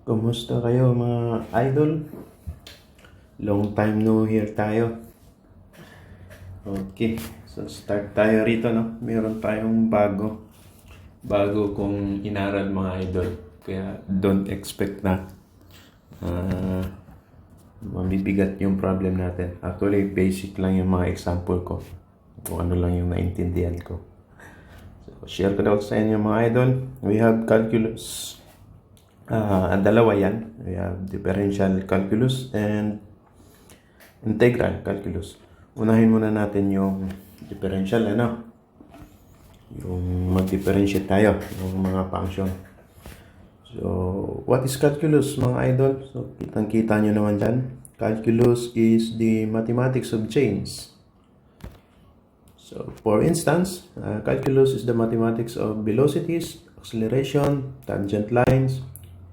Kumusta kayo mga idol? Long time no hear tayo. Okay, so start tayo rito, no? Meron tayong bago kong inaral mga idol. Kaya don't expect na mabibigat yung problem natin. Actually, basic lang yung mga example ko. Kung ano lang yung naintindihan ko. So, share ko daw sa inyo mga idol. We have calculus. Dalawa yan. We have differential calculus and integral calculus. Unahin muna natin yung differential, yung mag-differentiate tayo ng mga function. So, what is calculus mga idol? So, kitang-kita nyo naman dyan. Calculus is the mathematics of change. So, for instance, calculus is the mathematics of velocities, acceleration, tangent lines,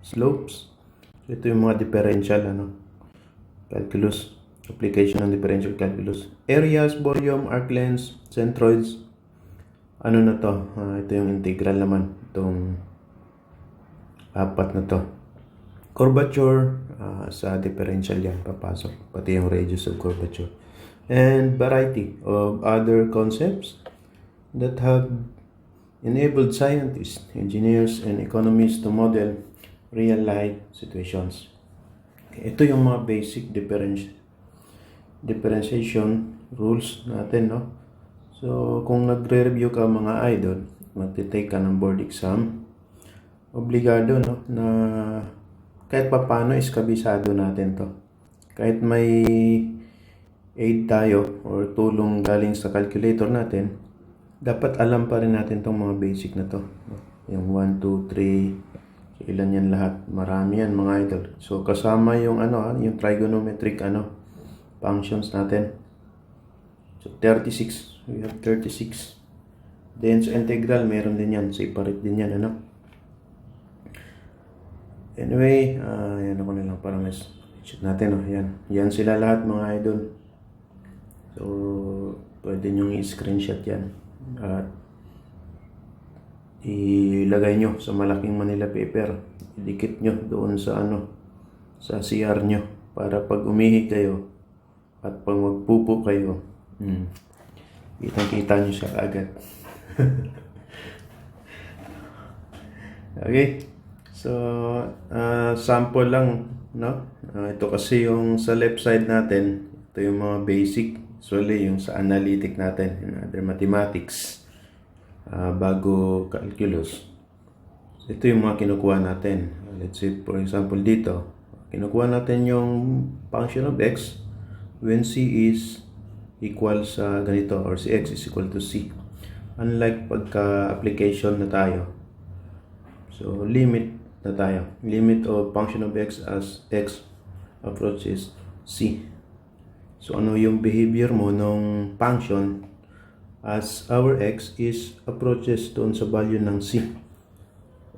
slopes. So, ito yung mga differential calculus, application ng differential calculus. Areas, volume, arc lengths, centroids. Ano na to? Ito yung integral naman. Itong apat na to. Curvature, sa differential yan papasok. Pati yung radius of curvature. And variety of other concepts that have enabled scientists, engineers, and economists to model real-life situations. Okay, ito yung mga basic differentiation rules natin, no? So, kung nagre-review ka mga idol, magte-take ka ng board exam, obligado, no, na kahit papano is kabisado natin to. Kahit may aid tayo or tulong galing sa calculator natin, dapat alam pa rin natin tong mga basic na to. Yung 1, 2, 3, ilan yan lahat? Marami yan mga idol. So kasama yung yung trigonometric functions natin. So 36. We have 36. Then sa integral meron din yan. Separate din yan Anyway, yan ako nilang parang check natin Yan sila lahat mga idol. So pwede nyo i-screenshot yan. At ilagay nyo sa malaking Manila paper, idikit nyo doon sa sa CR nyo para pag umihi kayo at pag magpupo kayo, kitang-kita nyo siya agad. Okay, so sample lang, no? Ito kasi yung sa left side natin, ito yung mga basic, usually yung sa analytic natin, yung other mathematics. Bago calculus. So, ito yung mga kinukuha natin. Let's say for example dito, kinukuha natin yung function of x when c is equal sa ganito or si x is equal to c. Unlike pagka-application na tayo. So limit na tayo. Limit of function of x as x approaches c. So ano yung behavior mo nung function as our x is approaches doon sa value ng c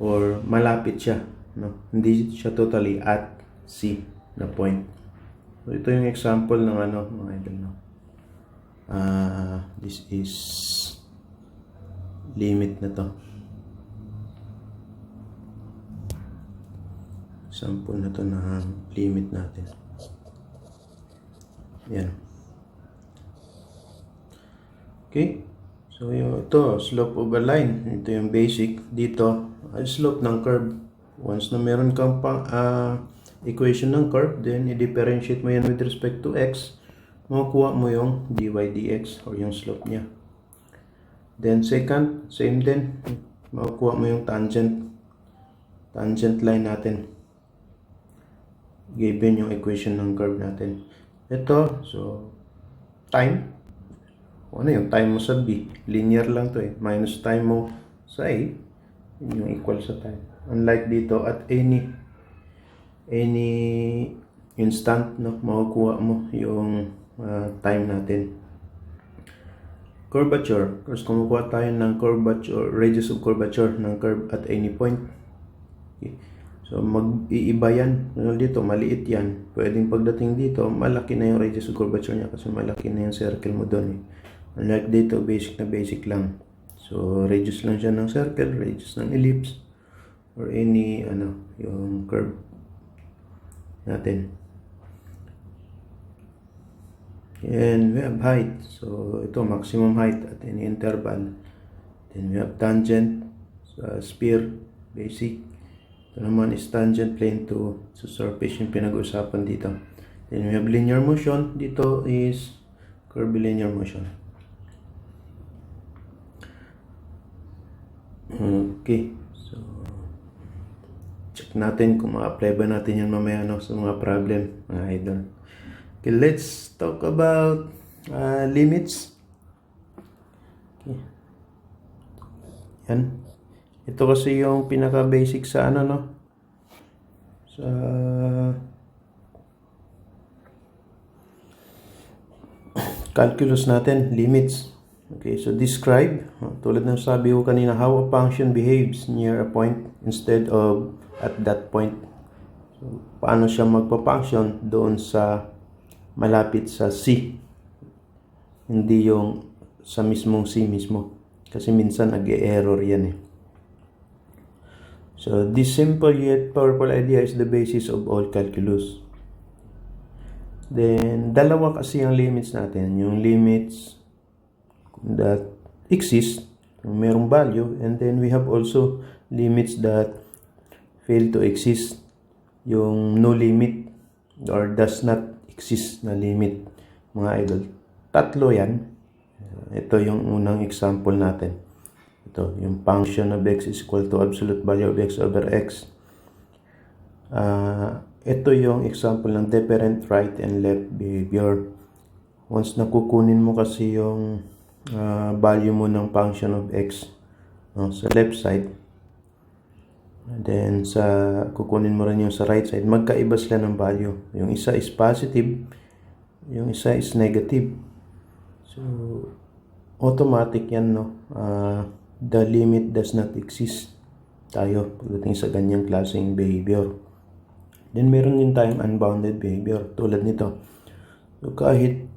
or malapit siya, no? Hindi siya totally at c na point. So ito yung example ng mga idol, no? This is limit na to. Example na to ng limit natin. Yan. Okay, so ito, slope of a line. Ito yung basic. Dito, slope ng curve. Once na meron kang equation ng curve, then i-differentiate mo yan with respect to x, makukuha mo yung dy dx or yung slope niya. Then second, same din, makukuha mo yung tangent line natin. Given yung equation ng curve natin. Ito, so time. Ano yung time mo sa B? Linear lang to minus time mo sa A, yun yung equal sa time. Unlike dito, at any instant, no, makukuha mo yung time natin. Curvature. Kasi kumukuha tayo ng curvature, radius of curvature ng curve at any point. Okay. So, mag-iiba yan. Dito, maliit yan. Pwedeng pagdating dito, malaki na yung radius of curvature niya kasi malaki na yung circle mo doon. Unlike dito, basic na basic lang. So, radius lang siya ng circle, radius ng ellipse, or any, yung curve natin. And we have height. So, ito, maximum height at any interval. Then we have tangent, sphere, basic. Ito naman is tangent plane to surface yung pinag-uusapan dito. Then we have linear motion. Dito is curvilinear motion. Okay. So, check natin kung ma-apply ba natin yan mamaya sa mga problem, mga idol. Okay, let's talk about limits. Okay. Yan. Ito kasi yung pinaka-basic sa sa calculus natin, limits. Okay, so describe, tulad ng sabi ko kanina, how a function behaves near a point instead of at that point. So, paano siya magpa-function doon sa malapit sa C, hindi yung sa mismong C mismo. Kasi minsan nag-e-error yan eh. So, this simple yet powerful idea is the basis of all calculus. Then, dalawa kasi ang limits natin. Yung limits that exist, yung merong value, and then we have also limits that fail to exist, yung no limit or does not exist na limit, mga idol. Tatlo yan. Ito yung unang example natin. Ito, yung function of x is equal to absolute value of x over x. Ito yung example ng different right and left behavior. Once na kukunin mo kasi yung value mo ng function of x sa left side, and then kukunin mo rin yung sa right side, magkaiba sila ng value. Yung isa is positive, yung isa is negative. So, automatic yan, the limit does not exist tayo pagdating sa ganyang klaseng behavior. Then, meron din tayong unbounded behavior tulad nito. So, kahit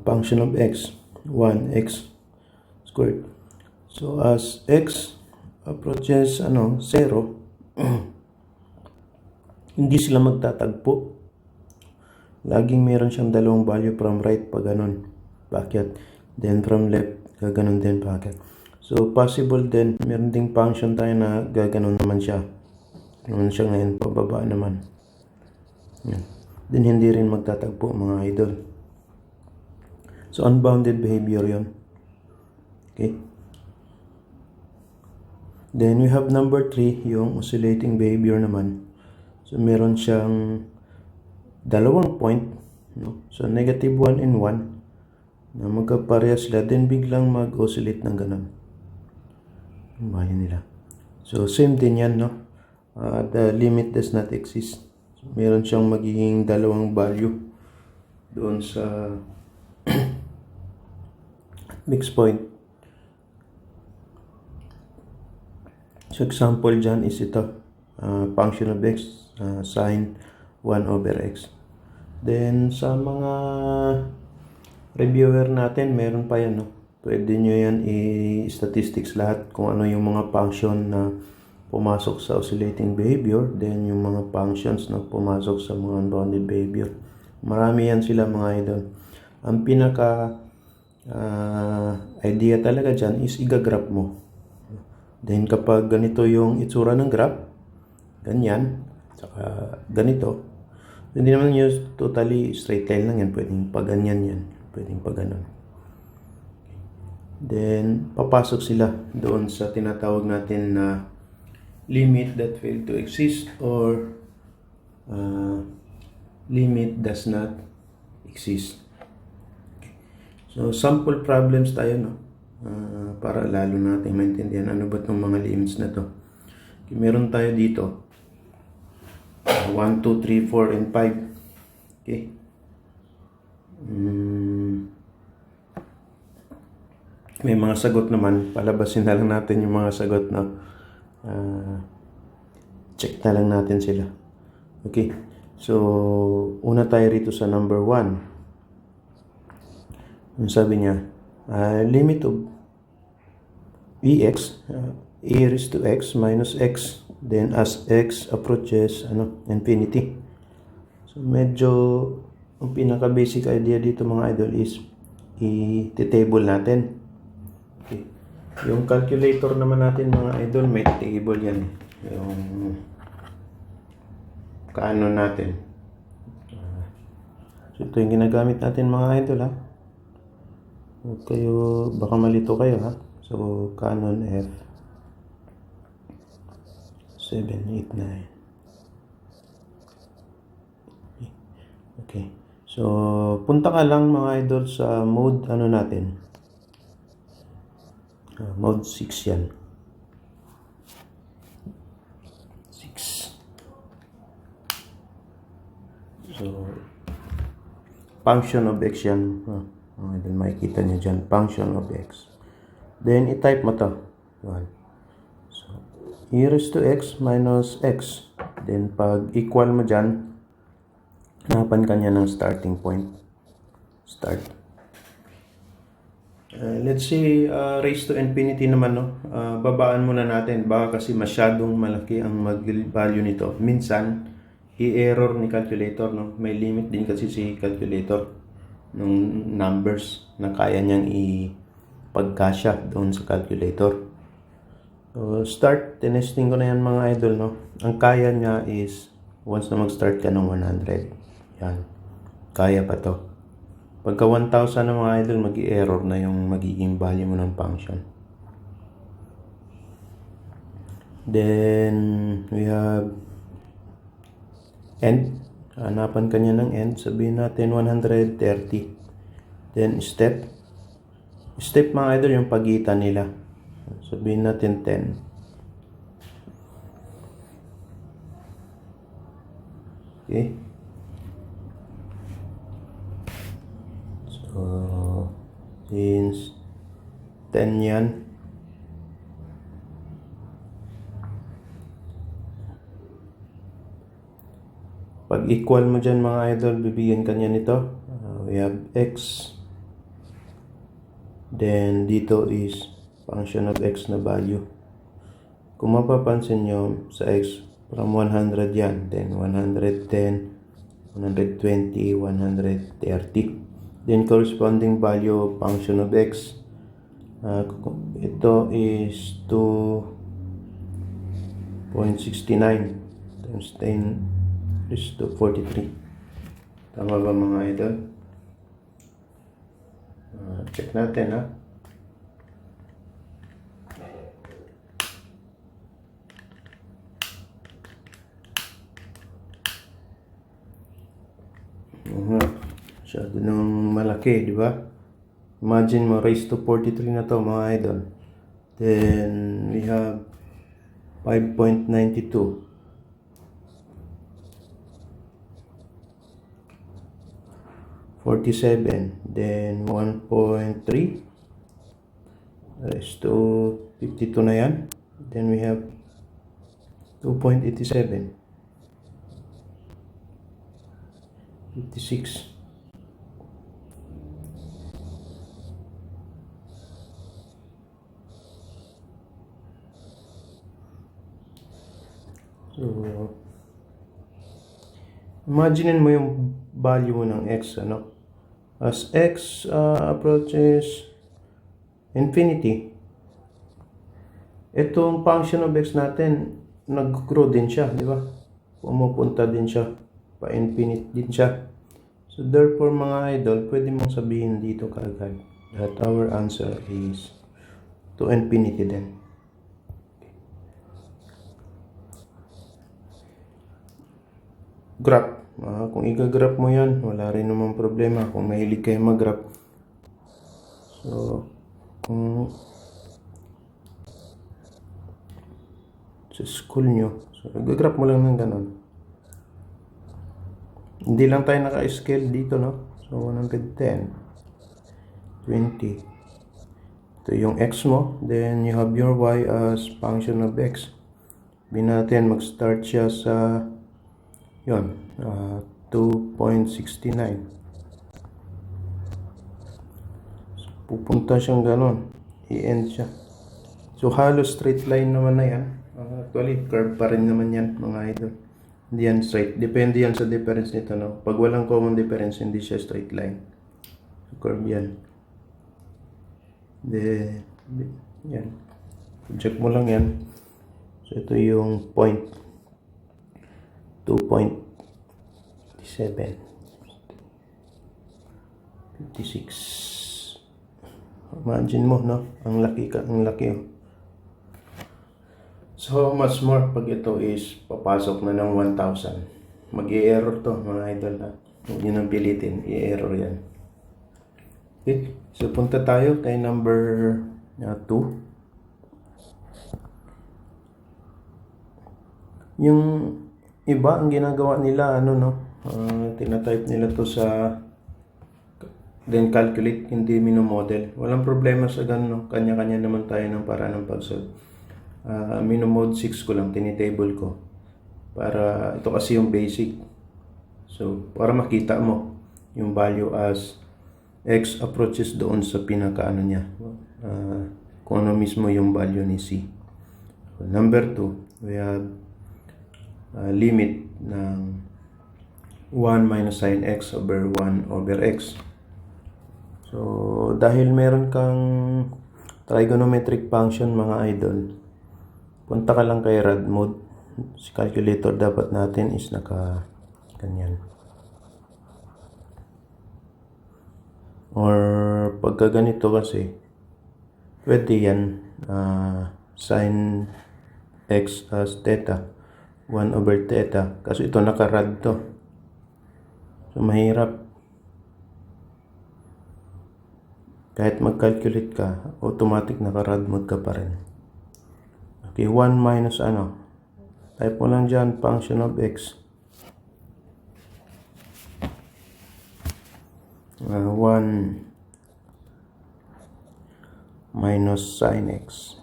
function of x, 1x squared. So, as x approaches 0, hindi sila magtatagpo. Laging meron siyang dalawang value from right pa ganun, paakyat. Then, from left, gaganon din paakyat. So, possible din, meron ding function tayo na gaganon naman siya. Naman siya ngayon, pababa naman. Yan. Then, hindi rin magtatagpo, mga idol. So, unbounded behavior yon. Okay. Then, we have number 3, yung oscillating behavior naman. So, meron siyang dalawang point. So, negative 1 and 1 na magkapareha sila. Then, biglang mag-oscillate ng ganun. Bayan nila. So, same din yan, the limit does not exist. So, meron siyang magiging dalawang value doon sa mixed point. So, example dyan is ito. Function of x, sine 1 over x. Then, sa mga reviewer natin, meron pa yan, Pwede nyo yan i-statistics lahat kung ano yung mga function na pumasok sa oscillating behavior, then yung mga functions na pumasok sa mga unbounded behavior. Marami yan sila, mga idol. Ang pinaka idea talaga dyan is i-graph mo. Then kapag ganito yung itsura ng graph, ganyan, saka ganito, hindi naman yung totally straight line lang yan. Pwedeng pa ganyan yan. Pwedeng pa ganon. Then, papasok sila doon sa tinatawag natin na limit that fail to exist or limit does not exist. Okay. So, sample problems tayo, para lalo natin maintindihan ano ba itong mga limits na to. Okay, meron tayo dito 1, 2, 3, 4, and 5. Okay. May mga sagot naman. Palabasin na lang natin yung mga sagot na check na lang natin sila. Okay. So, una tayo rito sa number 1. Ang sabi niya, limit of Ex, e raised to x minus x, then as x approaches infinity. So, medyo ang pinaka-basic idea dito mga idol is i-table natin. Okay. Yung calculator naman natin mga idol, may table yan. Yung kaano natin. So, ito yung ginagamit natin mga idol ha. Huwag kayo, baka malito kayo ha. So, Canon F 789. Okay. So, punta ka lang mga idol sa mode natin. Mode 6 yan. 6. So, function of x yan. Mga idol, makikita nyo dyan. Function of x. Then, i-type mo to. 1. So, e raised to x minus x. Then, pag equal mo dyan, hanapan ka niya ng starting point. Start. Let's say, raised to infinity naman, no? Babaan muna natin. Baka kasi masyadong malaki ang mag-value nito. Minsan, i-error ni calculator, no? May limit din kasi si calculator ng numbers na kaya niyang pagkasya doon sa calculator. So, start. Tinesting ko na yan mga idol, no? Ang kaya niya is once na mag-start ka ng 100. Yan. Kaya pa to. Pagka 1,000 na mga idol, mag-i-error na yung magiging value mo ng function. Then, we have end. Hanapan ka niya ng end. Sabihin natin 130. Then, step. Step mga idol, yung pagitan nila. Sabihin natin 10. Okay. So, since 10 yan, pag equal mo dyan mga idol, bibigyan ka niya nito. We have x. Then, dito is function of x na value. Kung mapapansin nyo, sa x, from 100 yan. Then, 110, 120, 130. Then, corresponding value of function of x. Ito is 2.69 times 10 is to 43. Tama ba mga idol? Check natin ha. Masyado nang malaki, di ba? Imagine mo, raised to 43 na to mga idol. Then, we have 5.92. 47. Then, 1.3. Raised to 52 na yan. Then, we have 2.87. 56. So, imagine mo yung value mo ng x, ano? As x approaches infinity, itong function of x natin, nag-grow din siya, di ba? Pumupunta din siya, pa-infinite din siya. So, therefore, mga idol, pwede mong sabihin dito kaagad that our answer is to infinity din. Graph. Kung i-graph mo yan, wala rin naman problema kung mahilig kayo mag-graph. So, kung sa school nyo, so, i-graph mo lang ng ganon. Hindi lang tayo naka-scale dito, no? So, 110, 20. Ito yung x mo. Then, you have your y as function of x. Sabihin natin mag-start siya sa yun, 2.69. So, pupunta siyang ganon, i-end siya. So halos straight line naman na yan. Actually curve pa rin naman yan mga idol. Hindi yan straight, depende yan sa difference nito, no? Pag walang common difference, hindi siya straight line. So, curve yan. Yan, check mo lang yan. So ito yung point 2.7 56. Imagine mo, no? Ang laki oh. So much more pag ito is papasok na ng 1,000. Mag-i-error to mga idol, ha? Huwag nyo nang pilitin, i-error yan. Okay, so punta tayo kay number 2. Yung iba, ang ginagawa nila, tinatype nila to sa then calculate, hindi minomodel. Walang problema sa ganun, kanya-kanya naman tayo ng paraan ng pag-solve. Minomode 6 ko lang, tinitable ko. Para, ito kasi yung basic. So, para makita mo yung value as x approaches doon sa pinaka-ano niya. Kung ano mismo yung value ni c. So, number 2, we have limit ng 1 minus sin x over 1 over x. So, dahil meron kang trigonometric function mga idol, punta ka lang kay rad mode. Si calculator dapat natin is naka ganyan. Or pagka ganito kasi, pwede yan, sin x as theta 1 over theta, kasi ito naka-rad to. So mahirap. Kahit mag-calculate ka, automatic naka-rad mode ka pa rin. Okay, 1 minus type mo lang dyan, function of x. 1 minus sin x.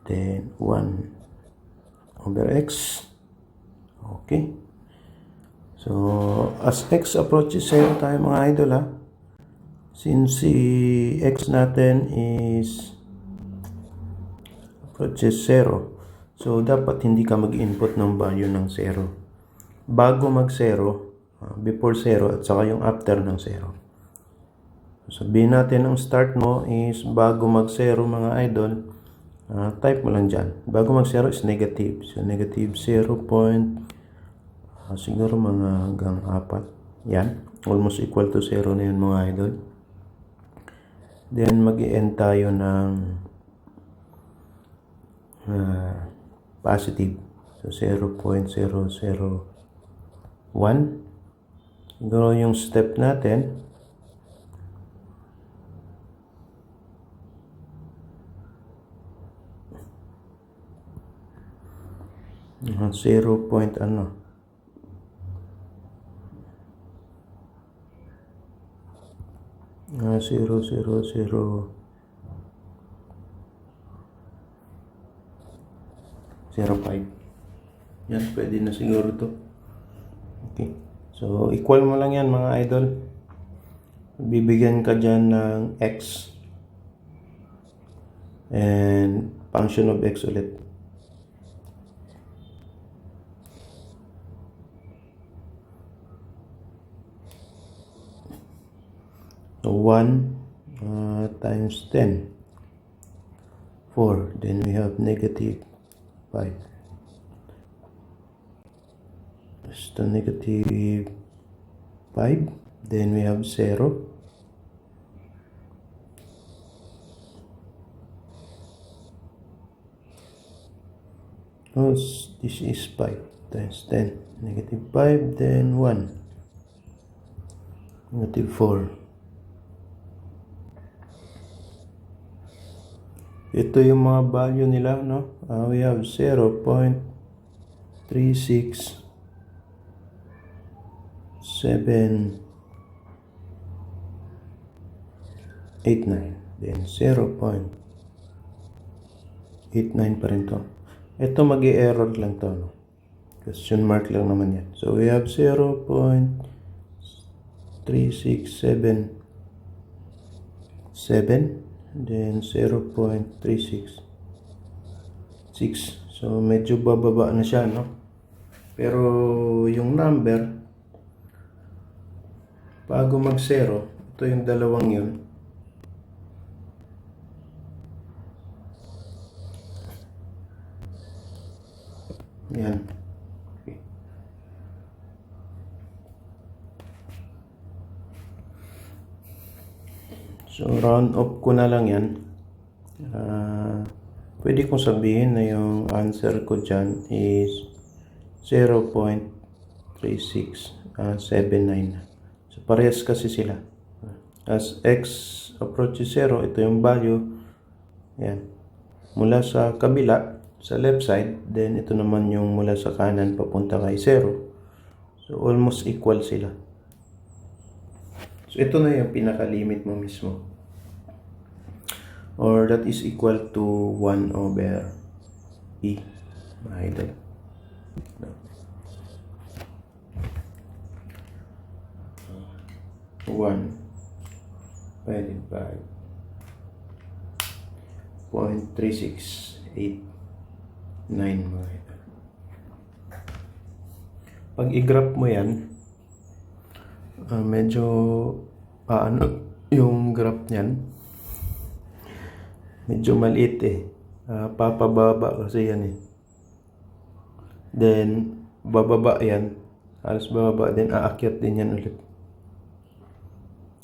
Then 1 over x. Okay. So, as x approaches 0 tayo mga idol, ha. Since si x natin is approaches 0, so dapat hindi ka mag-input ng value ng 0. Bago mag-0, before 0 at saka yung after ng 0. So, sabihin natin ang start mo is bago mag-0 mga idol. Type mo lang dyan. Bago mag-0 is negative. So, negative 0. Siguro mga hanggang 4. Yan. Almost equal to 0 na yun mga idol. Then, mag-i-end tayo ng positive. So, 0.001. Siguro yung step natin, zero point 0.05. Yan, pwede na siguro to. Okay. So, equal mo lang yan mga idol. Bibigyan ka dyan ng x. And function of x ulit. So, 1 times 10. 4. Then we have negative 5. So, negative 5. Then we have 0. Oh, this is 5 times 10. Negative 5, then 1. Negative 4. Ito yung mga value nila, no? We have 0.3679. Then 0.82. 89 pa rin to. Ito mag-i-error lang to, no? Question mark lang naman yan. So we have 0.3677, then 0.366. So medyo bababa na siya, no? Pero yung number bago mag-0, ito yung dalawang yun. Yan. Okay. So round off ko na lang yan. Pwede kong sabihin na yung answer ko dyan is 0.3679. So parehas kasi sila. As x approaches 0, ito yung value. Yan. Mula sa kabila, sa left side, then ito naman yung mula sa kanan papunta kay 0. So almost equal sila. So ito na yung pinaka-limit mo mismo. Or that is equal to 1 over e. Mga idol. 1 divided by 0.3689, mga idol. Pag i-graph mo yan, medyo yung graph niyan medyo maliit papababa kasi yan then bababa yan, halos bababa, then aakyat din yan ulit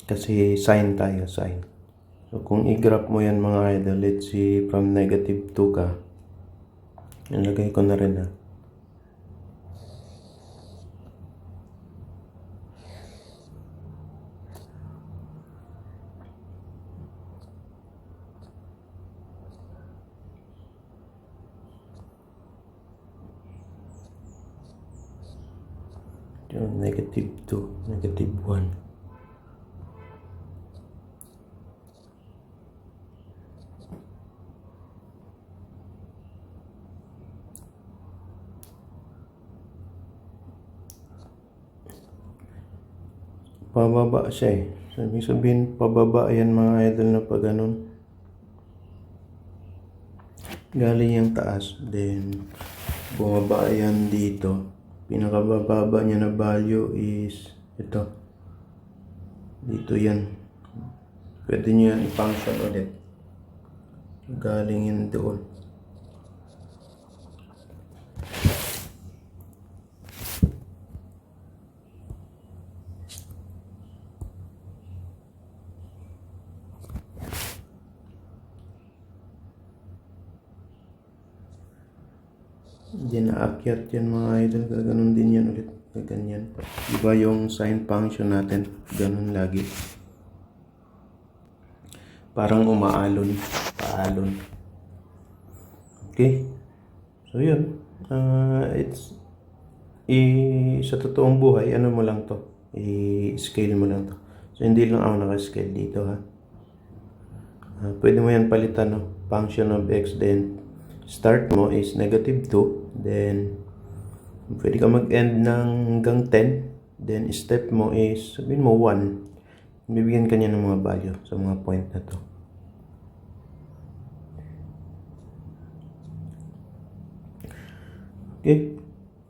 kasi sine tayo, sine. So kung i-graph mo yan, mga idol, let's see from -2 ka, nilagay ko na rin -2, -1. Pababa siya sabihin pababa yan, mga idol, na pag ganun galing yung taas, then bumaba yan dito. Pinakabababa niya na value is ito dito, yan. Pwede nyo yan i-function ulit, galing yan doon. Hindi na-akyat yan, mga idol. Gaganon din yan ulit. Ganyan. Diba yung sine function natin? Ganon lagi. Parang umaalon. Paalon. Okay. So yun. Sa totoong buhay, ano mo lang to? I-scale mo lang to. So hindi lang ako naka-scale dito, ha. Pwede mo yan palitan, no? Function of x, then start mo is -2, then pwede ka mag-end ng hanggang 10, then step mo is, sabihin mo 1, bibigyan ka niya ng mga value sa mga point na to. Okay,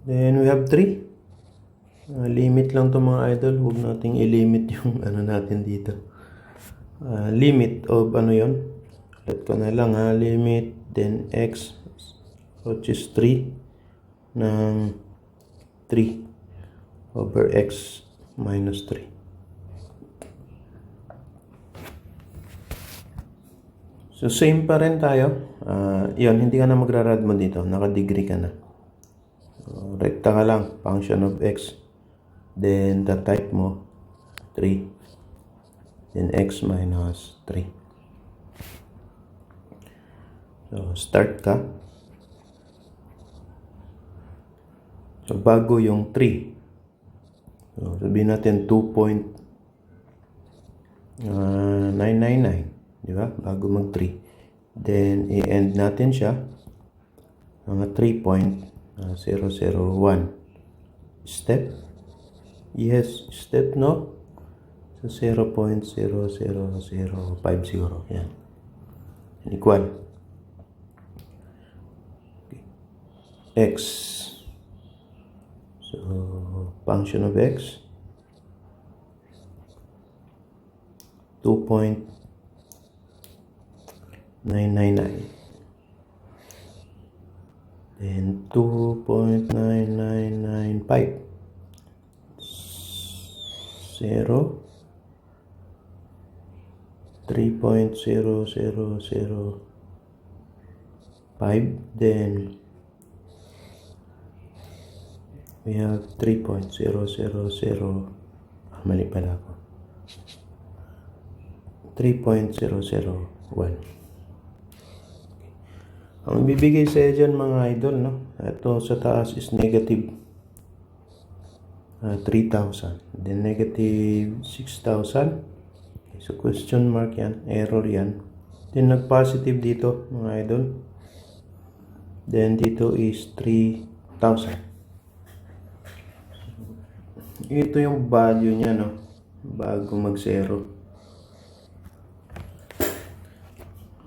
then we have 3. Limit lang to, mga idol. Huwag nating i-limit yung ano natin dito. Limit of ano yon, let ko na lang, limit, then x which is 3 ng 3 over x minus 3. So same pa rin tayo. Yun, hindi ka na magra-rad mo dito, naka-degree ka na. So, rekta ka lang, function of x, then the type mo 3, then x minus 3. So start ka. So bago yung 3, so sabihin natin 2.999, di ba? Bago mag 3, Then, i-end natin siya. Mga 3.001 step. Yes, step, no? So, 0.00050. Yan. Equal. Okay. X. So, function of X. 2.999. Then 2.9995. 0. 3.0005. Then we have 3.000. Mali pala ako. 3.001. Ang bibigay sa iyo dyan mga idol, no? Ito sa taas is negative 3,000. Then negative 6,000. So question mark yan. Error yan. Then nag-positive dito mga idol. Then dito is 3,000. Ito yung value niya, no? Bago mag-zero.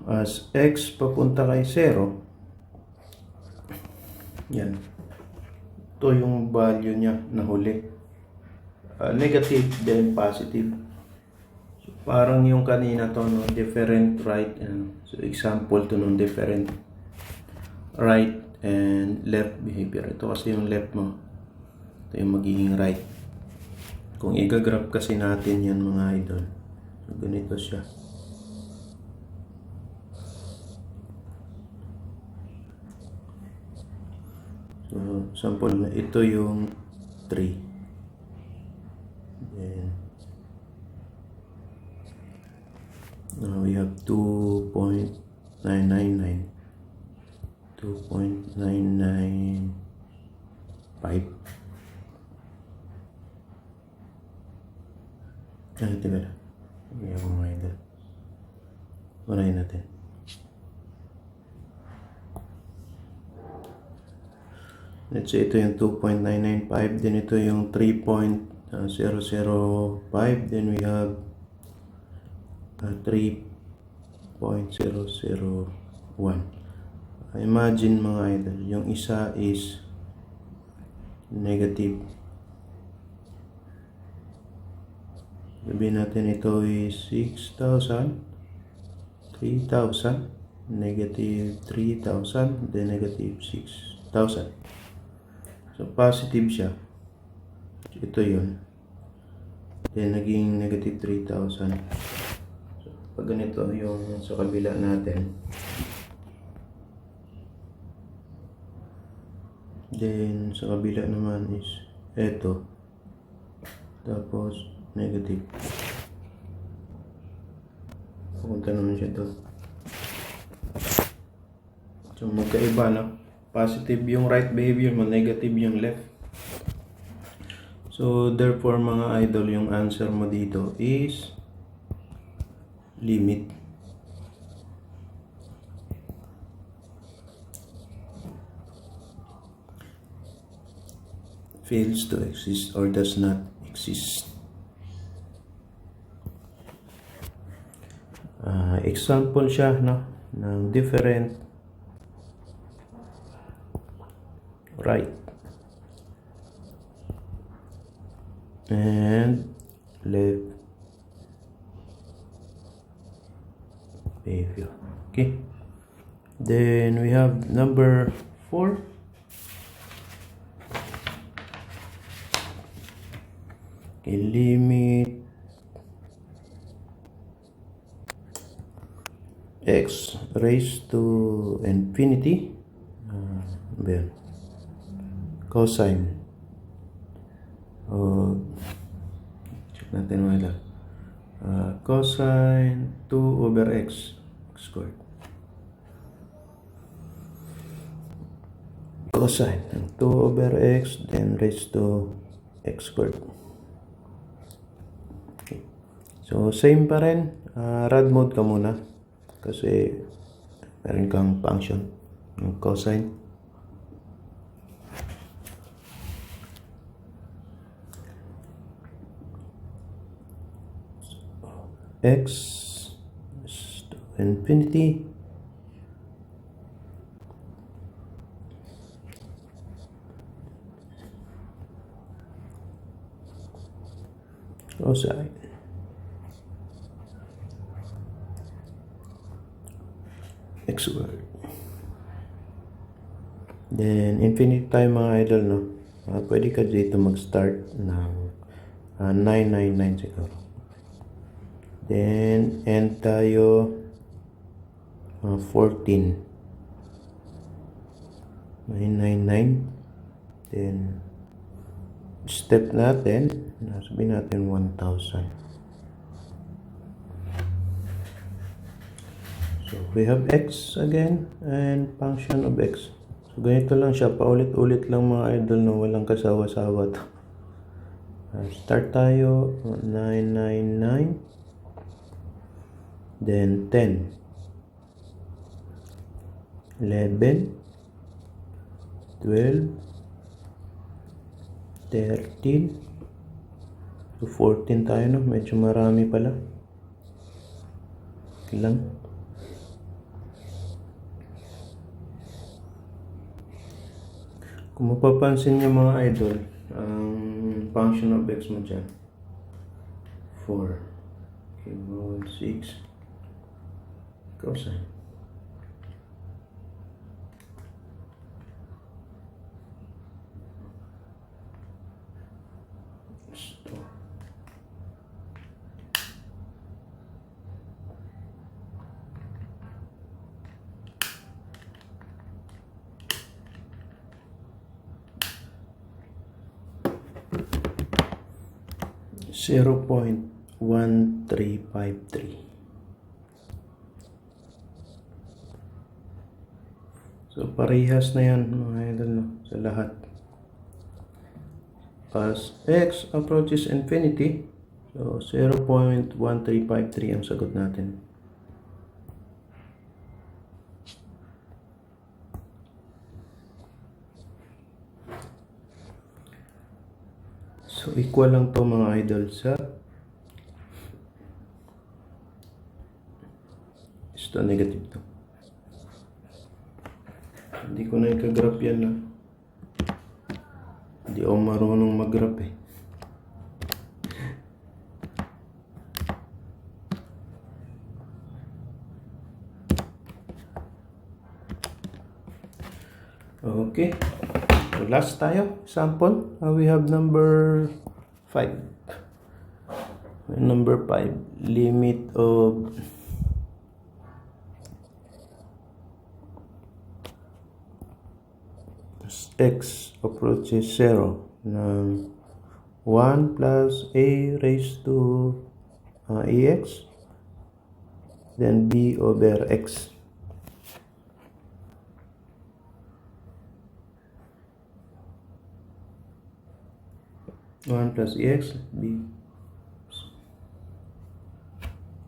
As x papunta kay 0, yan. Ito yung value niya na huli. Negative, then positive. So, parang yung kanina to, no? Different right. So, example to no? Different right and left behavior. Ito kasi yung left mo. Ito yung magiging right. Kung i-graph kasi natin yan mga idol. So, ganito siya. So, sample na ito yung 3. Then, now we have 2.999. 2.995. Ito ba? Ayan mga idol. Marahin natin. Let's say ito yung 2.995. Then ito yung 3.005. Then we have 3.001. Imagine mga idol, yung isa is negative. Sabihin natin ito is 6,000, 3,000, negative 3,000, then negative 6,000. So, positive siya. Ito yun. Then, naging negative 3,000. So, pag ganito yung sa kabila natin. Then, sa kabila naman is ito. Tapos, negative. Pupunta naman siya doon. So, magkaiba na. Positive yung right behavior mo, negative yung left. So, therefore, mga idol, yung answer mo dito is limit. Fails to exist or does not exist. Example siya, no, ng different right and left behavior. Okay, then we have number 4. Okay, limit x raised to infinity cosine check natin wala cosine 2 over x squared. Cosine 2 over x then raised to x squared. Okay. So same pa rin, rad mode ka muna kasi meron kang function ng cosine. X is to infinity cosine x squared. Then infinite tayo mga idol, no? Pwede ka dito mag-start ng 999 siguro. Then end tayo 14 999. Then step natin, sabihin natin 1,000. So we have x again and function of x. So ganito lang siya, paulit-ulit lang mga idol, no? Walang kasawa-sawa to. Start tayo 999, then 10, 11, 12, 13, so 14 tayo, no? Medyo marami pala. Okay lang. Kung mapapansin niyo mga idol, ang function of x mo dyan 4, okay, 6 cosine. Stop. .1353. So parehas na yan mga idol, no? Sa lahat. As x approaches infinity, so 0.1353 ang sagot natin. So equal lang to mga idol sa ito negative to. Hindi ko na ikagraph yan, na hindi ako marunong mag-graph eh. Okay, so last tayo sample. We have number 5. Number 5, limit of x approaches 0 ng 1 plus a raised to ax, then b over x. Plus ax, b.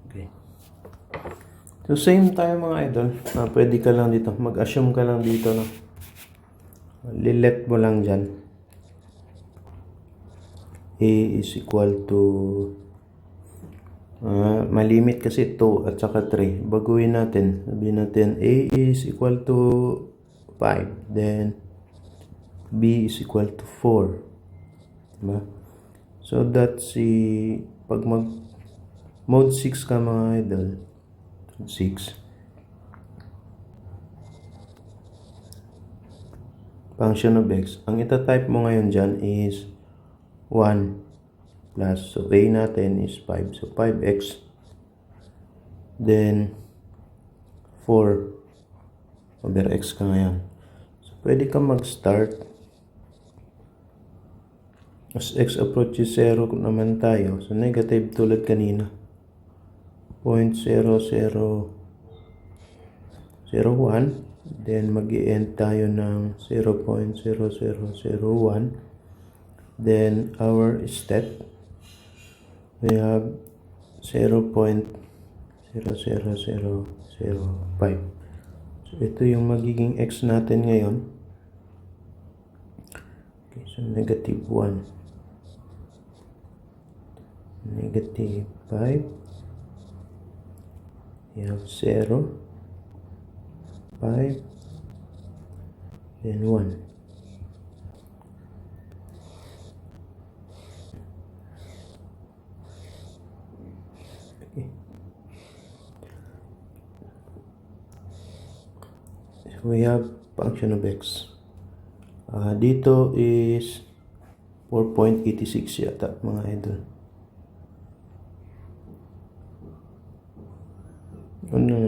Okay. So same tayo mga idol. Pwede ka lang dito, mag-assume ka lang dito, no? Lilet mo lang dyan. A is equal to malimit kasi 2 at saka 3. Baguhin natin. Sabihin natin A is equal to 5. Then B is equal to 4. Diba? So that's pag mag mode 6 ka mga idol, 6, function of x, ang ita-type mo ngayon dyan is 1 plus, so a natin is 5, so 5x, then 4 over x ka ngayon. So pwede ka mag-start as x approaches 0 naman tayo, so negative tulad kanina, 0.0001, then mag-i-end tayo ng 0.0001. Then our step, we have 0.00005. So, ito yung magiging x natin ngayon. Okay, so negative 1. Negative 5. You have 0. 5. Then 1. We have function of x. Dito is 4.86 yata mga idol.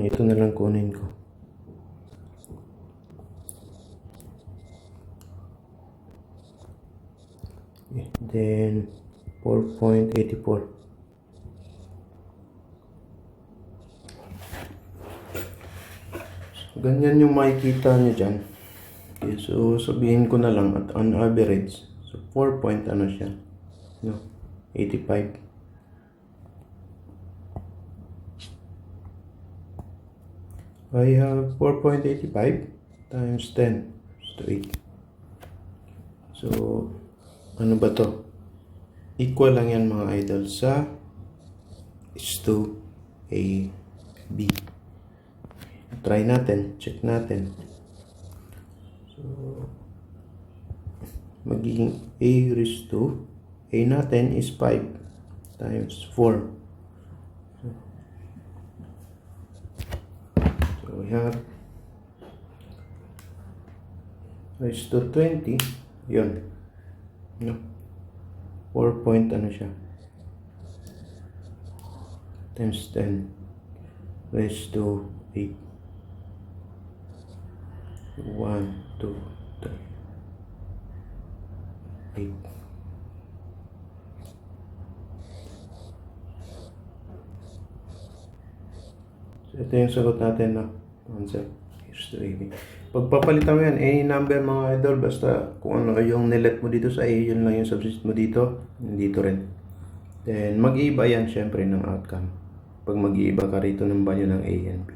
Ito na lang kunin ko. Okay, then 4.84. Ganyan yung makikita nyo dyan. Okay, so sabihin ko na lang at on average. So 4 point ano siya? No, 85. I have 4.85 times 10 to 8. So ano ba to? Equal lang yan mga idol sa is2 a b. Try natin, check natin. So, magiging a raised to, a natin is 5 times 4. So, we have raised to 20, yun. No? 4 point ano siya? Times 10 raised to 8. 1, 2, 3, 8. So, ito yung sagot natin na answer. Here's the AB. Pagpapalitan mo yan, any number mga idol, basta kung ano yung nilet mo dito sa A, yun lang yung substitute mo dito, dito rin. Then, mag-iiba yan syempre ng outcome. Pag mag-iiba ka rito ng value ng A and B.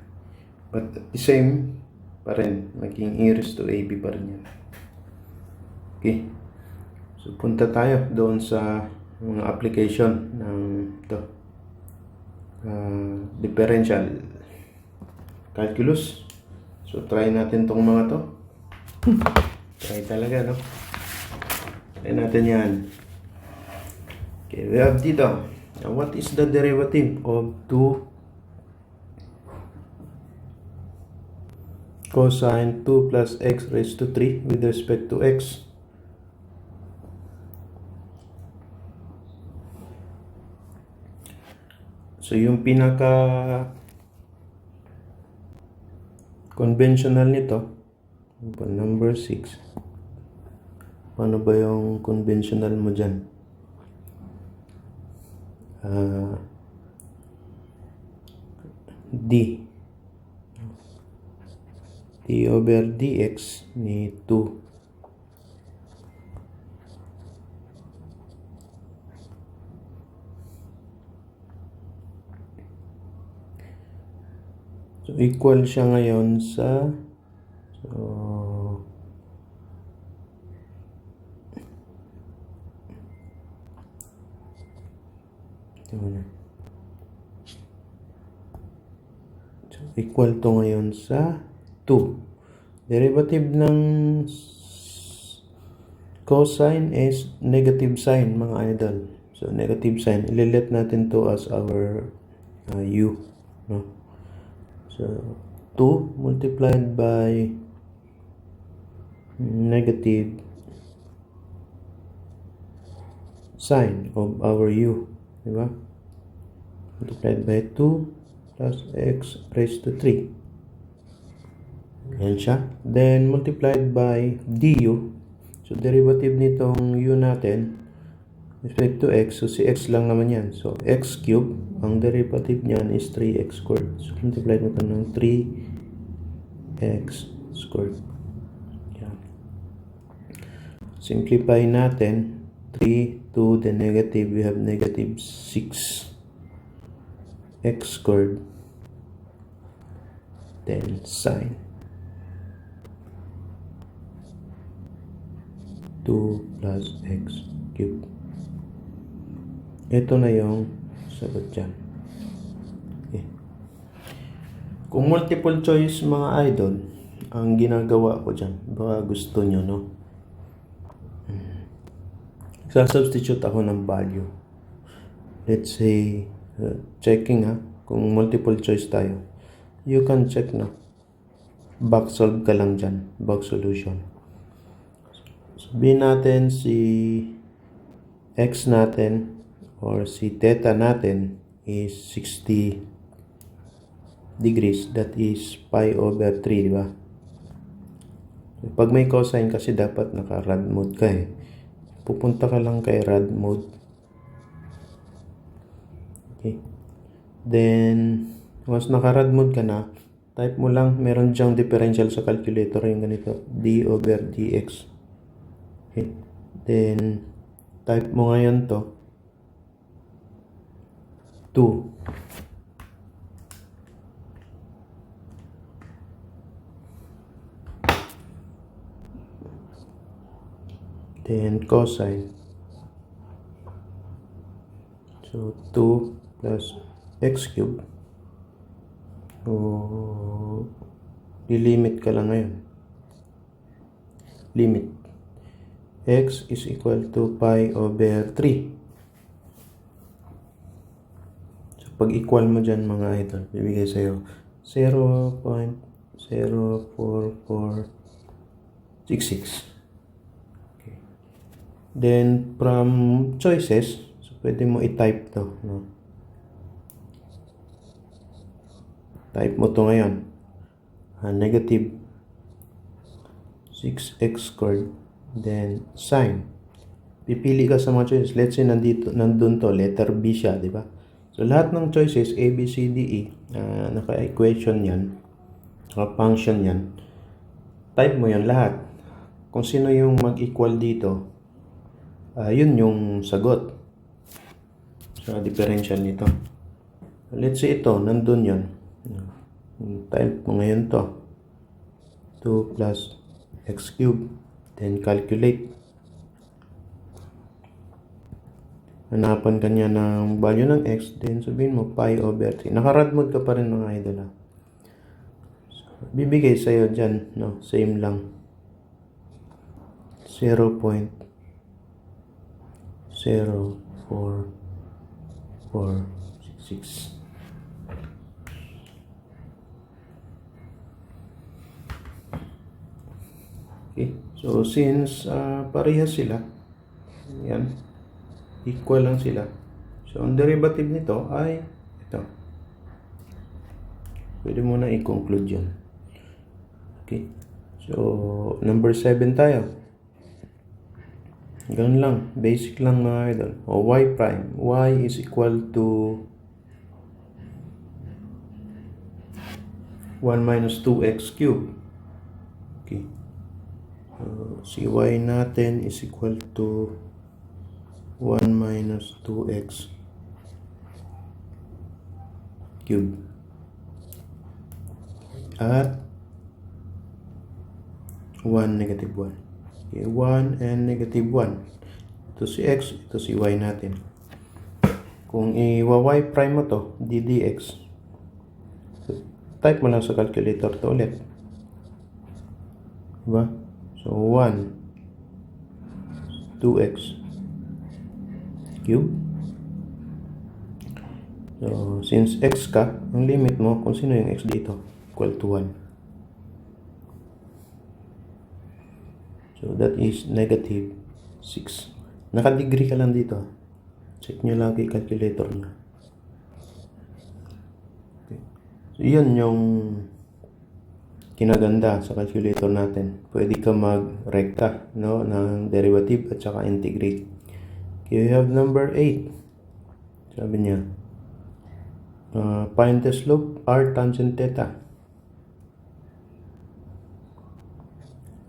But the same pa rin, maging e raised to AB pa rin yan. Okay, so punta tayo doon sa mga application ng ito, differential calculus. So try natin tong mga to. Try talaga, no? Try natin yan. Okay, we have dito, what is the derivative of 2 cosine 2 plus x raised to 3 with respect to x? So yung pinaka conventional nito, number 6. Paano ba yung conventional mo dyan? D over dx ni 2. So equal siya ngayon sa equal to ngayon sa 2. Derivative ng cosine is negative sign mga idol. So negative sign, ililet natin to as our u, no? So 2 multiplied by negative sign of our u, di ba? Multiplied by 2 plus x raised to 3. Yan siya. Then multiplied by du. So derivative nitong u natin respect to x, so si x lang naman yan. So x cube, ang derivative niyan is 3x squared. So multiply mo ito ng 3x squared. Yan. Simplify natin. 3 to the negative, we have negative 6 x squared, then sine 2 plus x cubed. Ito na yung sagot dyan. Okay. Kung multiple choice mga idol, ang ginagawa ko dyan, baka gusto nyo, no? Substitute ako ng value. Let's say, checking kung multiple choice tayo. You can check na. Back solve ka lang dyan. Back solution. Sabihin natin si x natin or si theta natin is 60 degrees. That is pi over 3, di ba? Pag may cosine kasi dapat naka-rad mode ka Pupunta ka lang kay rad mode. Okay. Then, once naka-rad mode ka na, type mo lang, meron diyang differential sa calculator, yung ganito, d over dx. Okay. Then, type mo ngayon to, 2. Then cosine. So 2 plus x cubed. So lilimit ka lang ngayon. Limit. X is equal to pi over 3. So pag equal mo dyan mga idol, bibigay sa'yo 0.04466. Then, from choices, so pwede mo i-type to, no? Type mo to ngayon. Negative 6x squared. Then, sign. Pipili ka sa mga choices. Let's say, nandun to, letter B siya, di ba? So, lahat ng choices, A, B, C, D, E, naka-equation yan, naka-function yan. Type mo yan lahat. Kung sino yung mag-equal dito, yun yung sagot sa differential nito. Let's say ito, nandun yun. Type mo ngayon to. 2 plus x cubed. Then calculate. Hanapan ka niya ng value ng x. Then sabihin mo pi over 3. Naka-rad mode ka pa rin mga idol. So, bibigay sa'yo dyan. No? Same lang. 0.04466. Okay. So, since parehas sila, yan, equal lang sila. So, ang derivative nito ay ito. Pwede mo na i-conclude yan. Okay. So, number 7 tayo. Ganun lang. Basic lang mga idol. O y prime. Y is equal to 1 minus 2x cubed. Okay. So, si y natin is equal to 1 minus 2x cubed. At 1 negative 1. Okay, 1 and negative 1. Ito si x, ito si y natin. Kung i-y prime mo to, ddx. So, type mo lang sa calculator to ulit. Diba? So, 1, 2x cube. So, since x ka, ang limit mo, kung sino yung x dito, equal to 1. So, that is negative 6. Naka-degree ka lang dito. Check nyo lagi calculator nyo. Okay. So, yun yung kinaganda sa calculator natin. Pwede ka mag-rekta, no, ng derivative at saka integrate. Okay, we have number 8. Sabi niya, find the slope r tangent theta.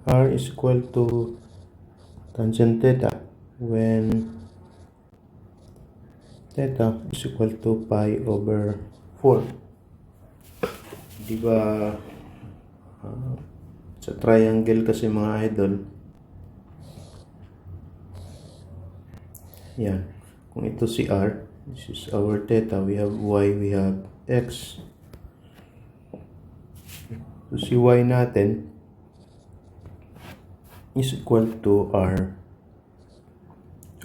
R is equal to tangent theta when theta is equal to pi over 4. Diba sa triangle kasi mga idol, Yan. Kung ito si R, this is our theta. We have Y, we have X. So si Y natin is equal to R.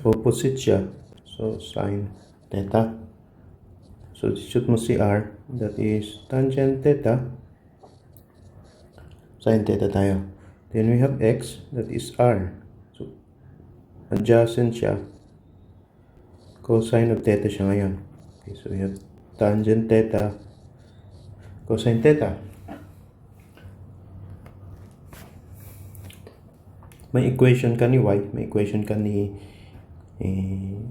Opposite siya. So sin theta. So shoot mo si R. That is tangent theta. Sin theta tayo. Then we have X. That is R. So adjacent siya. Cosine of theta siya ngayon. Okay, so we have tangent theta, cosine theta. May equation ka ni Y, may equation ka ni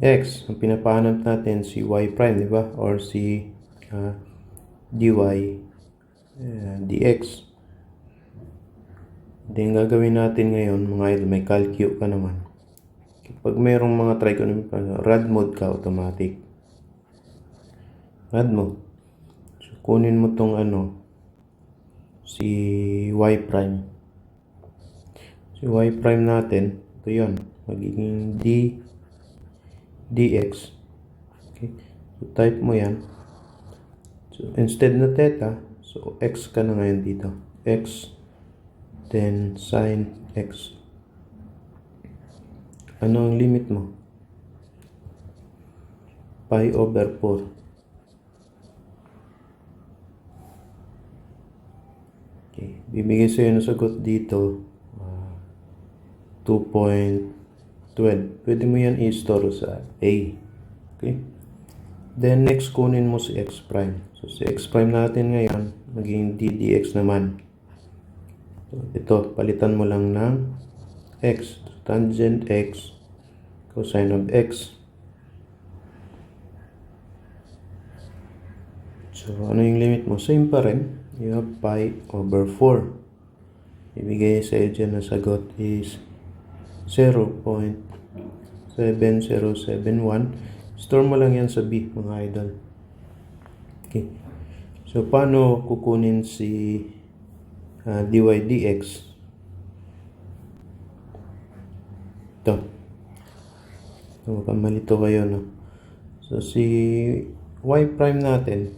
X. Ang pinapahanap natin si Y prime, di ba? Or si dy dx. Then gagawin natin ngayon, mga idol, may calcu ka naman. Pag mayroong mga trigonometric, rad mode ka, automatic. Rad mode. So, kunin mo tong si y prime. Si y prime natin, ito yun. Magiging dx. Okay. So, type mo yan. So, instead na theta, so x ka na ngayon dito. X, then sin x. Ano ang limit mo? Pi over 4. Okay. Bibigay sa'yo na sagot dito. 2.12. Pwede mo yan i-store sa A. Okay. Then next, kunin mo si x prime. So si x prime natin ngayon, maging ddx naman. So, ito, palitan mo lang ng x. Tangent x, cosine of x. So, ano yung limit mo? Same pa rin. You have pi over 4. Ibigay sa iyo dyan na sagot is 0.7071. Store mo lang yan sa B, mga idol. Okay. So, paano kukunin si dy dx? Ito. Mukhang malito kayo, no? So, si y prime natin,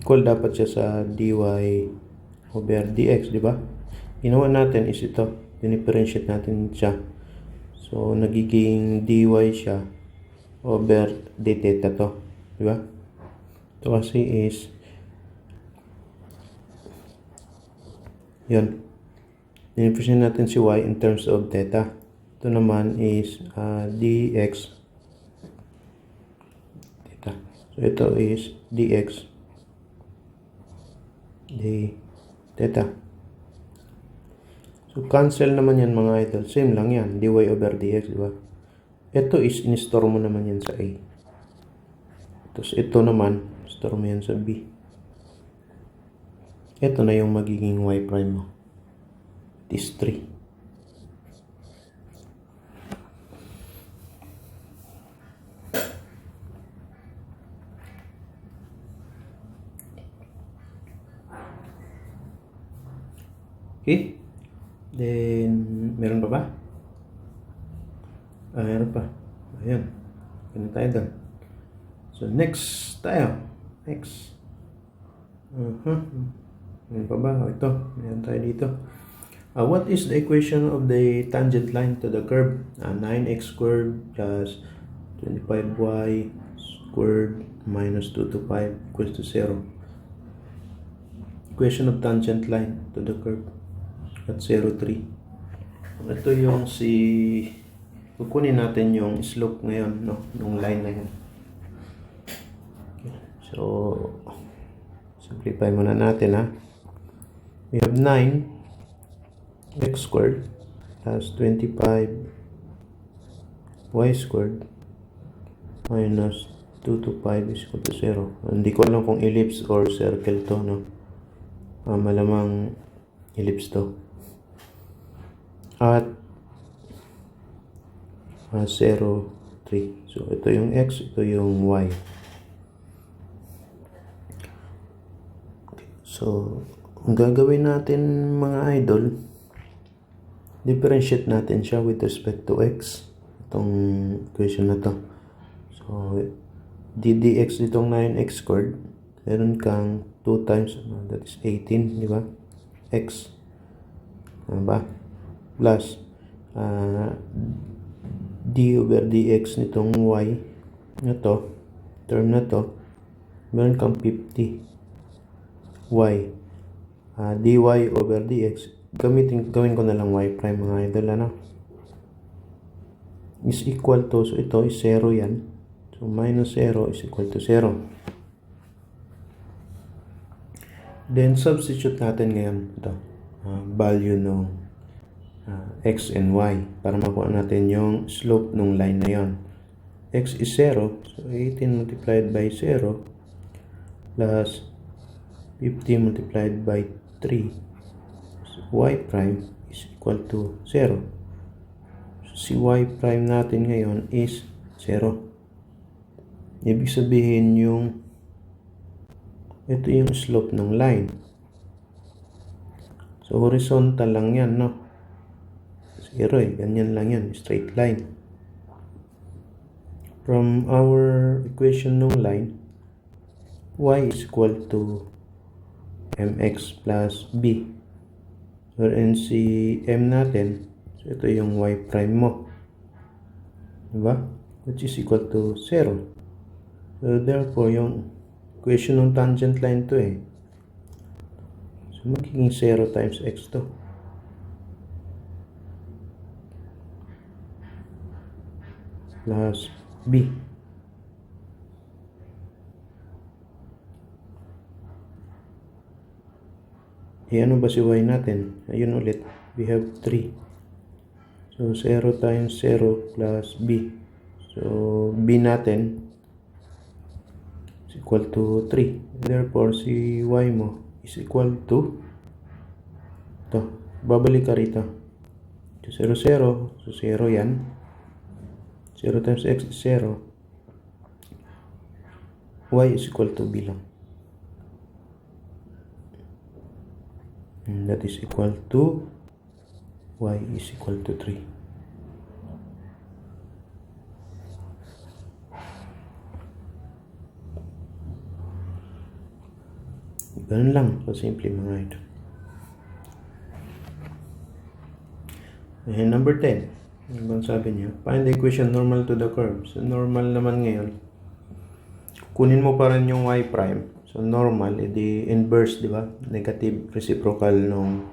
equal dapat siya sa dy over dx, di ba? Ginawa natin is ito. Dinifferentiate natin siya. So, nagiging dy siya over d theta to. Di ba? Ito kasi is yun. Dinifferentiate natin si y in terms of theta. Ito naman is dx theta. So, ito is dx d theta. So, cancel naman yan, mga idol. Same lang yan. dy over dx, diba? Ito is in-store mo naman yan sa A. Tapos, ito naman, store mo yan sa B. Ito na yung magiging y prime mo. It is 3. Okay. Then, meron pa ba? Meron pa. Ayan. Ganun tayo doon. So, next tayo. Next. Meron pa ba? Ito. Meron tayo dito. What is the equation of the tangent line to the curve? 9x squared plus 25y squared minus 2 to 5 equals to 0. Equation of tangent line to the curve at 0, 3. Ito yung kukunin natin yung slope ngayon, no? Yung line na yun. So, simplify muna natin, ha? We have 9x squared plus 25y squared minus 2 to 5 is equal to 0. Hindi ko alam kung ellipse or circle to, no? Malamang ellipse to. At 0, 3. So, ito yung x, ito yung y. So, ang gagawin natin, mga idol, differentiate natin siya with respect to x. itong equation na to. So, ddx ditong 9x squared, meron kang 2 times, that is 18, di ba? X. Ano ba? Plus, d over dx nitong y na to, term na to, meron kang 50 y. Dy over dx, gawin ko na lang y prime mga idol, ano? Is equal to, so ito is 0 yan. So, minus 0 is equal to 0. Then, substitute natin ngayon ito, value ng x and y para makuha natin yung slope ng line na yon. X is 0, so 18 multiplied by 0 plus 50 multiplied by 3, so y prime is equal to 0. So, si y prime natin ngayon is 0. Ibig sabihin ito yung slope ng line. So, horizontal lang yan, no? 0 ganyan lang yan, straight line. From our equation ng line, y is equal to mx plus b. Wherein si m natin, so ito yung y prime mo. Diba? Which is equal to 0. So, therefore, yung equation ng tangent line to So, magiging 0 times x to. Plus b. Ano ba si y natin? Ayun ulit. We have 3. So, 0 times 0 plus b. So, b natin is equal to 3. Therefore, si y mo is equal to ito. Babalik ka rito. So, 0, 0. So, 0 yan. 0 times x is 0. Y is equal to b lang. And that is equal to y is equal to 3. Ganun lang. So, simple mga ito. And number 10. Ano bang sabi niya? Find the equation normal to the curve. So, normal naman ngayon. Kunin mo pa rin yung y prime. So, normal, edi inverse, di ba? Negative reciprocal nung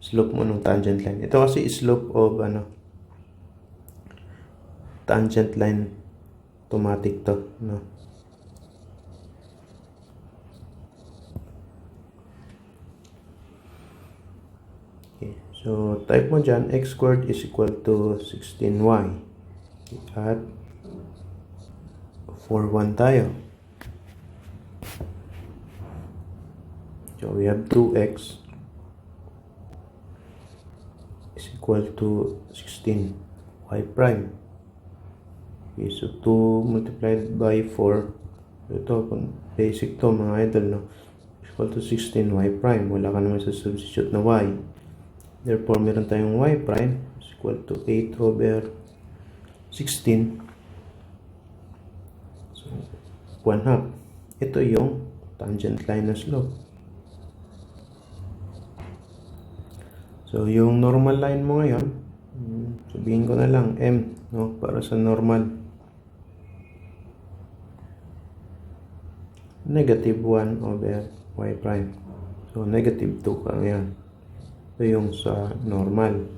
slope mo nung tangent line. Ito kasi slope of, tangent line automatic to, no? So, type mo dyan, x squared is equal to 16y. At 4, 1 tayo. So, we have 2x is equal to 16y prime. Okay, so 2 multiplied by 4. Ito, basic to mga idol, no? Is equal to 16y prime. Wala ka naman sa substitute na y. Therefore, meron tayong y prime is equal to 8 over 16. So, 1/2. Ito yung tangent line na slope. So, yung normal line mo ngayon, sabihin ko na lang m, no? Para sa normal. Negative 1 over y prime. So, negative 2 ka ngayon. Ito yung sa normal.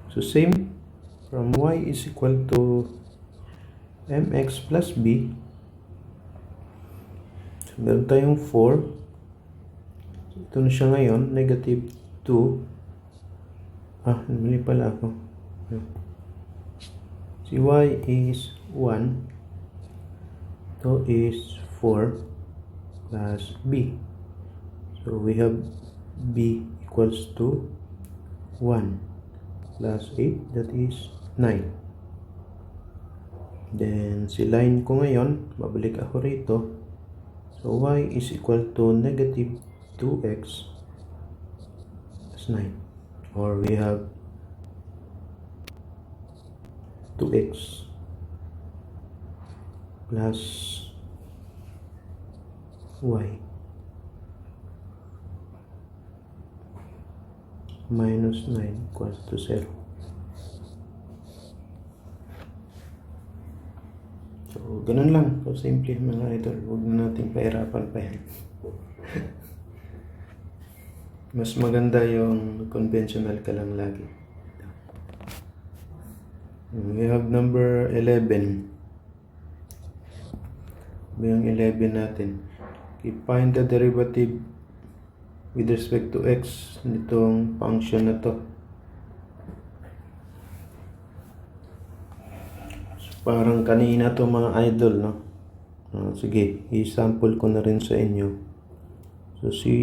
So, same. From y is equal to mx plus b. So, meron tayong 4. So, ito na siya ngayon. Negative 2. Mali pala ako. Si y is 1. Ito is 4 plus b. So, we have b equals to 1 plus 8, that is 9. Then, si line ko ngayon, babalik ako rito. So, y is equal to negative 2x plus 9. Or we have 2x plus y minus 9 equals to 0. So, ganun lang. So, simple mga idol. Huwag na natin pahirapan pa yan. Mas maganda yung conventional ka lang lagi. We have number 11. Yung 11 natin. Okay, find the derivative with respect to x nitong function na to. So, parang kanina to mga idol, no? Sige, i-sample ko na rin sa inyo. So, si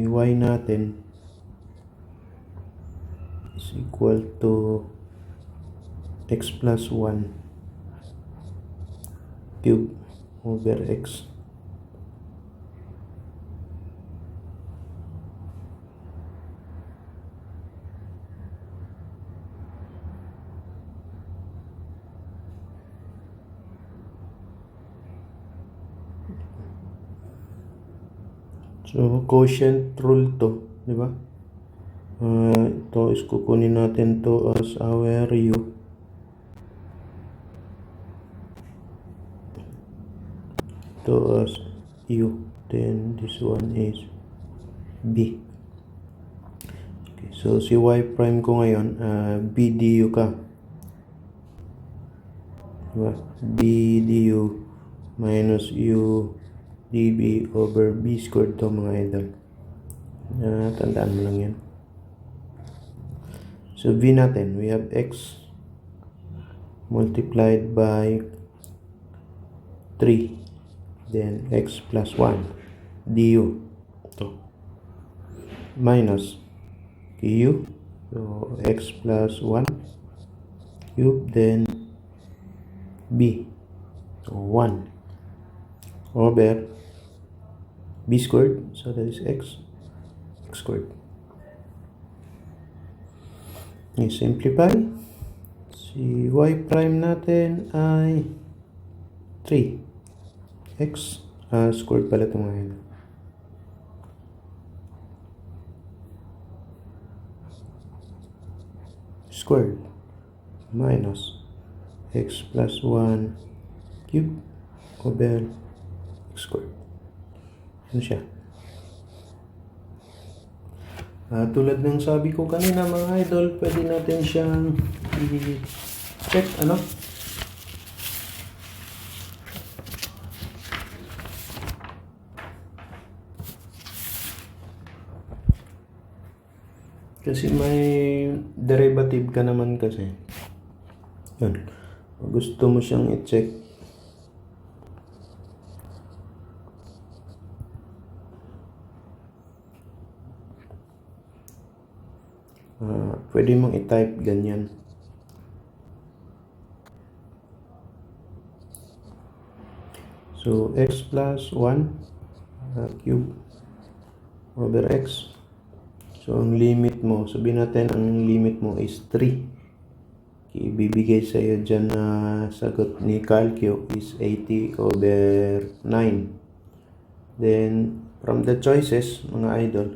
y natin is equal to x plus 1 cube over x. So, quotient rule to, di ba? Ito is kukunin natin to as our u. To as u. Then, this one is b. Okay, so, si y prime ko ngayon, b du ka. Diba? b du minus u db over b squared to mga idol. Tandaan mo lang yan. So, v natin, we have x multiplied by 3. Then, x plus 1 du. Ito. Minus q. So, x plus 1 cube. Then, b. So, 1 over b squared, so that is x squared. I-simplify. Si y prime natin ay 3x squared pala ito ngayon. Squared minus x plus 1 cube over x squared. Ano siya? Tulad ng sabi ko kanina mga idol, pwede natin siyang i-check, ano? Kasi may derivative ka naman kasi. Yun. Gusto mo siyang i-check. Pwede mong i-type ganyan. So, x plus 1 cube over x. So, ang limit mo, sabihin natin, ang limit mo is 3. Ibibigay sa iyo dyan na sagot ni Calcio is 80 over 9. Then, from the choices, mga idol,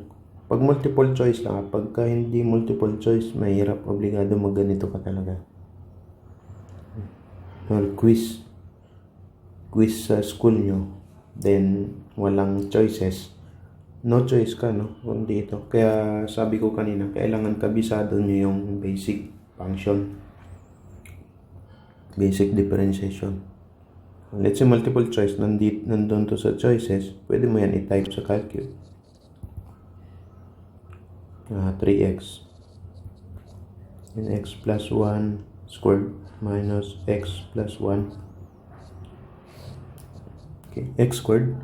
pag multiple choice lang, pagka hindi multiple choice, mahirap, obligado magganito ka talaga. Or quiz sa school nyo, then walang choices, no choice ka, no? Kundi ito. Kaya sabi ko kanina, kailangan kabisado nyo yung basic function, basic differentiation. Let's say multiple choice, nandun to sa choices, pwede mo yan i-type sa calculus. 3x and x plus 1 squared minus x plus 1. Okay, x squared.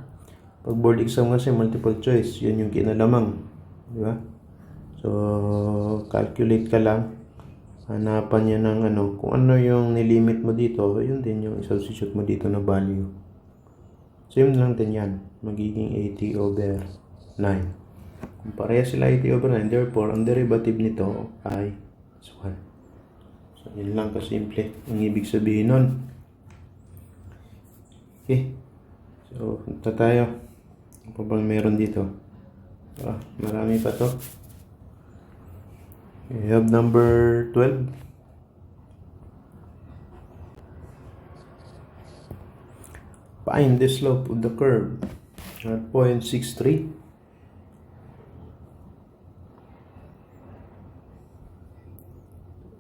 Pag board exam kasi multiple choice, yun yung kinalamang, di ba? So, calculate ka lang, hanapan niya ng ano, kung ano yung nilimit mo dito, yun din yung substitute mo dito na value. Same lang din yan, magiging 80 over 9. Kung pareha sila 80 over 9, therefore, ang derivative nito ay 1. So, yun lang kasimple ang ibig sabihin nun. Okay. So, punta tayo. Ano pa bang meron dito? Marami pa to. We have number 12. Find the slope of the curve at 0.63.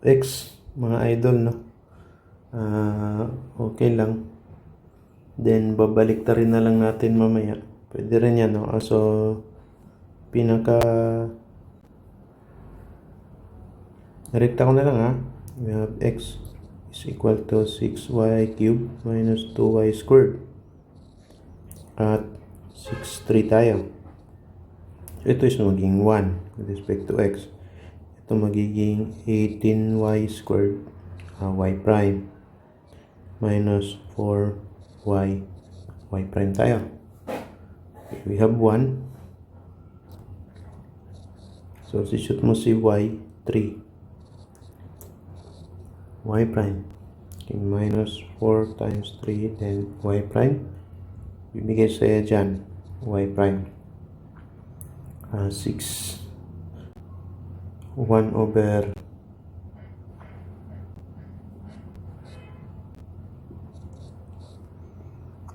X, mga idol, no? Okay lang. Then, babalik ta rin na lang natin mamaya. Pwede rin yan, no? So, rekta ko na lang, ha? We have X is equal to 6y cubed minus 2y squared. At 6,3 tayo. So, ito is magiging 1 with respect to X. Ito magiging 18y squared y prime minus 4y y prime tayo. We have 1. So, substitute mo si y 3 y prime. Okay, minus 4 times 3 then y prime. Bibigay sa'yo dyan y prime 6 1 over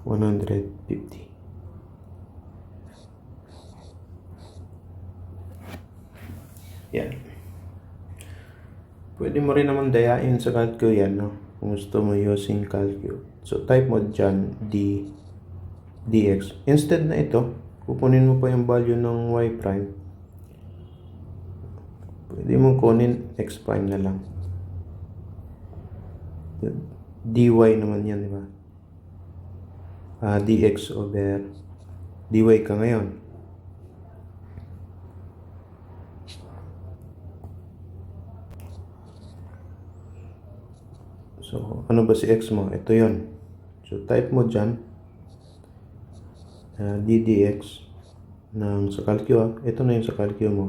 150. Yan. Pwede mo rin naman dayain sa calculus yan, no? Kung gusto mo using calculus. So, type mo dyan dx. Instead na ito, kukunin mo pa yung value ng y prime. Pwede mong kunin x prime na lang. dy naman yan, di ba? Dx over dy ka ngayon. So, ano ba si x mo? Ito yon. So, type mo dyan ddx ng sa calculus. Ito na yung sa calculus mo.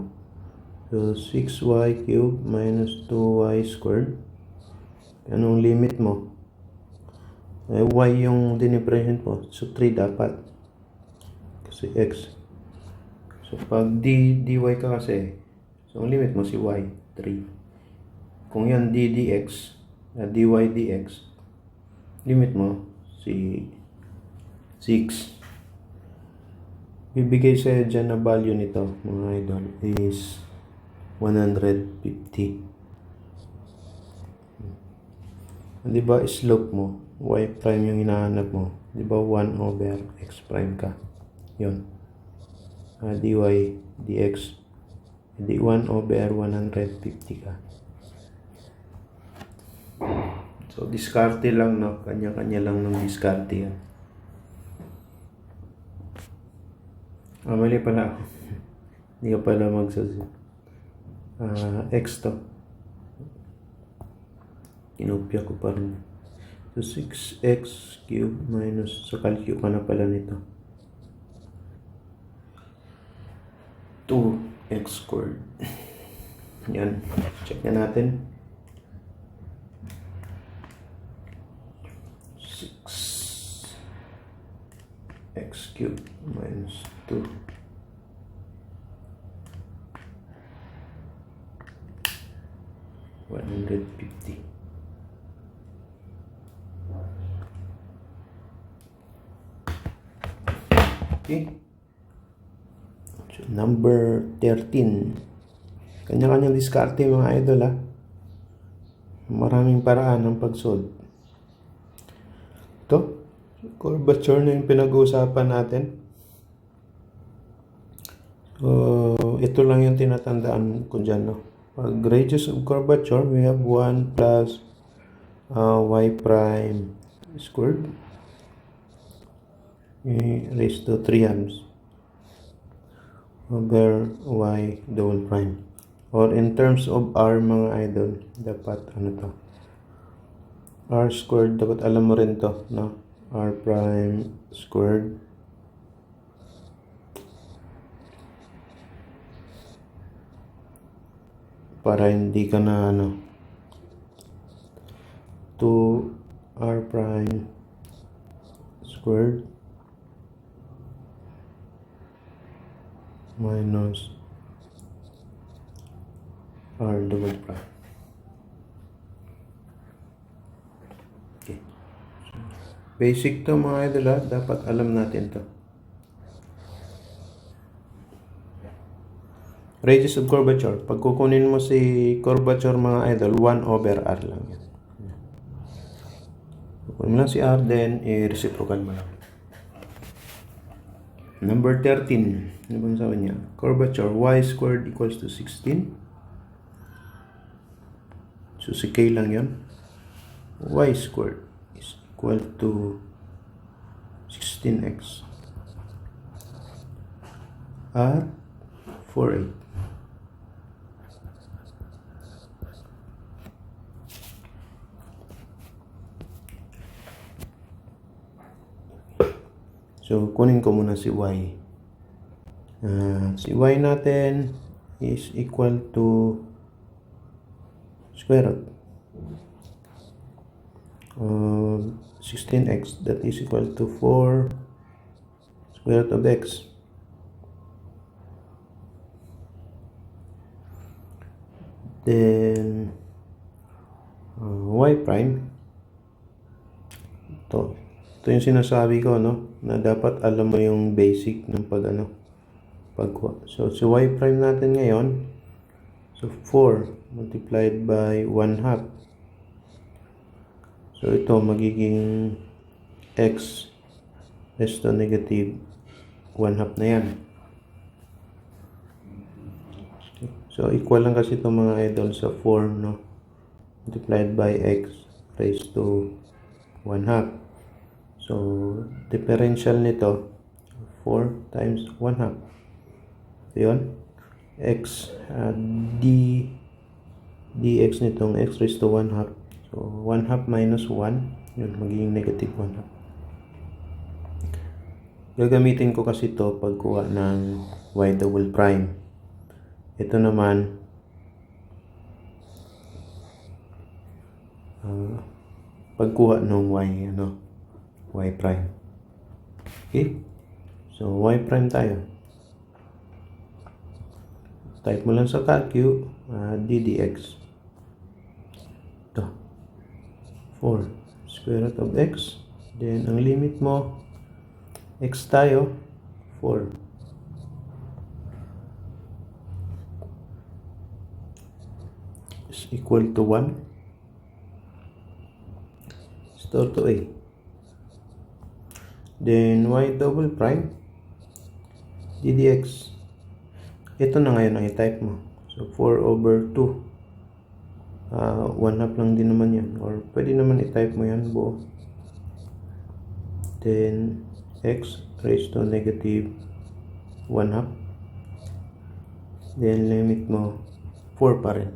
So, 6y cubed minus 2y squared. Anong limit mo? Y yung dinipresent mo. So, 3 dapat. Kasi x. So, pag dy ka kasi, so, ang limit mo si y, 3. Kung yan ddx, dy dx, limit mo si 6. Bibigay sa'yo dyan na value nito, mga idol, is 150. Diba, slope mo, y prime yung hinahanap mo. Diba, 1 over x prime ka. Yun. Dy dx. Hindi 1 over 150 ka. So, diskarte lang, no? Kanya-kanya lang ng diskarte yan. Mali pala ako. Hindi ka pala x to. Kinopya ko pa rin. So, 6x cubed minus, sa calculus ka na pala nito. 2x squared. Yan. Check na natin. 6x cubed minus 2. $150. Okay. So, number 13. Kanya-kanyang diskarte, mga idol, ha. Maraming paraan ng pag-solve. Ito, curvature na yung pinag-uusapan natin. So, ito lang yung tinatandaan ko dyan, no. Pag radius of curvature, we have 1 plus y prime squared raised to 3 over y double prime. Or in terms of r, mga idol, dapat ano to? R squared, dapat alam mo rin to, no? R prime squared para hindi ka na r prime squared minus r double prime. Okay. Basic to mga idol, dapat alam natin to. Radius of curvature. Pag kukunin mo si curvature mga idol, 1 over r lang yan. Kukunin mo lang si r, then i-reciprocal mo lang. Number 13. Ano bang sabi niya? Curvature y squared equals to 16. So si k lang yun. Y squared is equal to 16x. R 48. So, kunin ko muna si y. Si y natin is equal to square root of 16x. That is equal to 4 square root of x. Then, y prime. Ito yung sinasabi ko, no? Na dapat alam mo yung basic ng pagkuha. So, si y prime natin ngayon, so 4 multiplied by 1/2. So, ito magiging x raised to negative 1/2 na yan. So, equal lang kasi itong mga idol sa 4, no? Multiplied by x raised to 1/2. So, differential nito, 4 times 1/2. So, yun. X, dx nitong x raised to 1/2. So, 1/2 minus 1, yun, magiging negative 1/2. Gagamitin ko kasi ito pagkuha ng y double prime. Ito naman, pagkuha ng y prime. Okay? So, y prime tayo. Type mo lang sa calcu, ddx. Ito. 4 square root of x. Then, ang limit mo, x tayo, 4. Is equal to 1. Store to a. Then, y double prime, ddx. Ito na ngayon ang i-type mo. So, 4 over 2. 1/2 lang din naman yan. Or, pwede naman i-type mo yan buo. Then, x raised to negative 1/2. Then, limit mo, 4 pa rin.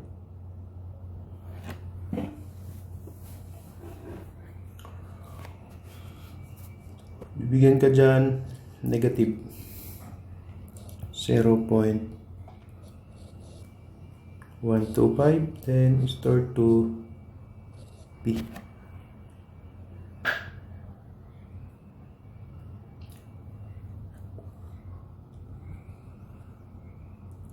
Bibigyan ka dyan, negative 0.125, then store to p.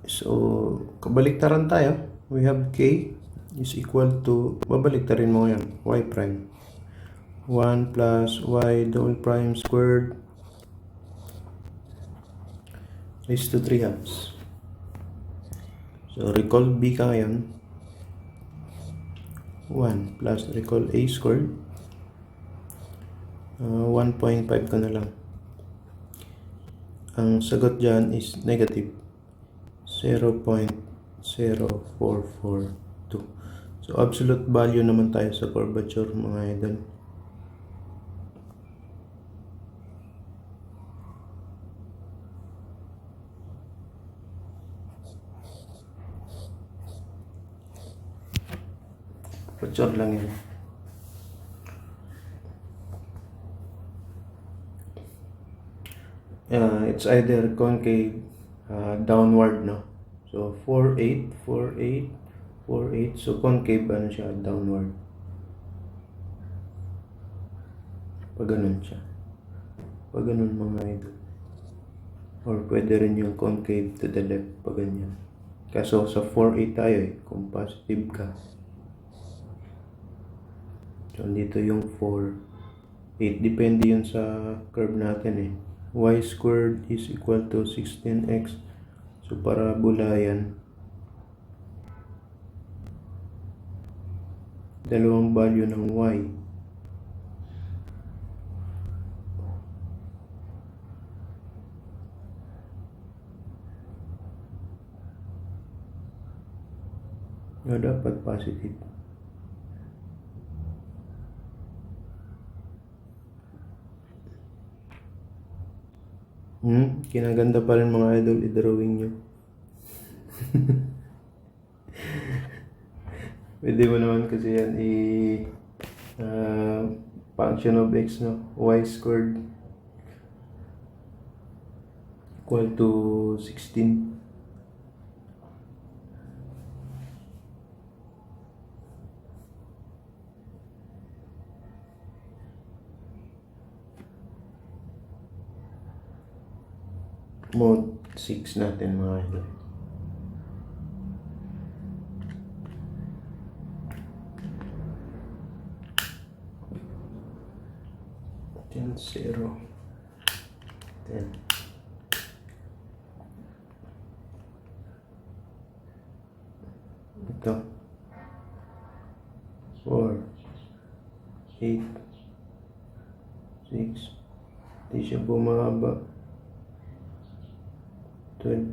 So, kabaliktaran tayo. We have k is equal to, babaliktarin mo yan, y prime. 1 plus y double prime squared raised to 3/2. So, recall b ka ngayon. 1 plus recall a squared. 1.5 ka na lang. Ang sagot dyan is negative 0.0442. So, absolute value naman tayo sa curvature mga idol. Curvature lang yun. It's either concave, downward, no? So, 48, 48, 48. So, concave, ano siya, downward. Pag ganun siya. Pag ganun mga idol. Or pwede rin yung concave to the left. Pag ganyan. Kaso sa 4-8 tayo eh. Kung positive ka. So dito yung 4-8. Depende yun sa curve natin eh. Y squared is equal to 16x. So parabola yan. Dalawang value ng y. No, dapat positive. Kinaganda pa rin mga idol, i-drawing nyo. Pwede mo naman kasi yan function of x, no? Y squared equal to 16. Mode 6 natin mga idol. Then 0. Then ito 4 8 6. Di siya bumaba. 12.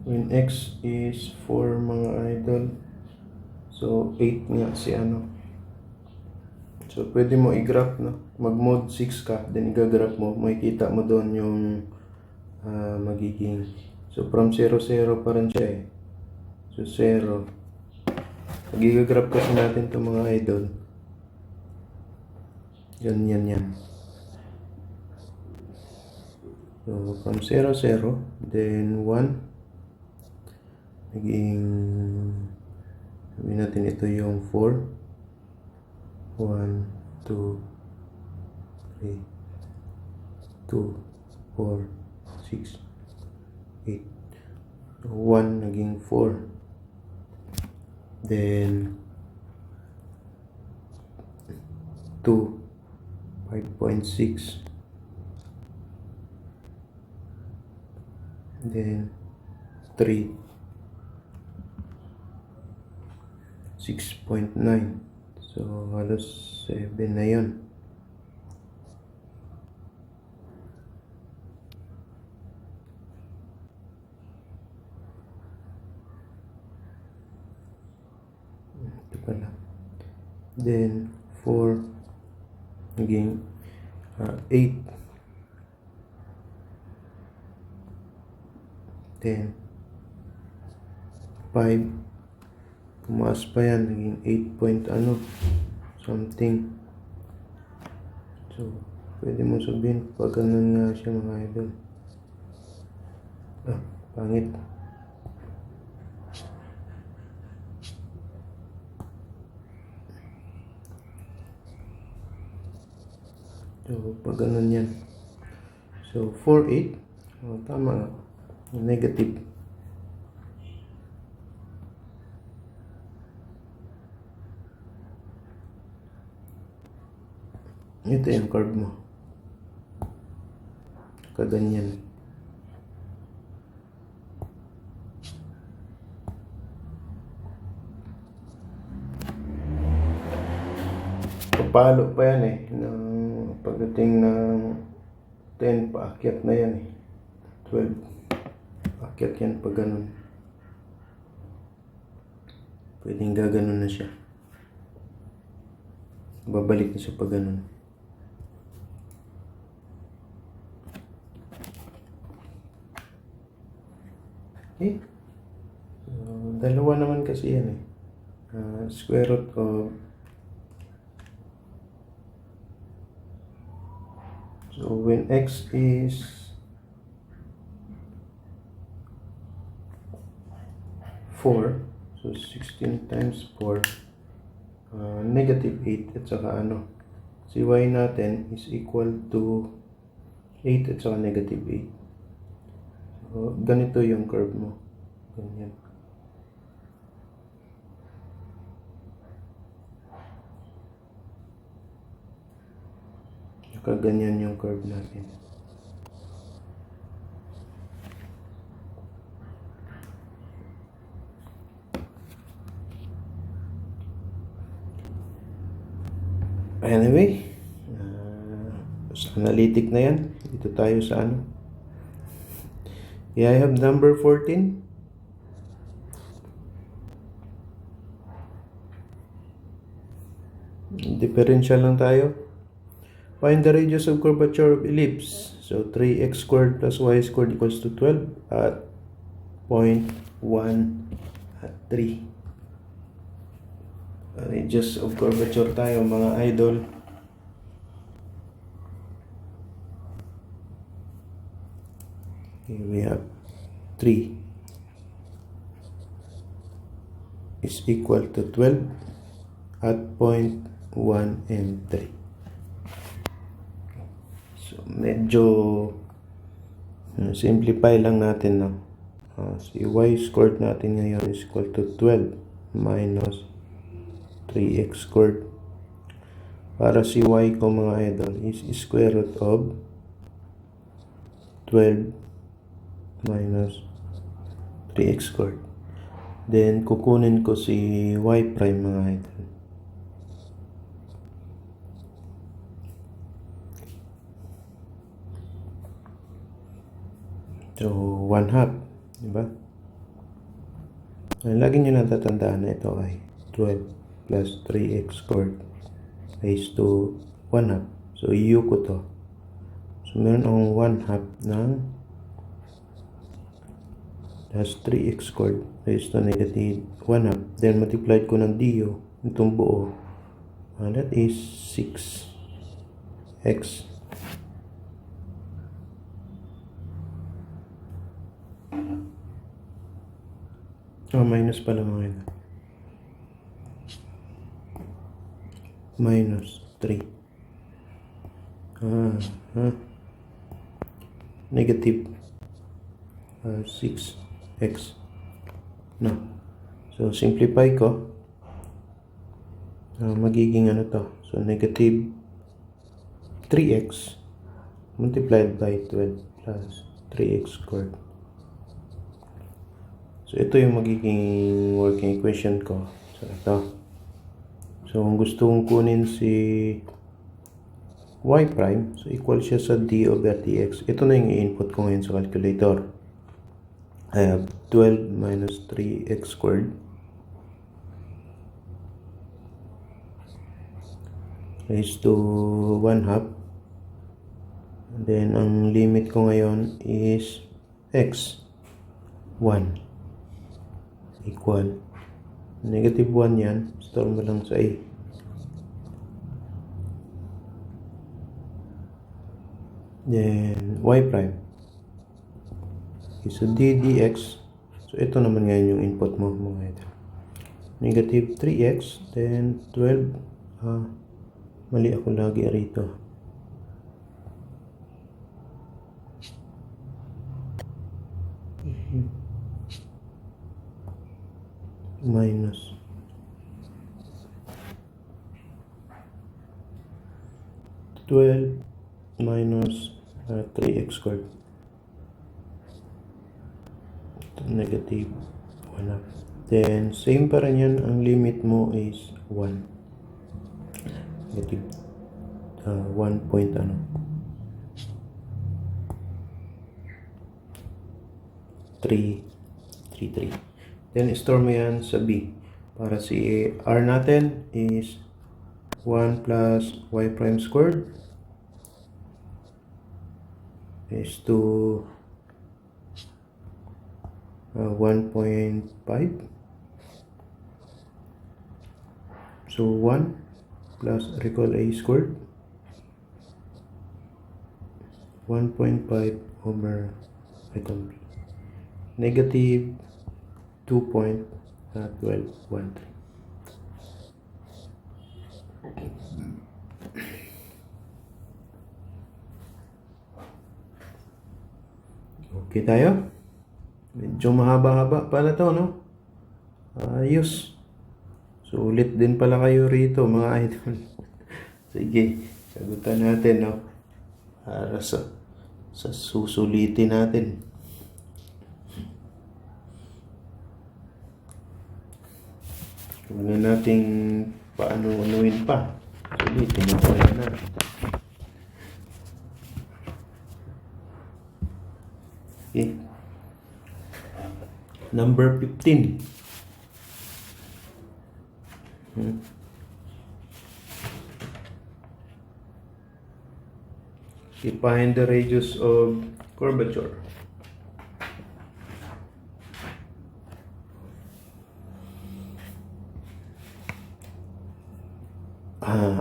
When x is 4 mga idol, so 8 nga si ano. So pwede mo i-graph, no? Mag-mode 6 ka, then i-graph mo, makikita mo doon yung magiging. So from 0 0 pa rin siya eh. So 0. Pag i-graph kasi natin itong mga idol, yan. So from 0 0, then 1, naging, sabihin natin ito yung 4, 1 2 3 2 4 6 8. So 1 naging 4, then 2 5.6, then 3 6.9. So halos 7 na yun. Ito pala. Then 4 naging 8, then 5, tumaas pa yan, naging 8 point ano something. So pwede mo sabihin pag ganun nga siya mga idol. Pangit. So pag ganun yan. So 4 8, tama nga, negative. Ito yung curve mo. Kaganyan. Papalo pa yan eh. Pagdating ng 10, paakyat na yan eh. 12. Paakyat yan pag ganun. Pwedeng gaganon na siya. Babalik na siya pag ganun. Okay. So, dalawa naman kasi yan eh. Square root of, so when x is 4. So, 16 times 4. Negative 8 at saka ano. Si y natin is equal to 8 at saka negative 8. So, ganito yung curve mo. Ganyan. Saka ganyan yung curve natin. Anyway, sa analytic na yan. Dito tayo sa ano. I have number 14. Differential lang tayo. Find the radius of curvature of ellipse. So, 3x squared plus y squared equals to 12 at 0.1 at 3. Radius of curvature tayo mga idol. Here we have 3 is equal to 12 at 0.1 and 3. So, medyo simplify lang natin, no? Si y squared natin ngayon is equal to 12 minus 3x squared. Para si y ko mga idol is square root of 12 minus 3x squared. Then, kukunin ko si y prime mga idol. So, 1/2. Diba? Lagi nyo lang tatandaan na ito ay 12 plus 3x squared raised to 1/2. So, u ko to. So, meron akong 1/2 ng that's 3x squared raised to negative 1/2. Then, multiplied ko ng du, itong buo. That is 6x. Minus pala mga ito. Minus 3. Negative 6x. No. So, simplify ko. Magiging ano to? So, negative 3x multiplied by 12 plus 3x squared. So, ito yung magiging working equation ko. So, ito. So, kung gusto kong kunin si y prime, so equal siya sa d over dx. Ito na yung input ko ngayon sa calculator. I have 12 minus 3x squared raised to 1/2. And then, ang limit ko ngayon is x. 1. Equal. Negative 1 yan. Store mo lang sa a. Then, y prime. Okay, so d dx. So, ito naman ngayon yung input mo mga ito. Negative 3x. Then, 12. Mali ako lagi rito. Minus 12 minus 3x squared. Negative 1/2. Then, same pa rin yan. Ang limit mo is 1. Negative 1 point ano. 3. Then, store mo yan sa B. Para si R natin is 1 plus y prime squared is to 1.5. So, 1 plus recall a squared 1.5 over recall b. Negative 2.1213. Okay tayo? Medyo mahaba-haba pala to, no? Ayos. Sulit din pala kayo rito, mga idol. Sige, sagutan natin, no? Para sa susulitin natin. Huwag na nating paano-anuin pa. Sulitin na pala natin. Okay. Number 15. Find the radius of curvature.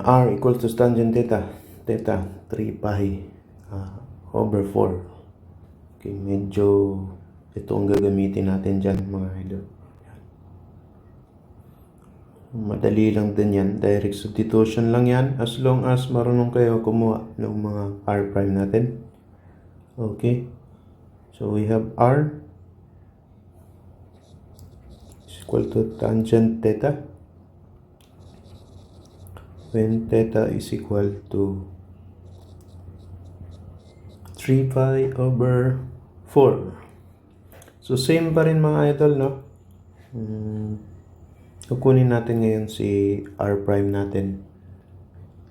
R equals to tangent theta. Theta 3 pi over 4. Okay, medyo ito ang gagamitin natin dyan, mga idol. Madali lang din yan. Direct substitution lang yan as long as marunong kayo kumuha ng mga R prime natin. Okay. So we have R is equal to tangent theta when theta is equal to 3 pi over 4. So same pa rin, mga idol, no? Kukunin natin ngayon si R prime natin.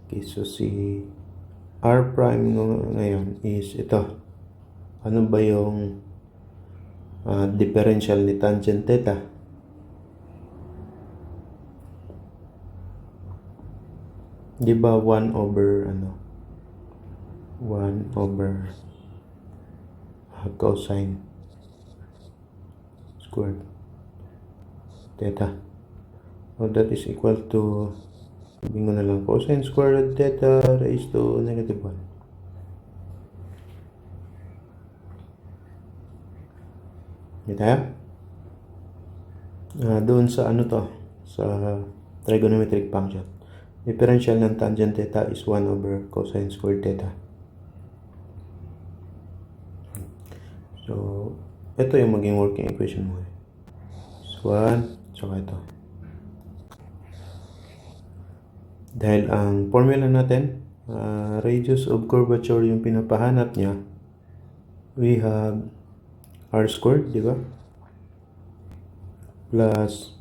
Okay, so si R prime ngayon is ito. Ano ba yung differential ni tangent theta? Di ba 1 over 1 over cosine squared theta. So that is equal to, sabihin ko na lang, cosine squared theta raised to negative 1. Kita? Doon sa sa trigonometric function. Differential ng tangent theta is 1 over cosine squared theta. So, ito yung maging working equation mo. So, 1, saka ito. Dahil ang formula natin, radius of curvature yung pinapahanap niya, we have r squared, di ba? Plus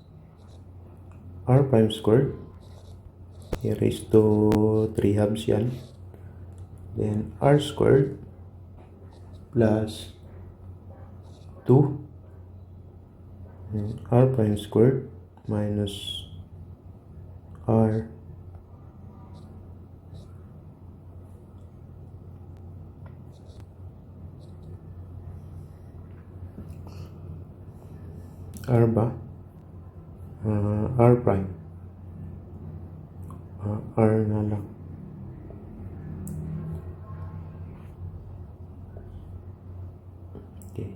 r prime squared. Raised to 3 halves yan. Then r squared plus 2 r prime squared minus r ba? R prime. R na lang. Okay.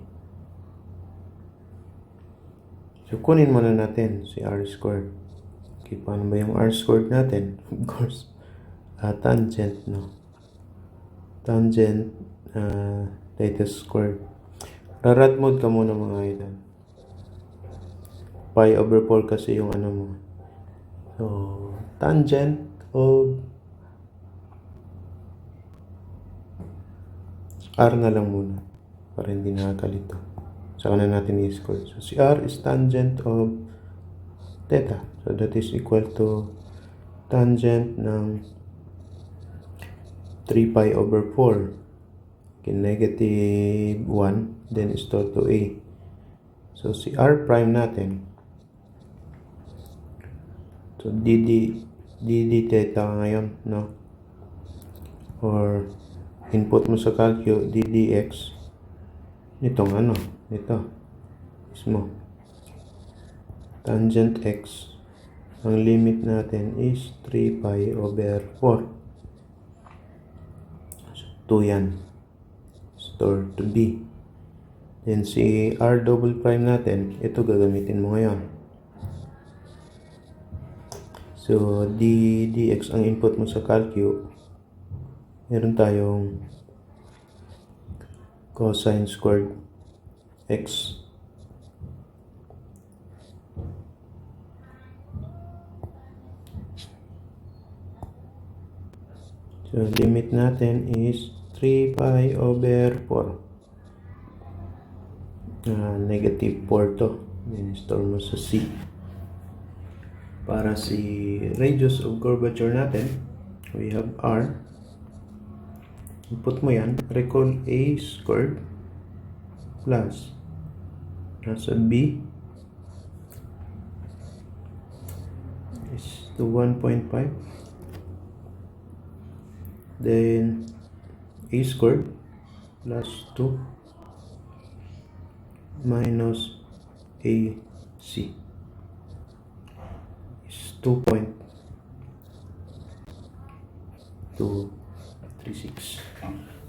So, kunin muna natin si r squared. Okay, paano ba yung r squared natin? Of course, tangent, no? Tangent theta squared. Rarat mode ka muna, mga idol. Pi over 4 kasi yung mo. So, tangent of r na lang muna para hindi nakakalito. Saka na natin i-square. So, si r is tangent of theta. So, that is equal to tangent ng 3 pi over 4. Okay, negative 1. Then, is to a. So, si r prime natin. So, dd theta ngayon, no? Or, input mo sa calcio, ddx. Nitong nito. Mismo. Tangent x. Ang limit natin is 3 pi over 4. So, 2 yan. Store to b. Then si R double prime natin, ito gagamitin mo ngayon. So, dx ang input mo sa calcu. Meron tayong cosine squared x. So, limit natin is 3 pi over 4. Negative 4 to. Then, store mo sa C. Para si radius of curvature natin, we have R. Input mo yan. Recall A squared plus nasa B is to 1.5. Then A squared plus 2 minus AC is 2.236.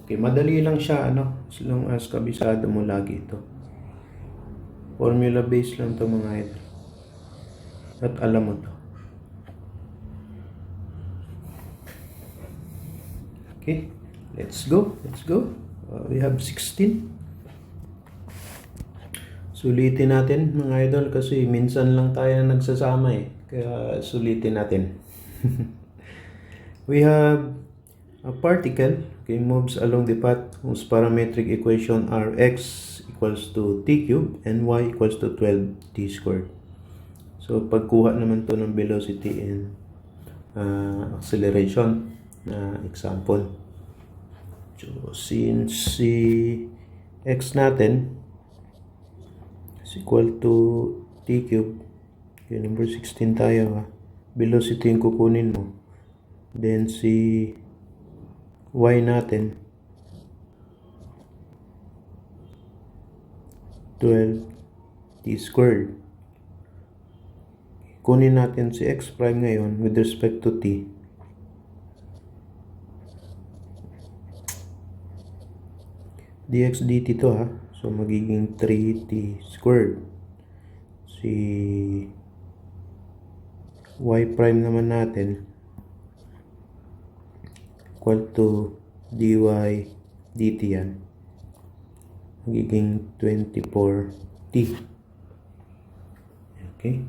Okay, madali lang siya, as long as kabisado mo lagi ito. Formula based lang to mga ito. At alam mo to. Okay, let's go. We have 16. Sulitin natin mga idol kasi minsan lang tayo nagsasama Kaya sulitin natin. We have a particle moves along the path whose parametric equation are x equals to t cubed and y equals to 12t squared. So pagkuha naman to ng velocity and acceleration. Example. So, since si x natin is equal to t cube, okay, number 16 tayo velocity yung kukunin mo. Then si y natin 12t squared. Kunin natin si x prime ngayon with respect to t. Dx dt to so magiging 3t squared. Si y prime naman natin equal to dy dt yan. Magiging 24t. Okay.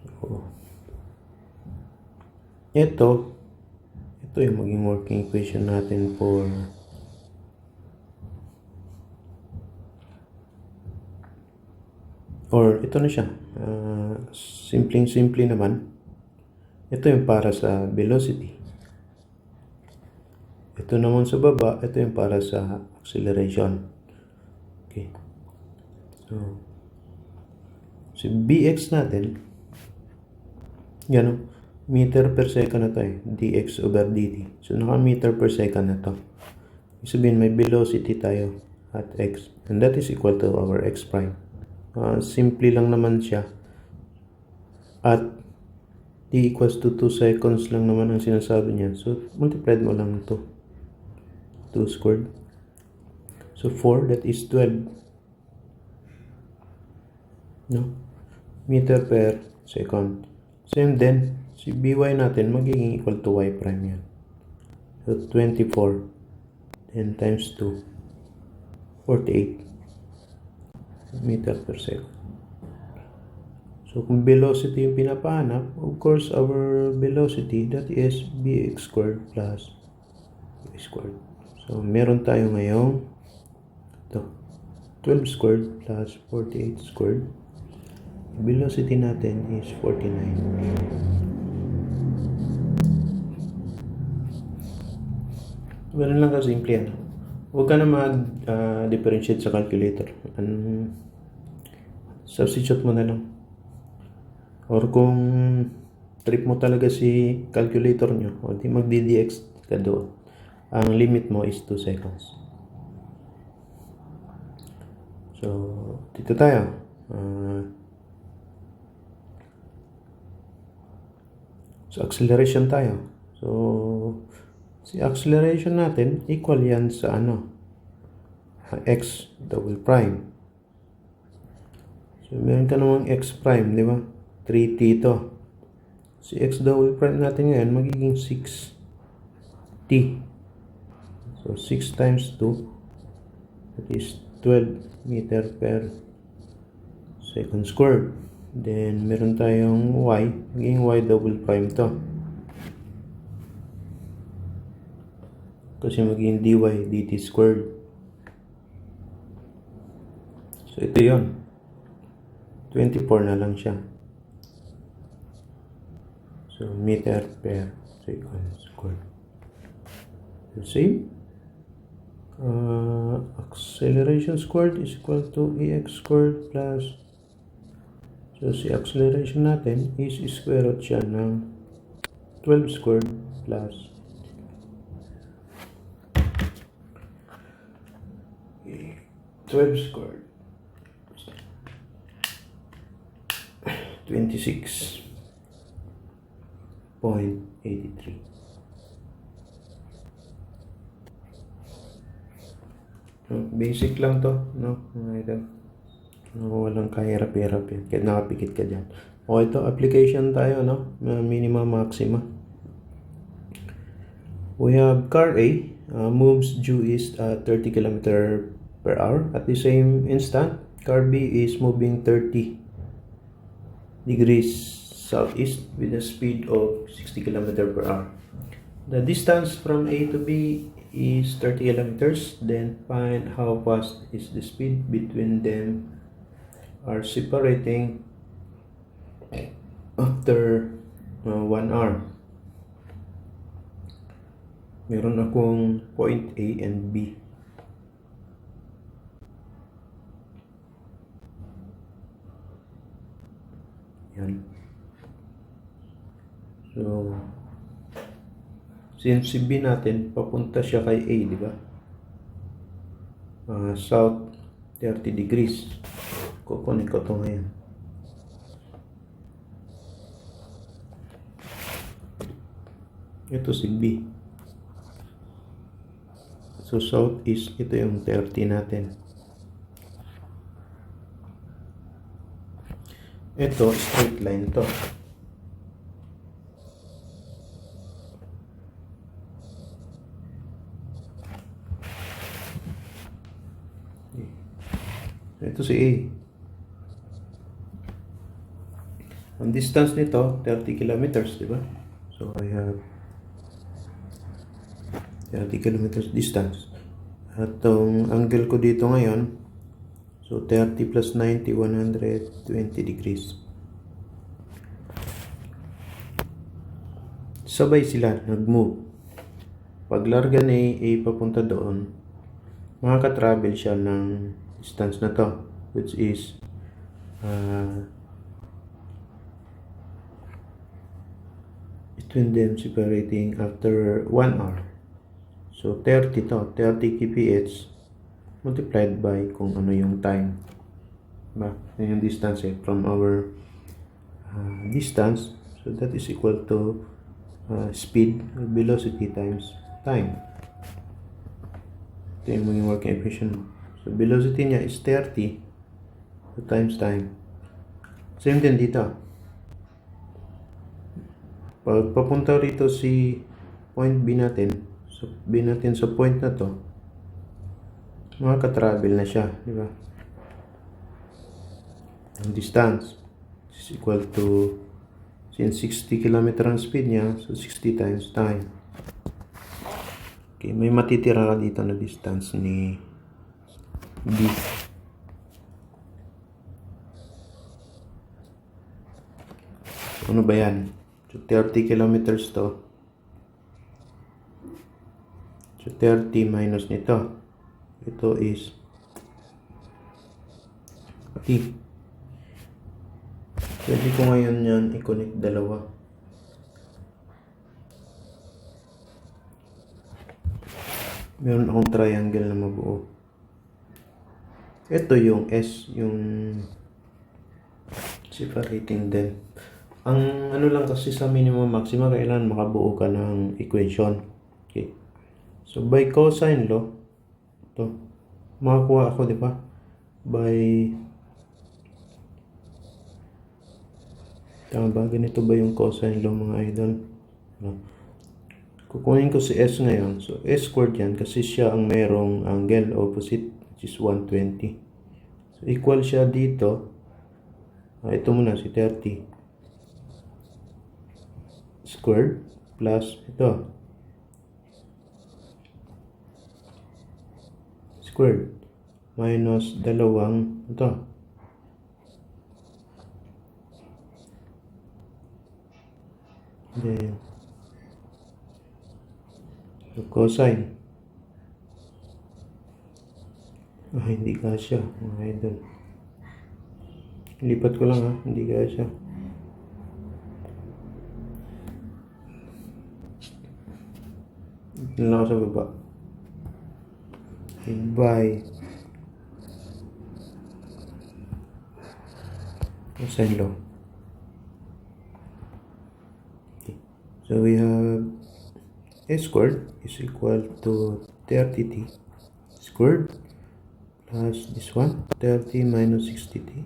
So, ito yung maging working equation natin for ito na siya. Simple naman. Ito yung para sa velocity. Ito naman sa baba, ito yung para sa acceleration. Okay. So, si bx natin, meter per second na to dx over dt. So, naka meter per second na to. Ibig sabihin, may velocity tayo at x. And that is equal to our x prime. Simple lang naman siya. At t equals to 2 seconds lang naman ang sinasabi niya. So, multiplied mo lang ito. 2 squared. So, 4, that is 12. No? Meter per second. Same then, si by natin magiging equal to y prime yan. So, 24. 10 times 2. 48. Meter per second. So, kung velocity yung pinapahanap, of course, our velocity, that is bx squared plus y squared. So, meron tayo ngayong 12 squared plus 48 squared. Velocity natin is 49. Ganun lang kasimple yan. Huwag ka na mag-differentiate sa calculator. Substitute mo na lang. Or kung trip mo talaga si calculator nyo, o di mag-ddx ka doon. Ang limit mo is 2 seconds. So, dito tayo. So, acceleration tayo. So, si acceleration natin, equal yan sa x double prime. So, meron ka namang x prime, di ba? 3t to. Si x double prime natin ngayon, magiging 6t. So, 6 times 2, that is 12 meter per second squared. Then, meron tayong y, magiging y double prime to. Kasi magiging dy dt squared. So, ito yon 24 na lang siya. So, meter per second squared. The same. Acceleration squared is equal to ax squared plus, so si acceleration natin is square root siya ng 12 squared plus 12 squared 26.83. Basic lang to, no? Walang kahirap-hirap yan. Kaya nakapikit ka dyan. Okay, ito, application tayo, no? Minima, maxima. We have car A moves due east at 30 km per hour. At the same instant, car B is moving 30 degrees southeast with a speed of 60 km per hour. The distance from A to B is 30 kilometers. Then find how fast is the speed between them are separating after 1 hour. Meron akong point A and B. Yan. So, since si B natin, papunta siya kay A, di ba? South 30 degrees. Kukunin ko ito ngayon. Ito si B. So, southeast, ito yung 30 natin. Ito, straight line to. Ito si A. Ang distance nito, 30 kilometers, di ba? So, I have 30 kilometers distance. At ang angle ko dito ngayon, so 30 plus 90, 120 degrees. Sabay sila, nag-move. Pag larga ni A papunta doon, makaka-travel siya ng distance na to, which is between them separating after 1 hour. So 30 to, 30 kph multiplied by kung ano yung time. Diba? Yun yung distance from our distance. So that is equal to speed or velocity times time. Ito yung maging working equation mo. So velocity niya is 30 times time. Same din dito. Pag papunta rito si point B natin, so B natin sa point na to, makaka-travel na siya, di ba? Ang distance is equal to, since 60 km ang speed niya, so 60 times time. Okay, may matitira ka dito na distance ni B. So, ano ba yan? So, 30 kilometers to. So, 30 minus nito. Ito is T. Pwede ko ngayon yan i-connect dalawa. Meron akong triangle na mabuo. Ito yung S, yung separating them. Ang ano lang kasi sa minimum maxima, kailangan makabuo ka ng equation. Okay. So by cosine law, ito, makakuha ako, di ba? By, tama ba? Ganito ba yung cosine law, mga idol? No. Kukunin ko si S ngayon. So, S squared yan kasi siya ang mayroong angle opposite, which is 120. So, equal siya dito. Ito muna, si 30. Squared plus ito. Squared minus dalawang ito. Then, so cosine. Hindi kasya, mga idol. Lipat ko lang ha, hindi kasya. Ito lang ako sa baba. By cosine law. Okay. So we have S squared is equal to 30t squared plus this one, 30 minus 60t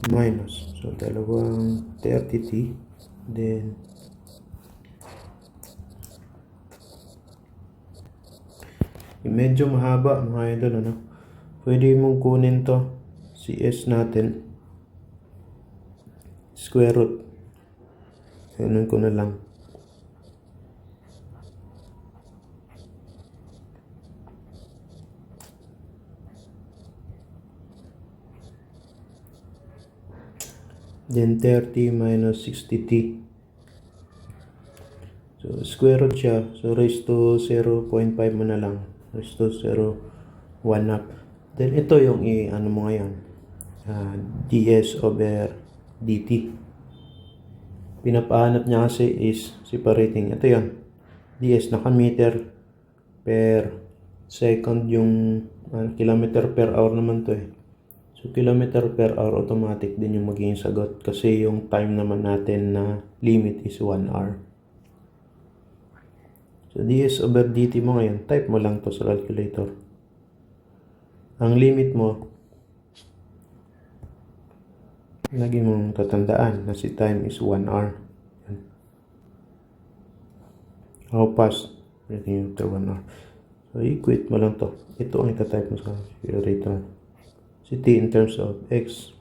minus, so dalawang 30t, then medyo mahaba, mga idol, ano? Pwede mong kunin to, si S natin, square root. Ganun ko na lang. Then 30 minus 60t. So square root siya. So raised to 0.5 mo na lang. Raised to 0, 1 up. Then ito yung ano mo ngayon. ds over dt. Pinapahanap niya kasi is separating. Ito yun. ds, naka-meter per second yung kilometer per hour naman to eh. So, kilometer per hour automatic din yung magiging sagot kasi yung time naman natin na limit is 1 hour. So, ds over dt mo ngayon, type mo lang to sa calculator. Ang limit mo, lagi mong tatandaan na si time is 1 hour. How fast? Everything after 1 hour. So, equate mo lang to. Ito ang itatype mo sa calculator. Si t in terms of x.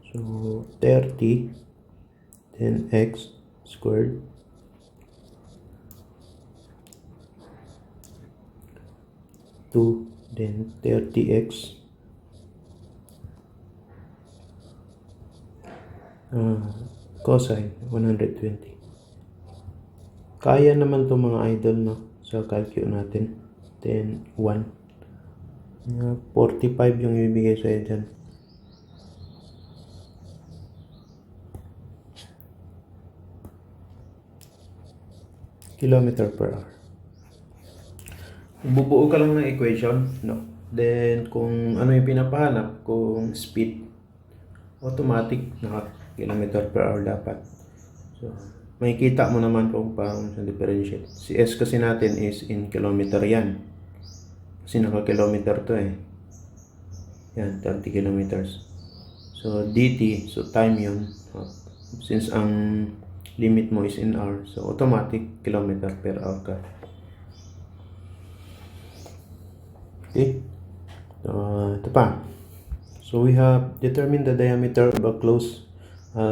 So 30, then x squared two, then 30x cosine 120. Kaya naman to mga idol, no, sa calculate natin. Then 1 45 yung ibibigay sa'yo dyan. Kilometer per hour. Bubuo ka lang ng equation, no? Then kung ano yung pinapahanap, kung speed, automatic naka kilometer per hour dapat. So makikita mo naman kung paano sa differentiate. Si S kasi natin is in kilometer yan. Kasi naka-kilometer to eh. Yan, 30 kilometers. So, dt, so time yun. Since ang limit mo is in hour, so automatic kilometer per hour ka. Okay? Ito pa. So, we have determined the diameter of a closed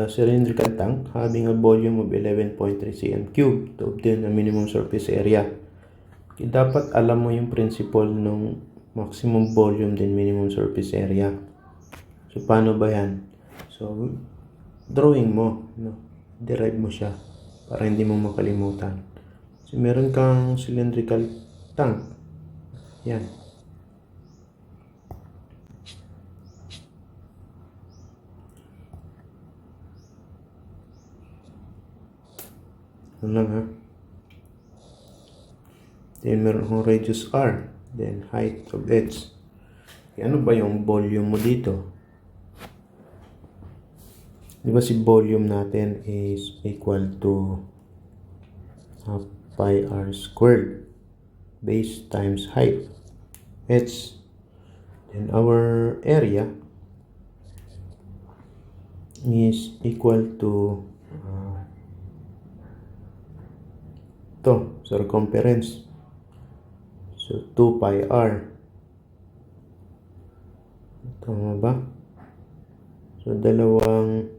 cylindrical tank having a volume of 11.3 cm cubed to obtain a minimum surface area. Okay, dapat alam mo yung principle ng maximum volume din minimum surface area. So paano ba yan? So drawing mo, no? Derive mo siya para hindi mo makalimutan. So meron kang cylindrical tank. Yan. Ano lang ha. Then meron akong radius r. Then height of edge. Okay, ano ba yung volume mo dito? Di ba si volume natin is equal to pi r squared base times height. It's then our area is equal to circumference. So 2 pi r. Tama ba? So dalawang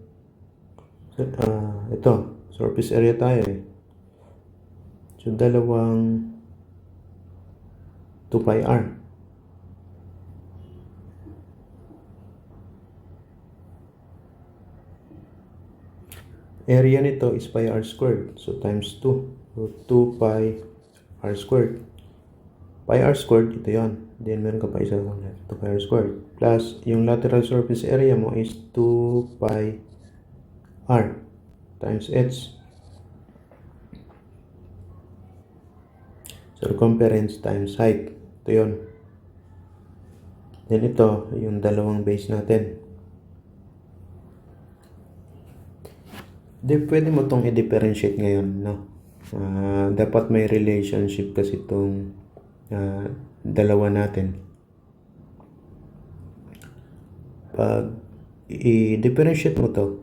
ito, surface area tayo eh. So dalawang 2 pi r. Area nito is pi r squared. So times 2. So 2 pi r squared. Pi r squared, ito yun. Then meron ka pa isa lang. 2 pi r squared. Plus, yung lateral surface area mo is 2 pi r times h. Circumference times height. Ito yun. Then ito, yung dalawang base natin. Pwede mo itong i-differentiate ngayon, no? Dapat may relationship kasi itong dalawa natin. Pag i-differentiate mo to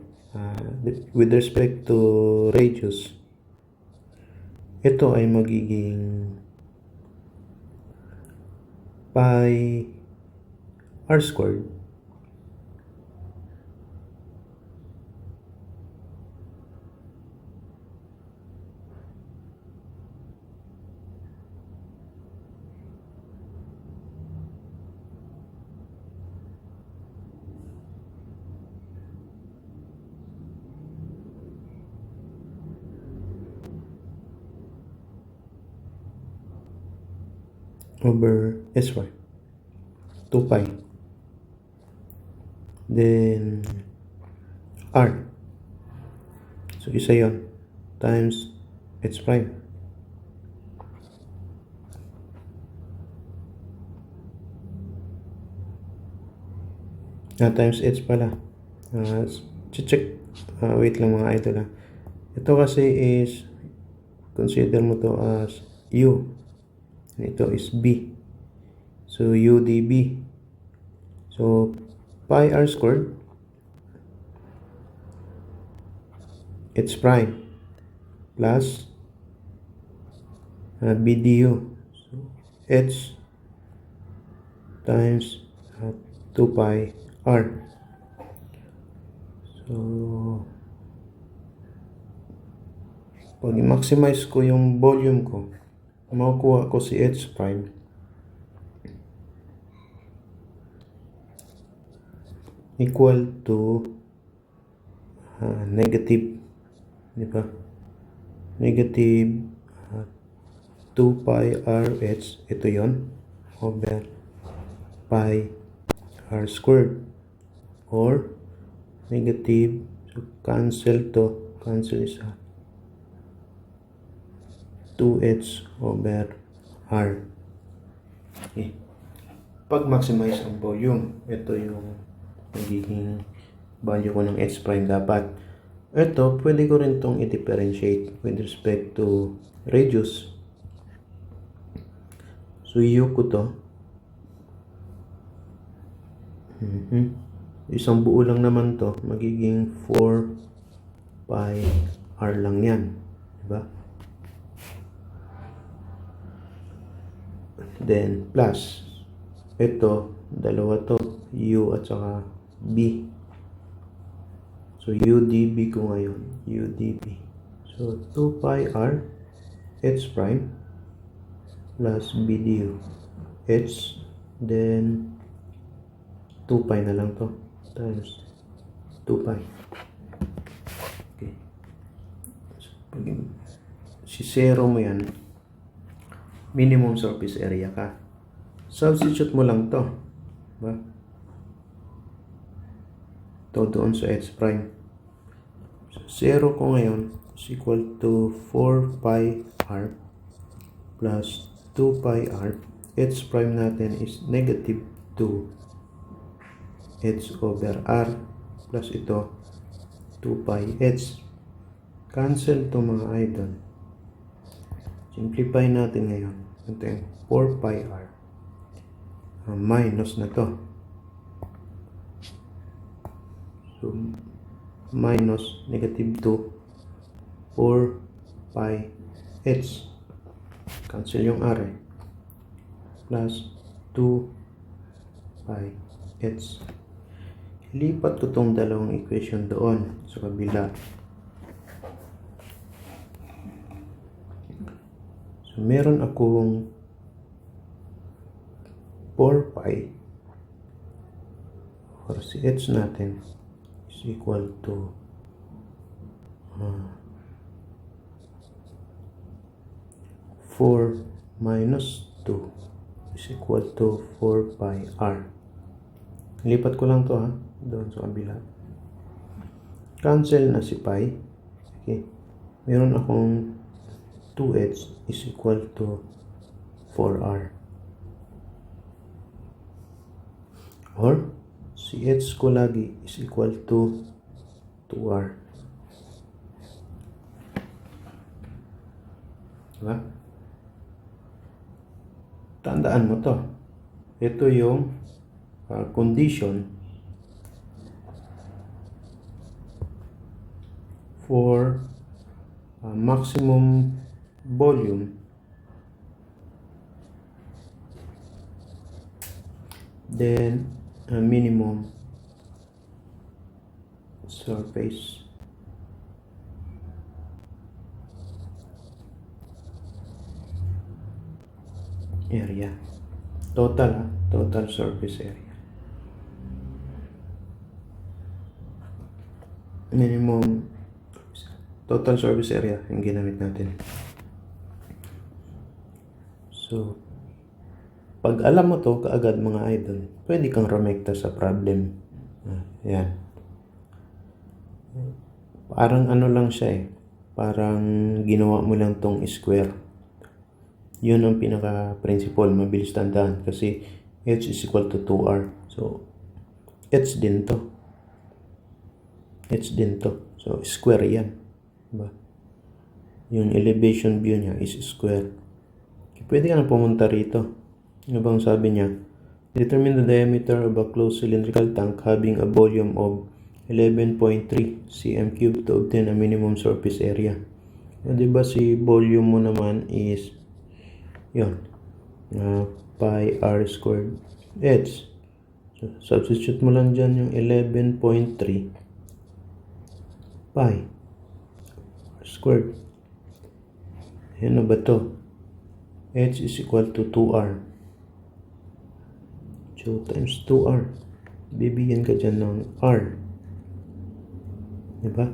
with respect to radius, ito ay magiging pi r squared over sy. 2 pi. Then r. So isa yon times h prime. Times h pala. Check. Wait lang mga idol. Ito kasi is, consider mo to as u. Ito is b. So u db. So pi r squared h prime plus b du. So h times 2 pi r. So pag i-maximize ko yung volume ko, makukuha ko si h prime equal to negative, di ba? Negative 2 pi r h, ito yon, over pi r squared, or negative, so cancel isa, 2h over r. Okay. Pag maximize ang volume, ito yung magiging value ko ng h prime dapat. Ito, pwede ko rin itong i-differentiate with respect to radius. So, u ko to. Isang buo lang naman to, magiging 4 pi r lang yan, diba? Then plus ito, dalawa to, u at saka b. So u db ko ngayon, u db. So 2 pi r h prime plus b du h, then 2 pi na lang to times 2 pi. Okay. So, pag si zero mo yan, minimum surface area ka. Substitute mo lang to, diba? To doon sa h prime. So 0 ko ngayon is equal to 4 pi r plus 2 pi r. H prime natin is negative 2 h over r plus ito 2 pi h. Cancel to mga idol. Simplify natin ngayon. Ito yung 4 pi r. Minus na to. So, minus negative 2 4 pi h. Cancel yung r plus 2 pi h. Ilipat ko tong dalawang equation doon sa kabila. So, meron akong 4 pi or si h natin is equal to 4 minus 2 is equal to 4 pi r. Lipat ko lang to doon sa kabila. Cancel na si pi. Okay. Meron akong 2h is equal to 4r. Or si h ko lagi is equal to 2r. Diba? Tandaan mo to. Ito yung condition for maximum volume then a minimum surface area. Total surface area. Minimum total surface area yung ginamit natin. So, pag alam mo to kaagad mga idol, pwede kang rumekta sa problem. Yan. Parang ano lang siya parang ginawa mo lang tong square. Yun ang pinaka-principle, mabilis tandaan kasi h is equal to 2r. So, h din to. So, square yan. Diba? Yung elevation view niya is square. Pwede ka na pumunta rito. Ano bang sabi niya? Determine the diameter of a closed cylindrical tank having a volume of 11.3 cm cubed to obtain a minimum surface area. Diba si volume mo naman is yun, pi r squared h. So, substitute mo lang dyan yung 11.3 pi r squared. Yan na ba to? H is equal to 2r. So, times 2r. Bibigyan ka dyan ng r. Diba?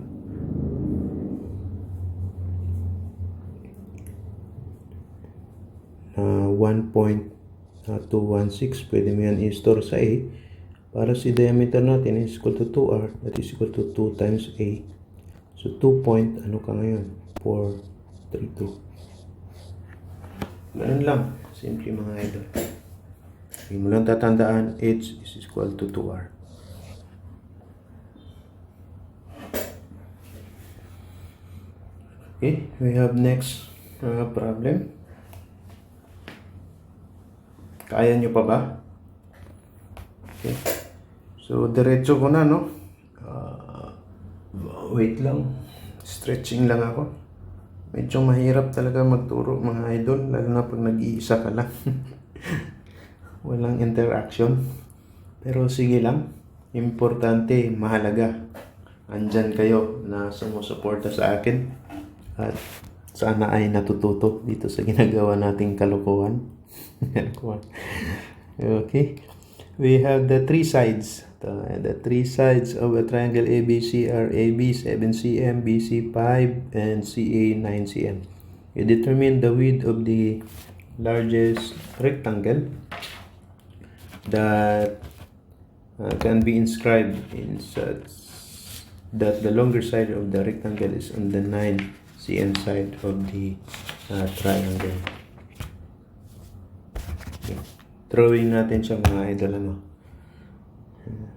Na 1.216. Pwede mo yan i-store sa a. Para si diameter natin is equal to 2r. That is equal to 2 times a. So, 2 point, ano ka ngayon? 432. Ganun lang. Simple mga idol. Hindi mo lang tatandaan, h is equal to 2r. Okay, we have next problem. Kaya nyo pa ba? Okay. So, diretso ko na, no? Wait lang. Stretching lang ako. Medyo mahirap talaga magturo mga idol, lalo na pag nag-iisa ka lang. Walang interaction. Pero sige lang. Importante, mahalaga. Andyan kayo na sumusuporta sa akin. At sana ay natututo dito sa ginagawa nating kalokohan. Okay. We have the three sides. The three sides of a triangle ABC are AB 7 cm, BC 5, and CA 9 cm. You determine the width of the largest rectangle that can be inscribed in such that the longer side of the rectangle is on the 9 cm side of the triangle. Okay. Drawing natin siya mga idol, ano? 9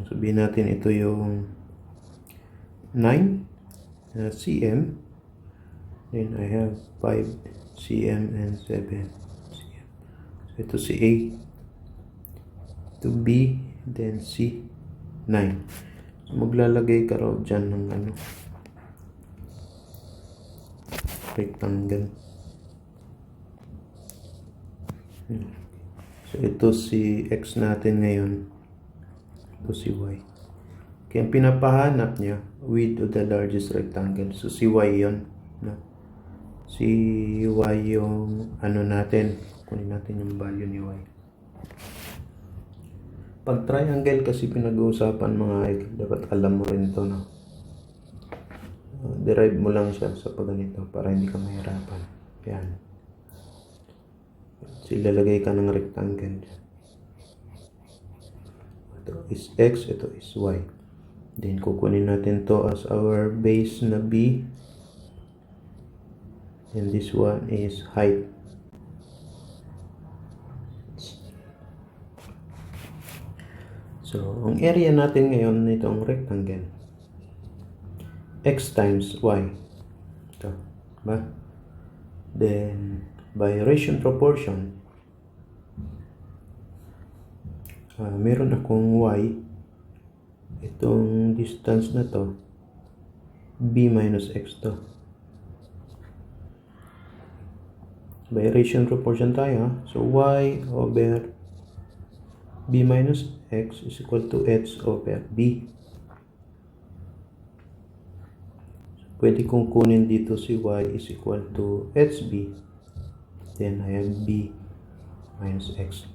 Sabihin natin ito yung 9 cm. Then I have 5 cm and 7 cm. So ito si A, to B, then C, 9. So maglalagay ka raw dyan ng rectangle. So ito si X natin ngayon. Ito si Y. Kaya pinapahanap niya width of the largest rectangle. So si Y yun. No? Si Y yung natin. Kunin natin yung value ni Y. Pag triangle kasi pinag-uusapan mga idol, dapat alam mo rin ito. No? Derive mo lang siya sa pagganito para hindi ka mahirapan. Yan. So, ilalagay ka ng rectangle. Ito is X, ito is Y. Then, kukunin natin to as our base na B. And this one is height. So, ang area natin ngayon nitong rectangle, X times Y. Ito. Diba? Then, by ratio proportion, meron akong Y. Itong distance na to, B minus X to. By ratio proportion tayo. So, Y over B minus X is equal to H over B. Pwede kong kunin dito si Y is equal to HB. Then I have B minus X.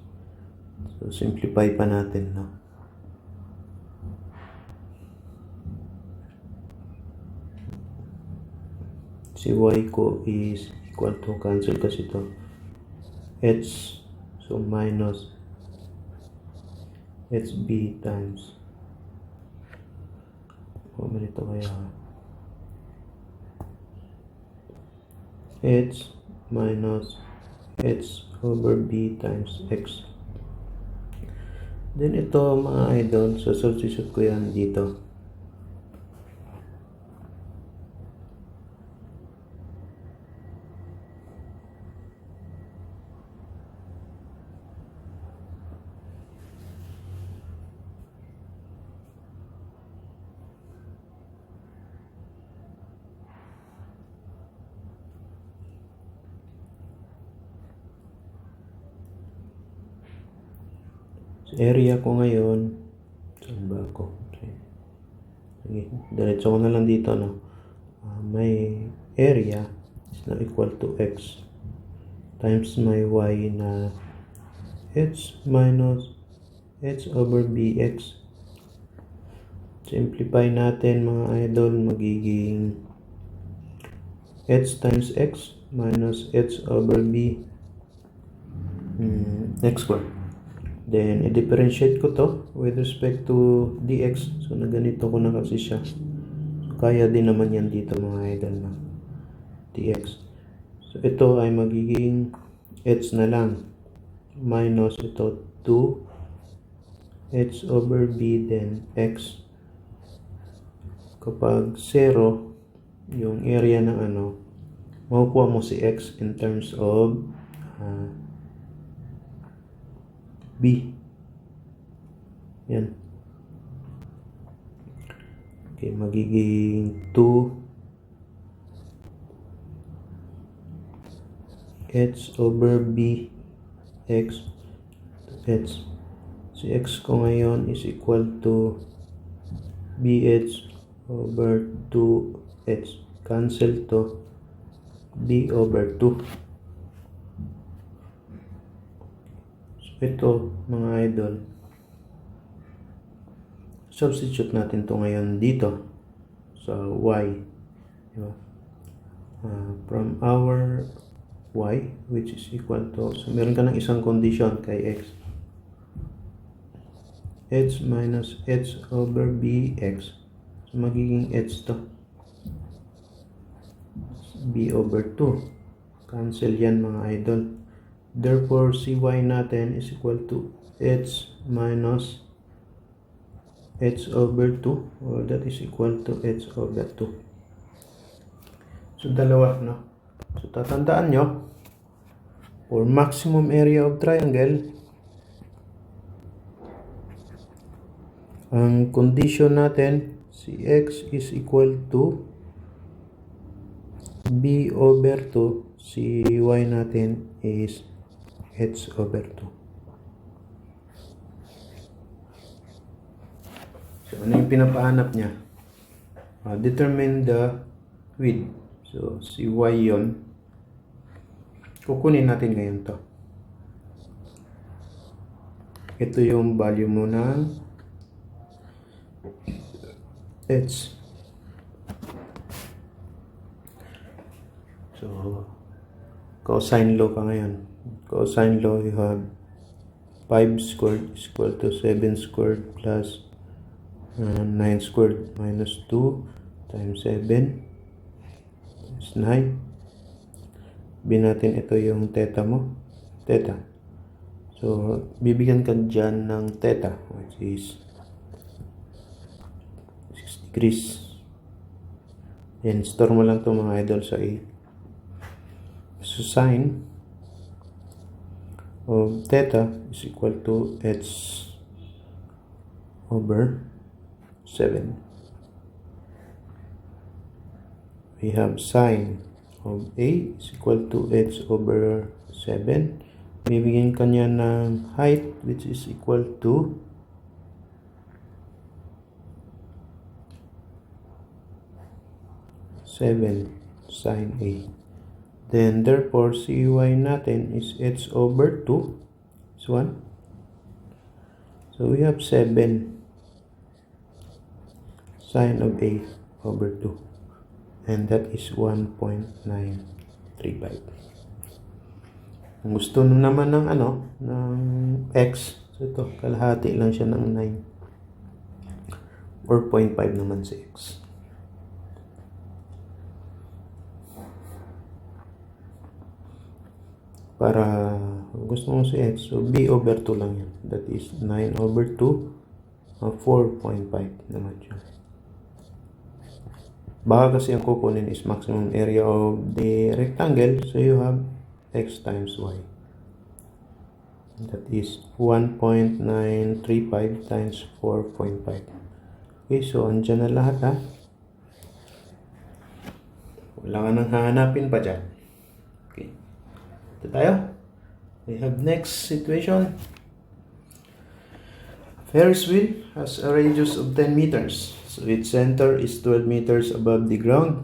So simplify pa natin, no? Si Y ko is equal to, cancel kasi ito, H. So minus HB times, ganito kaya, H minus H over B times X. Then ito mga idol, so substitute ko yan dito. Area ko ngayon, saan ba ako? Okay. Diretso ko na lang dito, no? My area is now equal to X times my Y na H minus H over BX. Simplify natin mga idol, magiging H times X minus H over B X squared. Then, i-differentiate ko to with respect to dx. So, na ganito ko na kasi siya. So, kaya din naman yan dito mga idol na dx. So, ito ay magiging h na lang. Minus ito 2 h over b then x. Kapag 0, yung area ng makukuha mo si x in terms of B. Yan. Okay, magiging 2 H over B X to H. Si X ko ngayon is equal to BH over 2H. Cancel to B over 2. Ito mga idol, substitute natin to ngayon dito sa Y, diba? From our Y, which is equal to, so meron ka ng isang condition kay X, H minus H over BX. So magiging H to B over 2. Cancel yan mga idol. Therefore, CY natin is equal to H minus h over 2, or that is equal to h over 2. So dalawa, no? So tatandaan nyo, for maximum area of triangle, ang condition natin, si x is equal to b over 2, si y natin is h over 2. So ano yung pinapahanap niya? Determine the width. So si y yon. Kukunin natin ngayon to. Ito yung value mo ng h. So cosine law ka ngayon. Cosine law, you have 5 squared is equal to 7 squared plus 9 squared minus 2 times 7 is 9. Sabihin natin ito yung theta mo. Theta. So, bibigyan ka dyan ng theta, which is 6 degrees. Then, store mo lang ito mga idol sa A. So, sine of theta is equal to h over 7. We have sine of A is equal to h over 7. Bibigyan ka niya ng height, which is equal to 7 sine A. Then, therefore, cy natin is h over 2. This one. So, we have 7 sine of A over 2. And that is 1.935. Kung gusto naman ng ng x, so ito, kalahati lang siya ng 9. Or 0.5 naman si x. Para gusto mo si x, so b over 2 lang yan. That is 9 over 2, 4.5 naman siya. Baka kasi ang kukunin is maximum area of the rectangle, so you have x times y. That is 1.935 times 4.5. Okay, so andyan na lahat ha. Wala ka nang hahanapin pa dyan. Okay. Ito tayo. We have next situation. Ferris wheel has a radius of 10 meters. So its center is 12 meters above the ground.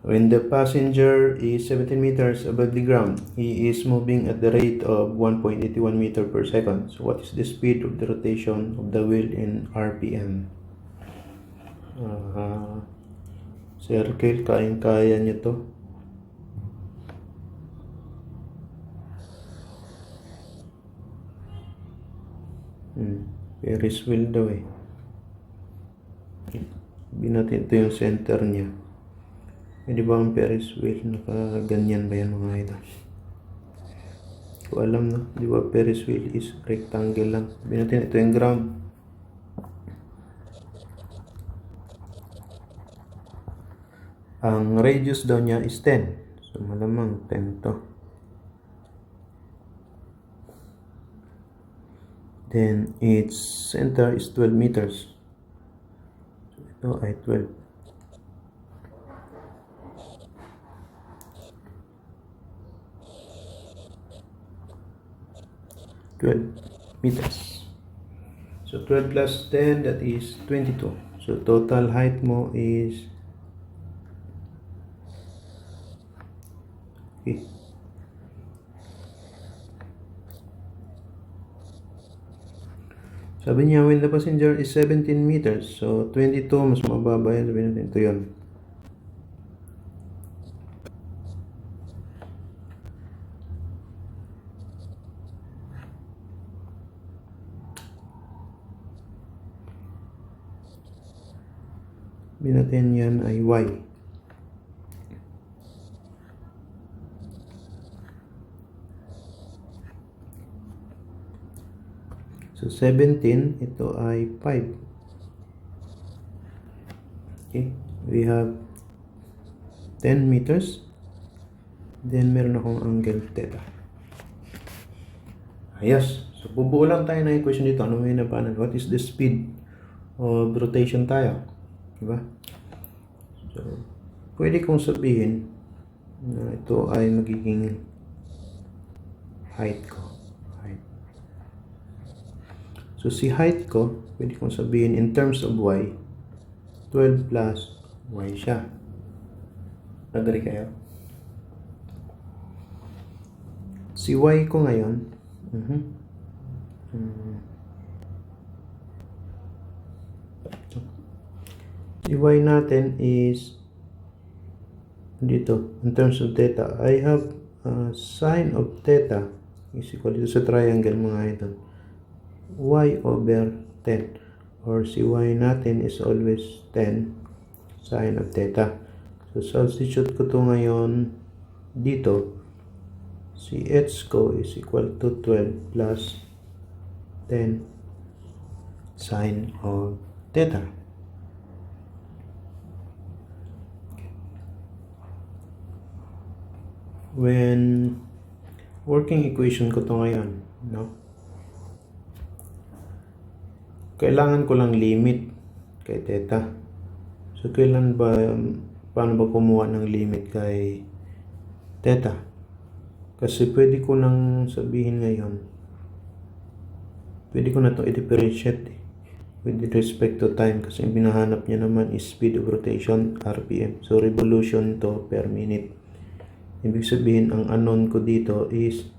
When the passenger is 17 meters above the ground, he is moving at the rate of 1.81 meter per second. So what is the speed of the rotation of the wheel in RPM? Circle, kayang-kaya nyo to. Ferris wheel daw eh. Sabihin natin ito yung center niya. Di ba ang Ferris wheel? Nakaganyan ba yan mga idol? Ko alam na. Di ba Ferris wheel is rectangle lang. Sabihin natin ito yung ground. Ang radius daw niya is 10. So malamang 10 to. Then its center is 12 meters. So ito ay 12. 12 meters. So 12 plus 10, that is 22. So total height mo is okay. Sabi niya, when the passenger is 17 meters, so 22 mas mababa yan. Sabi natin, ito yun. Sabi natin yan ay y. So 17, ito ay 5. Okay, we have 10 meters. Then, meron akong angle theta. Ayos. So, bubuo lang tayo ng equation dito. Ano may napanan? What is the speed of rotation tayo? Diba? So, pwede kong sabihin na ito ay magiging height ko. So, si height ko, pwede kong sabihin in terms of y, 12 plus y siya. Agree kayo? Si y ko ngayon, si y natin is dito, in terms of theta, I have sine of theta is equal to sa triangle mga ito. Y over 10, or si y natin is always 10 sine of theta. So substitute ko to ngayon dito. Si h ko is equal to 12 plus 10 sine of theta. When working equation ko to ngayon, no? Kailangan ko lang limit kay theta. So, paano ba kumuha ng limit kay theta? Kasi pwede ko nang sabihin ngayon, pwede ko na ito i-differentiate with respect to time, kasi binahanap niya naman is speed of rotation, RPM. So, revolution to per minute. Ibig sabihin, ang unknown ko dito is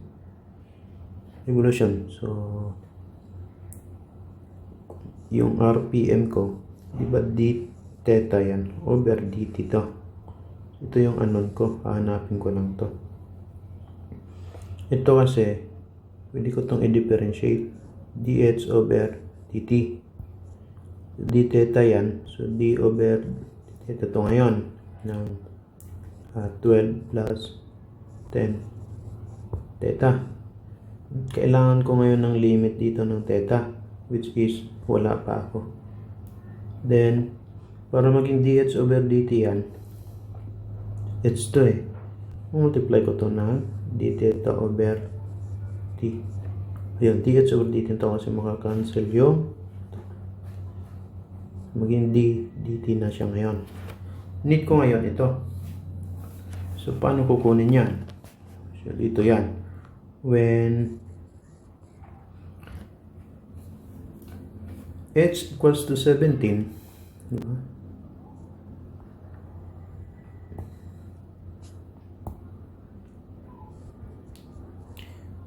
revolution. So, yung RPM ko, diba d theta yan, over dt to. Ito yung unknown ko, hahanapin ko lang to. Ito kasi, pwede ko itong i-differentiate, dh over dt. D theta yan, so d over theta to ngayon, ng 12 plus 10 theta. Kailangan ko ngayon ng limit dito ng theta, which is wala pa ako. Then, para maging dh over dt yan, it's 2 multiply ko to na d theta over t. Ayun, dh over dt to kasi makakancel yung maging dt na siya ngayon. Need ko ngayon ito. So, paano kukunin yan? So, dito yan. When h equals to 17, diba?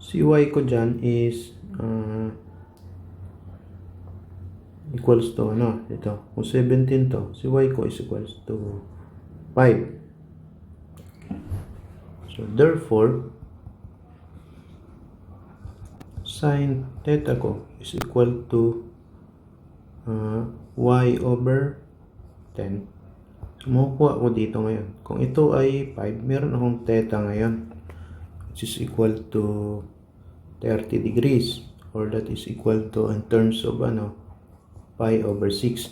Si y ko dyan is equals to ano, ito. Kung 17 to, si y ko is equals to 5. So, therefore, sine theta ko is equal to y over 10. So, makukuha ko dito ngayon. Kung ito ay 5, meron akong theta ngayon, which is equal to 30 degrees, or that is equal to, in terms of pi over 6.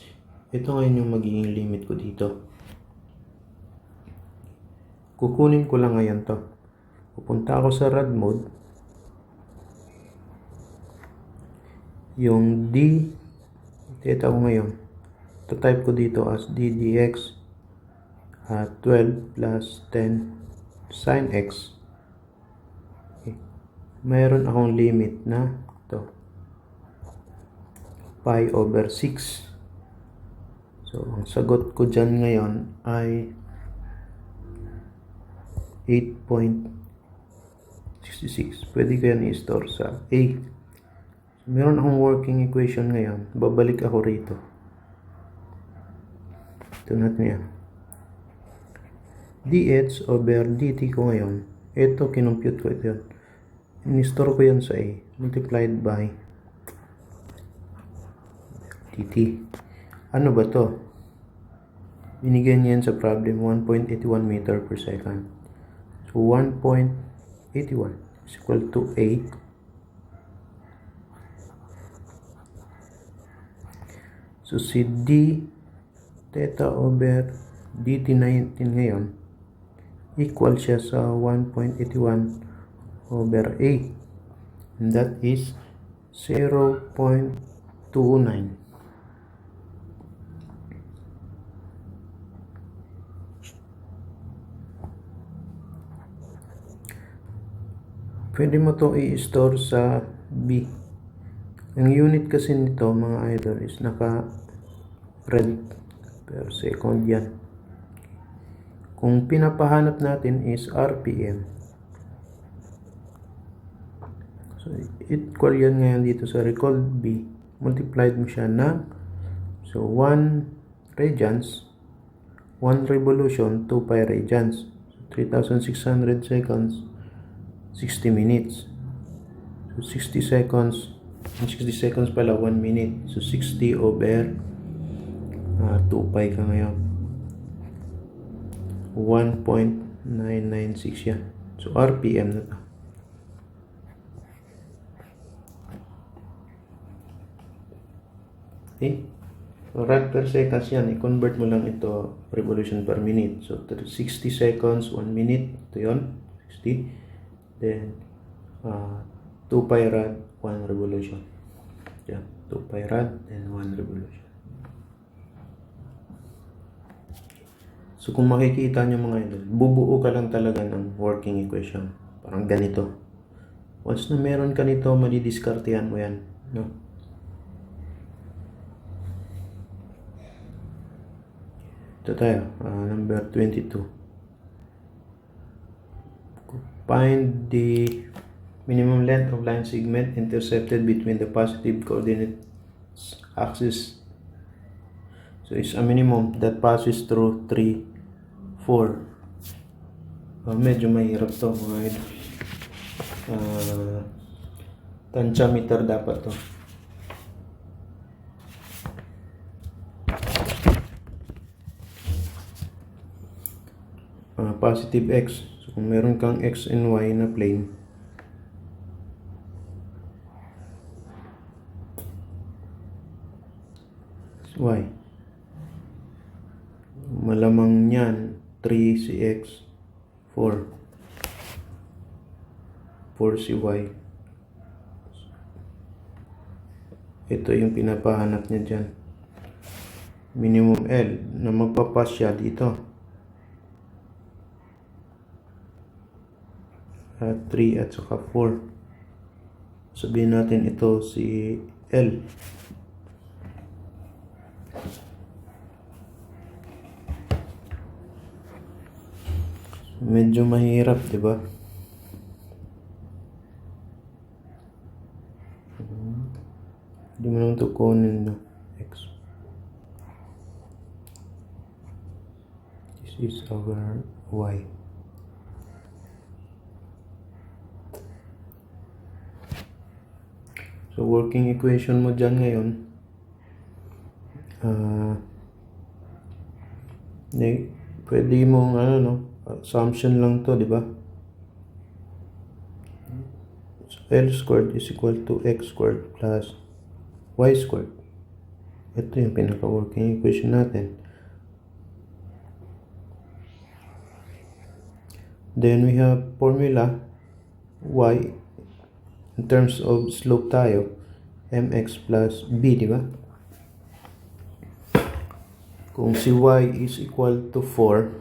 Ito ngayon yung magiging limit ko dito. Kukunin ko lang ngayon to. Pupunta ako sa rad mode. Yung d theta ko ngayon, to type ko dito as d dx 12 plus 10 sin x. Okay. Mayroon akong limit na to pi over 6. So, ang sagot ko dyan ngayon ay 8.66. Pwede ko yan i-store sa A. So, meron akong working equation ngayon. Babalik ako rito. Ito natin yan. dh over dt ko ngayon. Ito, kinumpute ko ito yun. In-store ko yan sa A. Multiplied by dt. Ano ba to? Binigyan yan sa problem 1.81 meter per second. So 1.81 is equal to 8 So, si d theta over dt19 ngayon, equal siya sa 1.81 over a. And that is 0.29. Pwede mo to i-store sa B. Ang unit kasi nito mga idol is naka-red per second yan. Kung pinapahanap natin is RPM. So, equal yan ngayon dito sa recall B. Multiplied mo siya ng 1 radians, 1 revolution, 2 pi radians. So, 3,600 seconds, 60 minutes. So, 60 seconds, 60 seconds pala, 1 minute. So, 60 over 2 pi ka ngayon. 1.996 yan. So, RPM na to. Okay? So, rad per seconds yan. I-convert mo lang ito revolution per minute. So, 60 seconds, 1 minute. Ito yun. 60. Then, 2 pi rad, 1 revolution. Yan. 2 pi rad, then 1 revolution. So, kung makikita nyo mga idol, bubuo ka lang talaga ng working equation. Parang ganito. Once na meron ka nito, madidiskartehan mo yan. No? Ito tayo. Number 22. Find the minimum length of line segment intercepted between the positive coordinate axis. So, it's a minimum that passes through 3, 4. Medyo mahirap to mga idol. Tantiameter dapat to. Positive x. So, kung meron kang x and y na plane, y. Malamang yan 3 si x, 4 si y. Ito yung pinapahanap niya dyan. Minimum L na magpapas siya dito. 3 at saka 4. Sabihin natin ito si L. Medyo mahirap, di ba? Hindi mo naman ito kunin na x. This is our y. So, working equation mo dyan ngayon, pwede mong, assumption lang to, di ba? So, L squared is equal to x squared plus y squared. Ito yung pinaka-working equation natin. Then, we have formula y. In terms of slope tayo, mx plus b, di ba? Kung si y is equal to 4,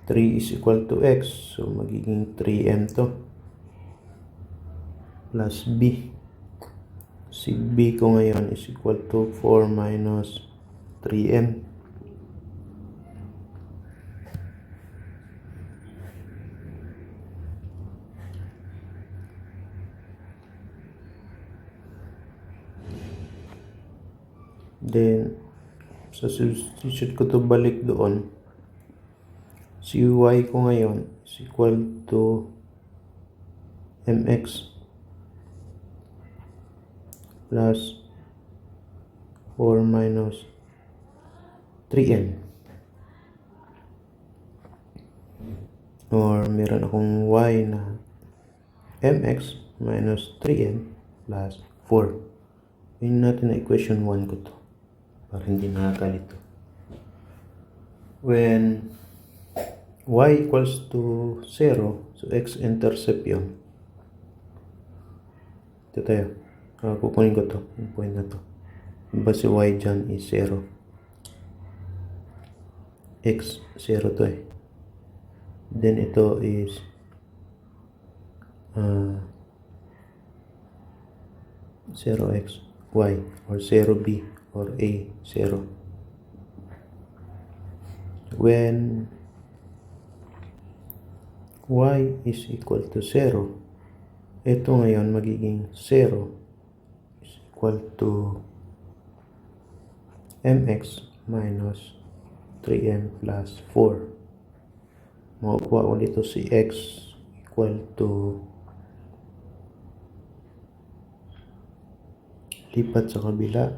3 is equal to x. So, magiging 3m to. Plus b. Si b ko ngayon is equal to 4 minus 3m. Then, sa substitute ko to balik doon. Si y ko ngayon is equal to mx plus 4 minus 3m. Or meron akong y na mx minus 3m plus 4. Yun natin na equation 1 ko to. Para hindi nakakalito. When y equals to 0, so x-intercept yun. Ito tayo. Kukunin ko to. Yung point na to. Diba si y dyan is 0. X, 0 to eh. Then ito is 0x, y, or 0b, or a, 0. When y is equal to 0, ito ngayon magiging 0 is equal to mx minus 3m plus 4. Makukuha ko dito si x equal to, lipat sa kabila,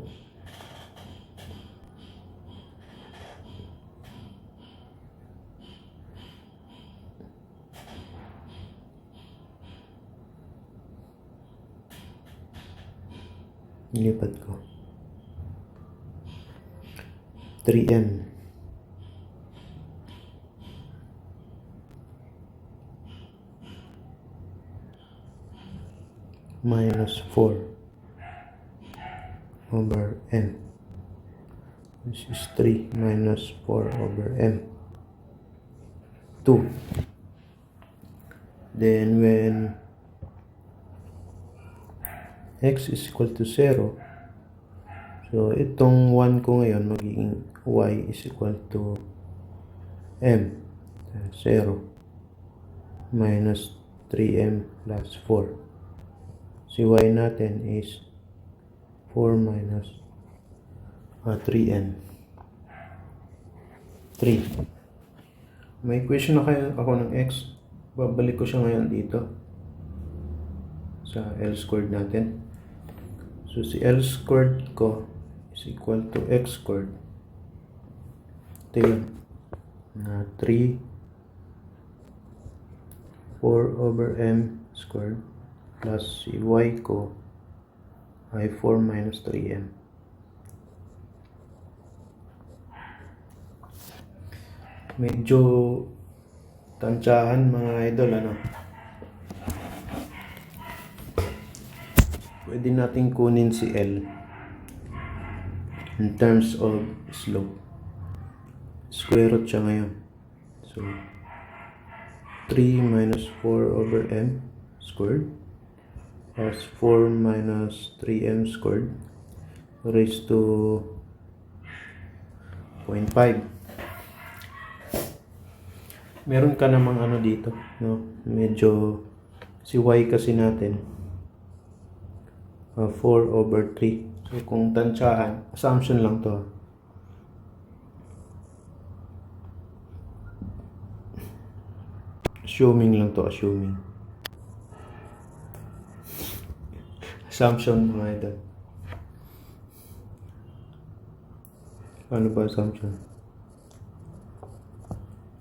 lipat ko 3m minus 4 over m. This is 3 minus 4 over m. 2. Then when x is equal to 0, so itong 1 ko ngayon magiging y is equal to m, 0 minus 3m plus 4. Si y natin is 4 minus 3n. 3. May equation na kayo ako ng x. Babalik ko siya ngayon dito sa L squared natin. So si L squared ko is equal to x squared. Ito yun. 3 4 over m squared plus si y ko ay 4 minus 3m. Medyo tansyahan mga idol, ano? Pwede natin kunin si L in terms of slope. Square root siya ngayon. So 3 minus 4 over m squared plus 4 minus 3m squared raised to 0.5. Meron ka namang ano dito, no? Medyo si y kasi natin 4 over 3. So kung tansyahan, assumption lang to. Assuming lang to, assuming. Assumption mga idol. Ano ba assumption?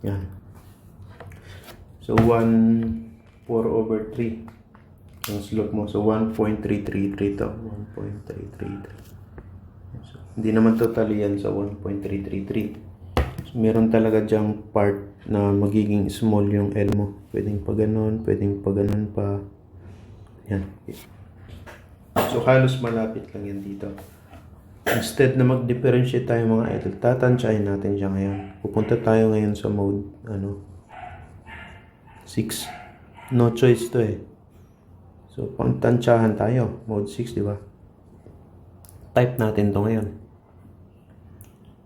Yan. So 1 4 over 3 ang slope mo. So 1.333 to. 1.333. So, hindi naman totally yan sa 1.333. So, meron talaga dyang part na magiging small yung L mo. Pwedeng pa ganun, pwedeng pa ganun pa. Yan. So halos malapit lang yan dito. Instead na mag-differentiate tayo mga idol, tatansyahin natin siya ngayon. Pupunta tayo ngayon sa mode 6. No choice to eh. So pang tansyahan tayo, mode 6, di ba? Type natin to ngayon.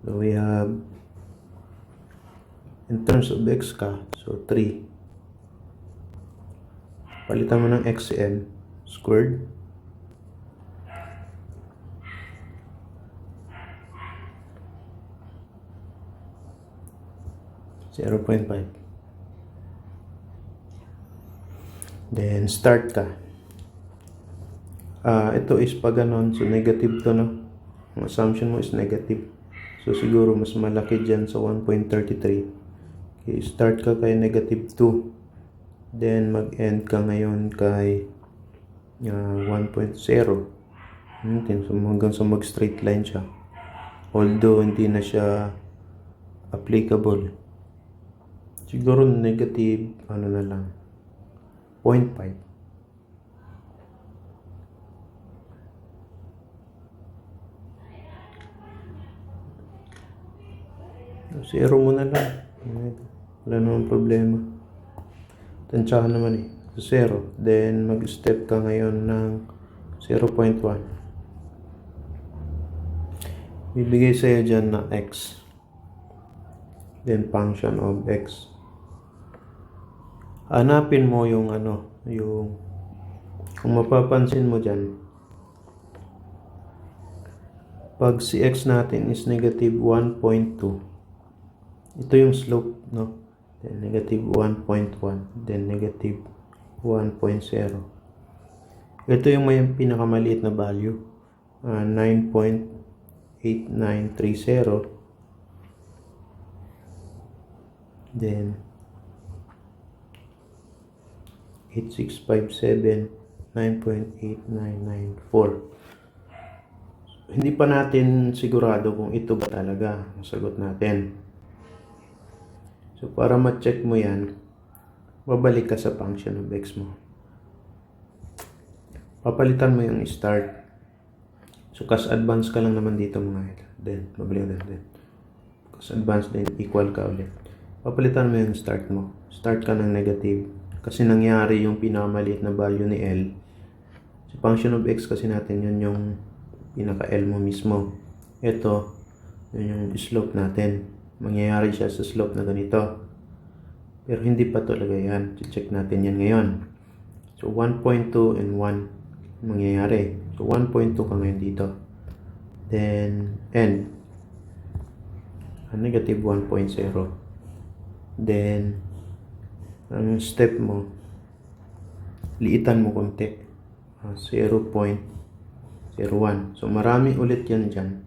So we have, in terms of x ka, so 3. Palitan mo ng xm squared. .5. Then start ka. Ito is pag ganon, so negative to, no? Ang assumption mo is negative. So siguro mas malaki dyan sa 1.33. Okay, start ka kay negative 2. Then mag-end ka ngayon kay 1.0. So hanggang sa mag-straight line siya. Although hindi na siya applicable. Siguro negative, ano na lang, 0.5. Zero mo na lang. Wala naman problema. Tansyahan naman eh. Zero. Then mag-step ka ngayon ng 0.1. Bibigay sa'yo dyan na x. Then function of x. Hanapin mo yung yung kung mapapansin mo dyan, pag si x natin is negative 1.2, ito yung slope, no? Then negative 1.1, then negative 1.0. Ito yung may pinakamaliit na value, 9.8930. Then 8657, 9.8994. Hindi pa natin sigurado kung ito ba talaga ang sagot natin. So para ma-check mo yan, babalik ka sa function of x mo. Papalitan mo yung start. So kas advance ka lang naman dito mga ito. Then babalik din. Kas advance din equal ka ulit. Papalitan mo yung start mo. Start ka ng negative. Kasi nangyari yung pinamaliit na value ni L. Sa function of x kasi natin, yun yung pinaka-L mo mismo. Ito, yun yung slope natin. Mangyayari siya sa slope na ganito. Pero hindi pa talaga yan. Check natin yan ngayon. So, 1.2 and 1 mangyayari. So, 1.2 ka ngayon dito. Then, n. Negative 1.0. Then, ang step mo, liitan mo konti. 0.01. So, marami ulit yan dyan.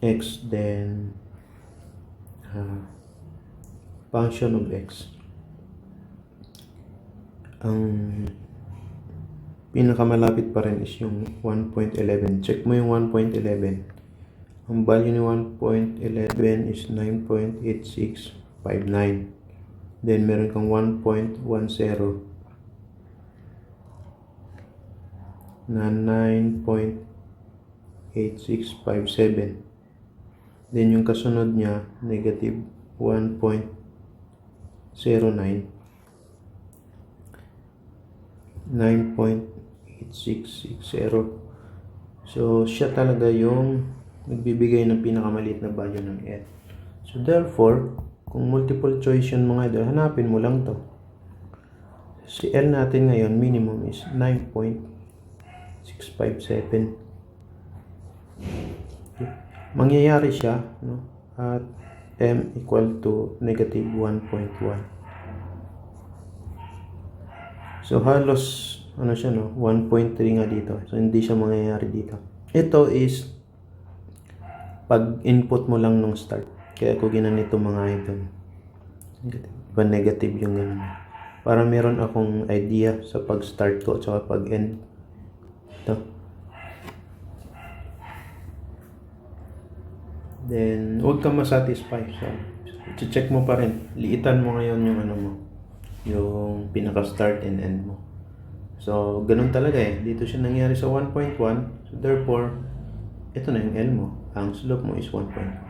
X, then function of x. Ang pinakamalapit pa rin is yung 1.11. Check mo yung 1.11. Ang value ni 1.11 is 9.8659. Then, meron kang 1.10 na 9.8657. Then, yung kasunod niya, negative 1.09. 9.8660. So, siya talaga yung nagbibigay ng pinakamaliit na value ng L. So, therefore, kung multiple choice yun mga idol, hanapin mo lang to. Si L natin ngayon, minimum is 9.657. Okay. Mangyayari siya, no? At m equal to negative 1.1. So, halos, siya, no? 1.3 nga dito. So, hindi siya mangyayari dito. Ito is, pag input mo lang nung start. Kaya ako ginanito mga idol. Negative yung ganun. Para meron akong idea sa pag-start ko at saka pag-end. Ito. Then, huwag kang masatisfy. So, check mo pa rin. Liitan mo ngayon yung mo. Yung pinaka-start and end mo. So, ganun talaga eh. Dito siya nangyari sa 1.1. So, therefore, ito na yung L mo. Ang slope mo is 1.1.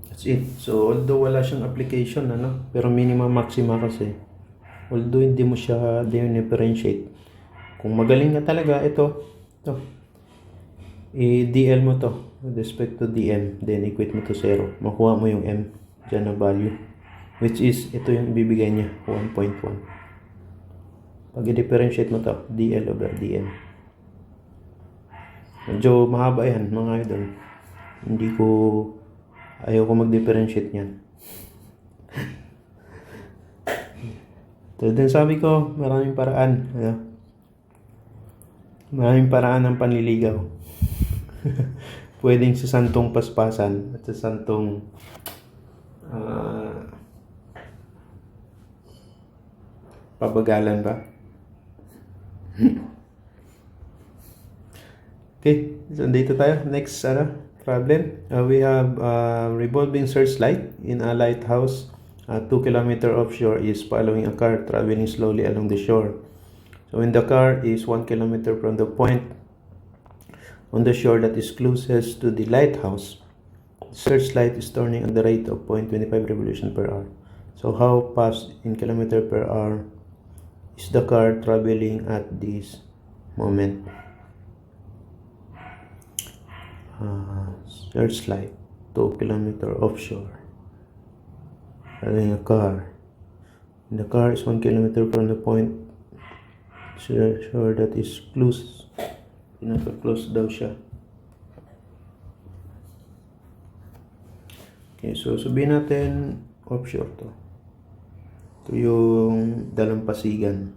That's it. So, although wala siyang application, pero minima maxima kasi. Although hindi mo siya differentiate. Kung magaling na talaga, ito. I-DL mo to. With respect to dm. Then, equate mo to 0. Makuha mo yung m. Diyan na value. Which is, ito yung ibibigay niya. 1.1. Pag i-differentiate mo to, dl over dm. Medyo mahaba yan, mga idol. Ayaw ko mag-differentiate yan. So, then sabi ko, maraming paraan. Maraming paraan ng panliligaw. Pwedeng sa santong paspasan at sa santong pabagalan ba? Okay, so dito tayo. Next problem. We have revolving searchlight in a lighthouse. 2 km offshore is following a car traveling slowly along the shore. So when the car is 1 km from the point on the shore that is closest to the lighthouse, the searchlight is turning at the rate of 0.25 revolution per hour. So how fast in kilometer per hour is the car traveling at this moment? Searchlight 2 km offshore, having a car. The car is 1 km from the point shore that is close. Pinaka-close daw siya. Okay, so sabihin natin offshore to. Ito yung dalampasigan.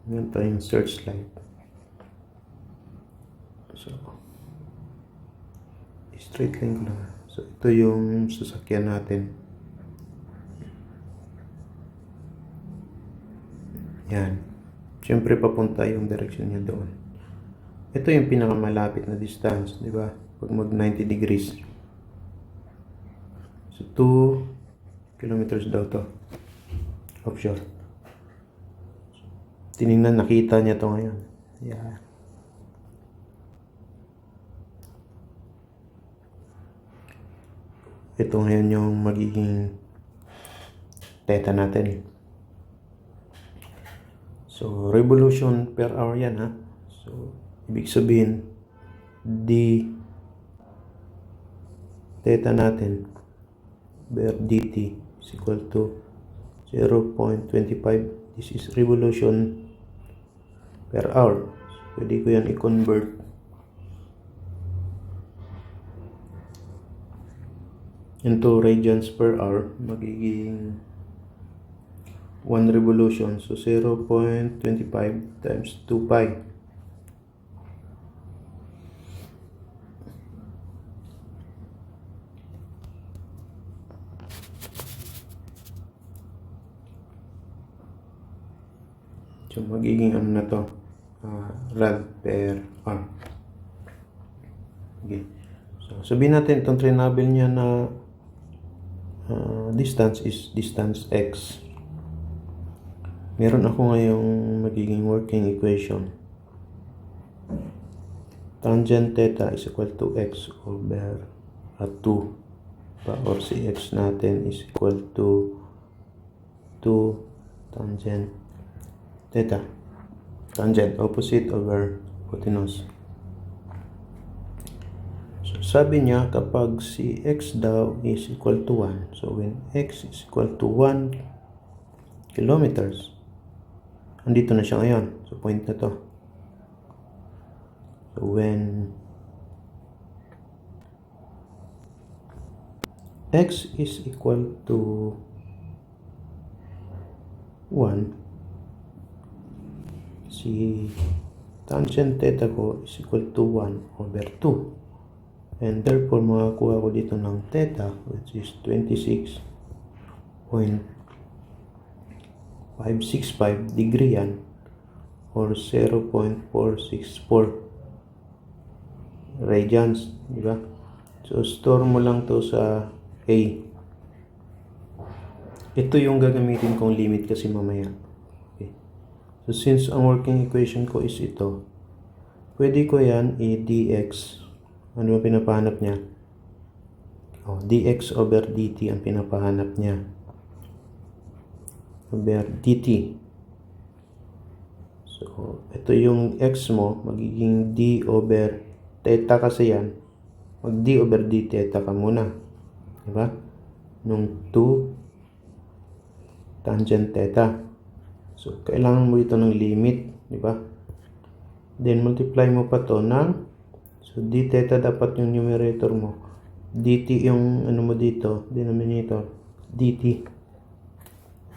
Yan pa yung searchlight. So straight line ko lang. So ito yung sasakyan natin. Yan. Siyempre papunta yung direction niya doon. Ito yung pinakamalapit na distance, di ba? Pag mag 90 degrees. So 2 kilometers daw to. Offshore. Tinignan, nakita niya to ngayon. Yan. Ito ngayon yung magiging theta natin. So, revolution per hour yan, ha? So, ibig sabihin, d theta natin per dt is equal to 0.25. This is revolution per hour. So, pwede ko yan i-convert into radians per hour. Magiging 1 revolution. So 0.25 times 2 pi. So magiging ano na to? Rad per hour. Okay. So sabihin natin itong trainable niya na distance is distance x. Meron ako ngayong magiging working equation. Tangent theta is equal to x over 2 or si x natin is equal to 2 tangent theta. Tangent, opposite over hypotenuse. So sabi niya kapag si x daw is equal to 1, so when x is equal to 1 kilometers, andito na siya ngayon. So, point na to. So, when x is equal to 1, si tangent theta ko is equal to 1 over 2. And therefore, makakuha ko dito ng theta, which is 26.565 degree yan, or 0.464 radians, di ba? So store mo lang to sa A. Ito yung gagamitin kong limit kasi mamaya. Okay. So since ang working equation ko is ito, pwede ko yan i-dx. Ano ba pinapahanap niya? Dx over dt ang pinapahanap niya. Over dt. So, ito yung x mo, magiging d over theta kasi yan. Mag d over d theta ka muna. Diba? Nung 2 tangent theta. So, kailangan mo ito ng limit. Diba? Then, multiply mo pa to ng, so d theta dapat yung numerator mo. dt yung ano mo dito, denominator. dt.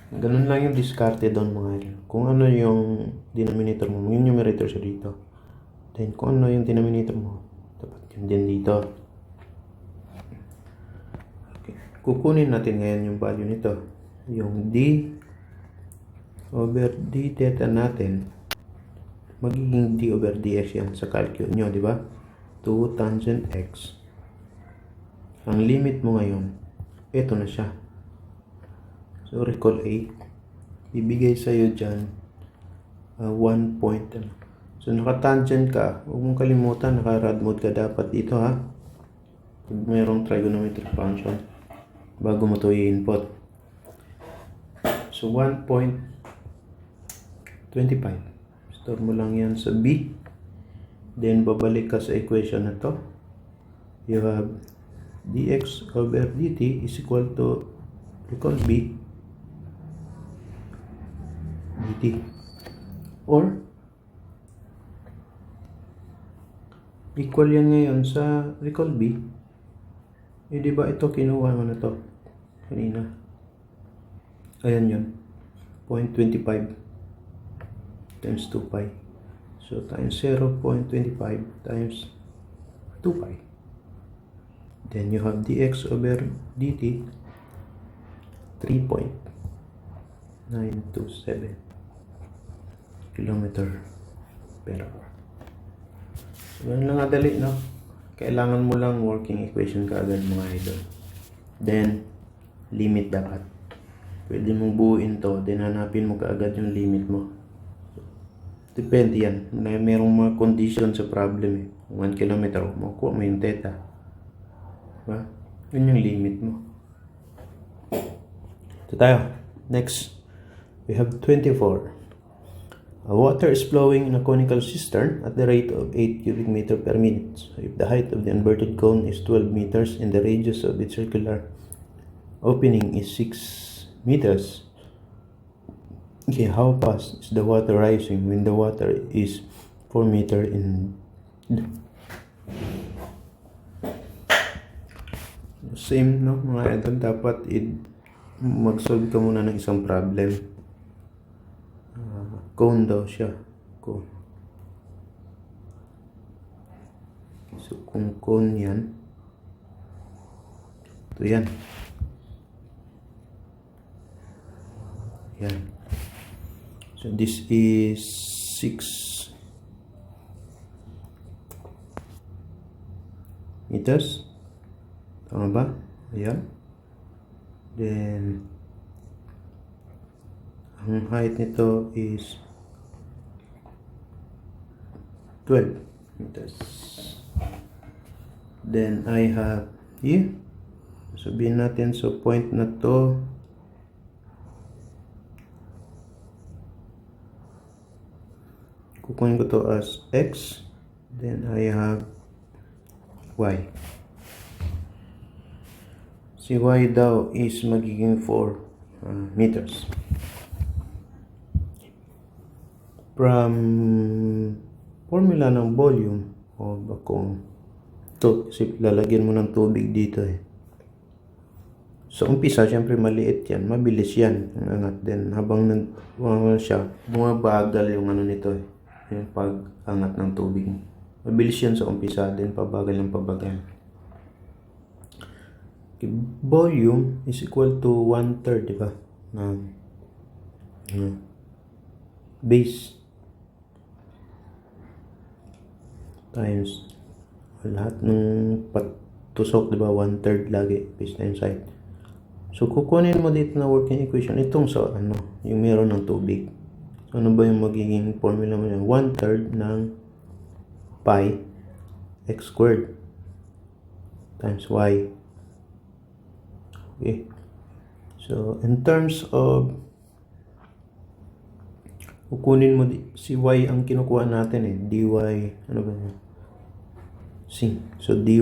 Ganun lang yung diskarte doon mga idol. Kung ano yung denominator mo, yung numerator siya dito. Then kung ano yung denominator mo, dapat yun din dito. Okay. Kukunin natin ngayon yung value nito. Yung d over d theta natin magiging d over dx yan sa calculus nyo, di ba? 2 tangent x. Ang limit mo ngayon, ito na siya. So, recall A. Ibigay sa'yo dyan 1 point. So, naka-tangent ka. Huwag mong kalimutan, naka-rad mode ka dapat dito, ha? Pag mayroong trigonometric function, bago mo to i-input. So, 1.25. Store mo lang yan sa B. Then, babalik ka sa equation na to. You have dx over dt is equal to, recall B, dt. Or, equal yan ngayon sa recall B. Eh, di ba ito, kinuha mo na to kanina. Ayan yun. 0.25 times 2 pi. So, times 0.25 times 2 pi. Then, you have dx over dt 3.927 kilometer per hour. Ganun lang kadali, no? Kailangan mo lang working equation kaagad, mga idol. Then, limit dapat. Pwede mong buuin to, then hanapin mo kaagad yung limit mo. Depende yan. Mayroong mga condition sa problem eh. 1 kilometer, makuha mo yung theta. Diba? Yun yung limit mo. Ito tayo. Next, we have 24. Water is flowing in a conical cistern at the rate of 8 cubic meter per minute. So if the height of the inverted cone is 12 meters and the radius of its circular opening is 6 meters, okay, how fast is the water rising when the water is 4 meter in? Same, no, mga idol. Dapat mag-solve ka muna ng isang problem. Cone daw siya. Cone. So, kung cone yan, ito yan. Yan. So, this is 6 meters. Tama ba? Ayan. Then, ang height nito is 12 meters. Then, I have here. Sabihin natin, so point na to, kukunin ko to as x. Then, I have y. Si y daw is magiging 4 meters. From formula ng volume o bakong to, kasi lalagyan mo ng tubig dito eh. So, umpisa, syempre maliit yan, mabilis yan ang angat. Then, habang siya, bumabagal yung ano nito eh, yung pag-angat ng tubig. Mabilis yan sa umpisa, then pabagal ng pabagal. Okay, volume is equal to 1/3, diba? Base times lahat ng patusok, diba? 1/3 lagi, base times height. So, kukunin mo dito na working equation itong sa yung meron ng tubig. So, ano ba yung magiging formula mo yan? 1/3 ng pi x squared times y. Okay. So, in terms of kukunin mo si y ang kinukuha natin eh. dy, ano ba yun? C. So, dy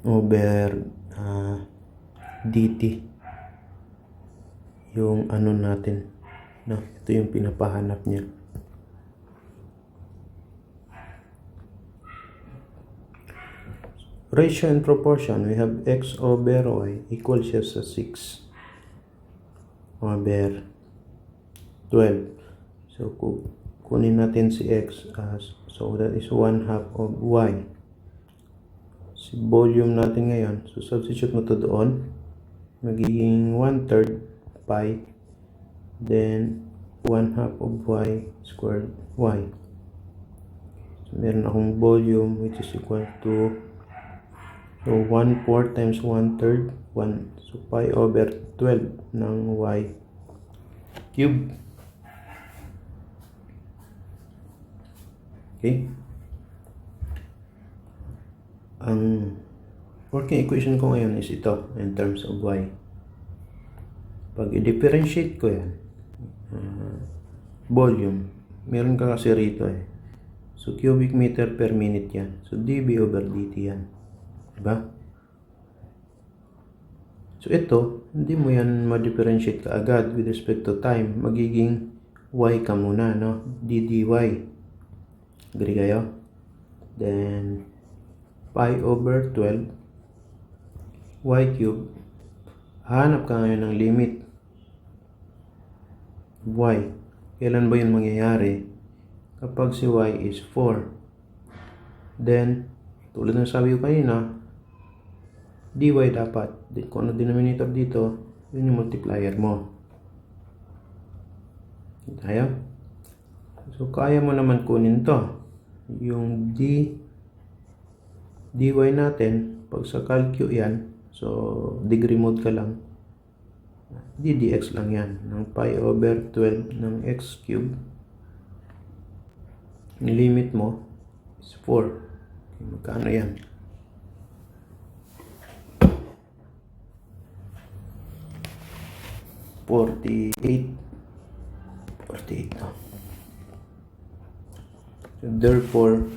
over dt yung ano natin. No, ito yung pinapahanap niya. Ratio and proportion, we have x over y equal siya sa 6 over 12. So, kunin natin si x as, so that is 1/2 of y. Si volume natin ngayon, so substitute mo to doon, magiging 1/3 pi, then 1/2 of y squared y. So, meron akong volume which is equal to 1/4 times 1/3, 1. So, pi over 12 ng y cube. Okay? Ang working equation ko ngayon is ito in terms of y. Pag i-differentiate ko yan, volume, meron ka kasi rito eh. So, cubic meter per minute yan. So, dB over dt yan. Diba? So, ito, hindi mo yan ma-differentiate ka agad with respect to time. Magiging y ka muna, no? ddy. Agree kayo? Then, pi over 12 y cube. Hanap ka ngayon ng limit y. Kailan ba yun mangyayari? Kapag si y is 4. Then, tulad ng sabi ko kanina, dy dapat. Kung ano denominator dito, yun yung multiplier mo. Tayo? So, kaya mo naman kunin to. Yung dy natin, pag sa calcu yan, so, degree mode ka lang. ddx lang yan. Ng pi over 12 ng x cube. Yung limit mo is 4. Okay, magkano yan? 48. No? So, therefore,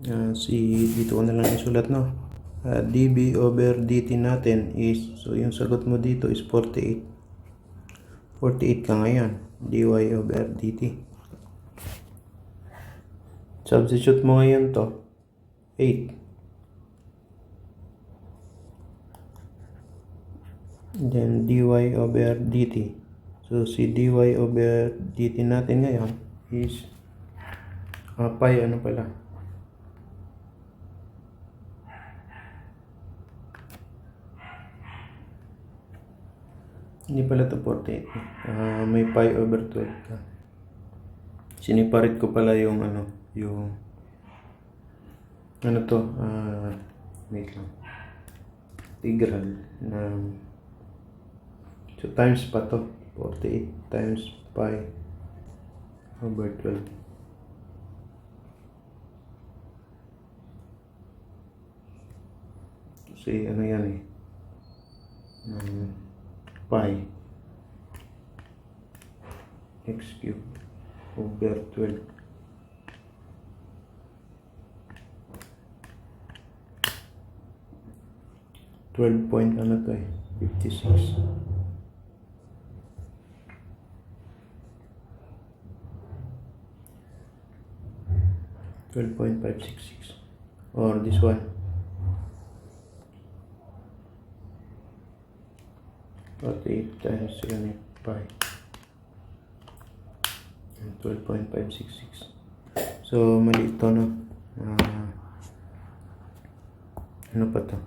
dito ko na lang isulat, no? dB over dt natin is, so yung sagot mo dito is 48. 48 ka ngayon, dy over dt. Substitute mo ngayon to, 8. Then dy over dt. So si dy over dt natin ngayon is pi ano pala? Hindi pala ito 48. May pi over 12 ka. Siniparit ko pala yung wait lang. Integral ng so times pa to. 48 times pi over 12. Kasi ano yan eh. Pi x cube over 12. Point ano to eh, 56. .566 or this one 48 times pi 12.566. So mali ito, no? Ano pa to?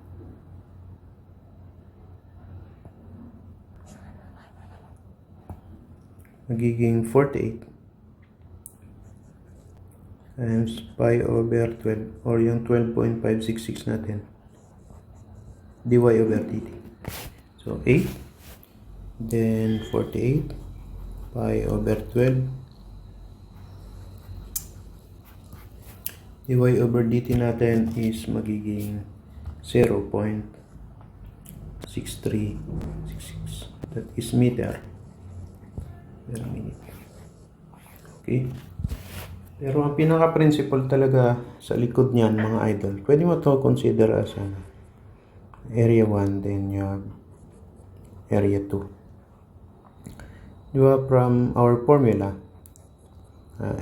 Magiging 48 times pi over 12 or yung 12.566 natin dy over dt. So 8, then 48 pi over 12 dy over dt natin is magiging 0.6366. That is meter per minute. Okay. Pero ang pinaka-principle talaga sa likod niyan, mga idol, pwede mo to consider as area 1, then you have area 2. Diba, from our formula,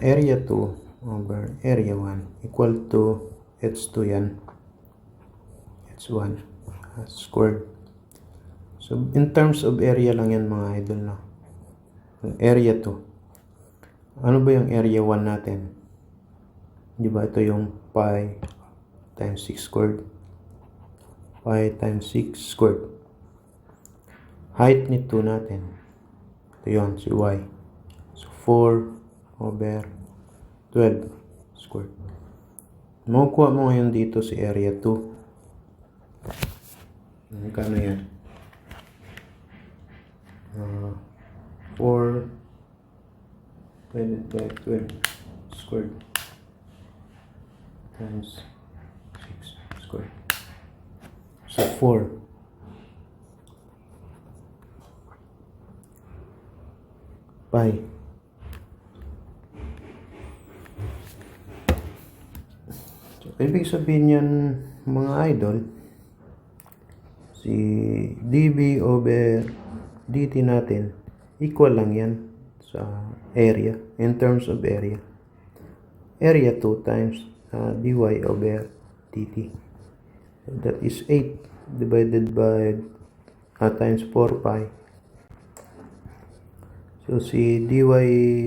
area 2 over area 1 equal to h2 yan, h1 squared. So, in terms of area lang yan, mga idol, no? Area 2. Ano ba yung area 1 natin? Di ba ito yung pi times 6 squared? Pi times 6 squared. Height nito natin. Ito yun, si y. So 4 over 12 squared. Makukuha mo ngayon dito si area 2. Magkano yan? 4 divided by 12 squared times 6 squared. So 4 pi. So, ibig sabihin yan, mga idol, si dB over dt natin, equal lang yan sa area, in terms of area. Area 2 times dy over dt. So, that is 8 divided by times 4 pi. So, si dy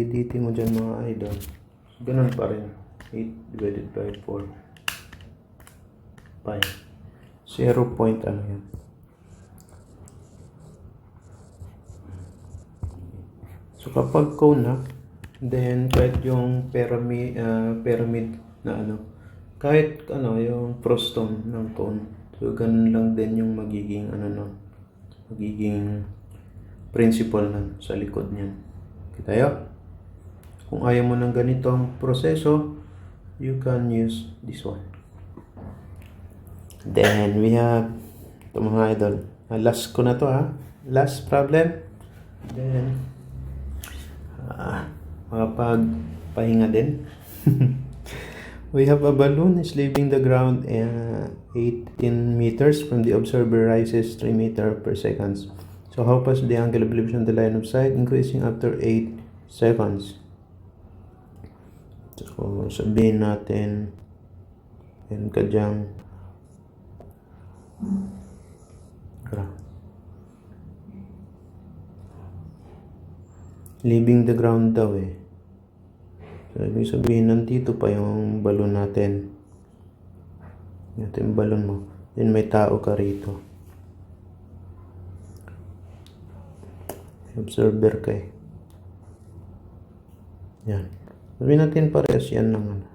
dt mo dyan, mga idol, ganun pa rin. 8 divided by 4 pi. 0 point ano yan. So, kapag cone na, then kahit yung pyramid na ano, kahit ano, yung frustum ng cone. So, ganun lang din yung magiging ano nun, magiging principle nun sa likod niyan. Kita yun? Kung ayaw mo ng ganitong proseso, you can use this one. Then we have ito, mga idol. Last ko na to, ha. Last problem. Then makapagpahinga din. We have a balloon is leaving the ground 18 meters from the observer, rises 3 meters per second. So how fast the angle of elevation of the line of sight increasing after 8 seconds? So sabihin natin, yan ka dyang leaving the ground daw eh. So ibig sabihin, nandito pa yung balon natin. Ito yung balon mo. Then may tao ka rito. Observer ka eh. Yan. Sabihin natin parehas yan ng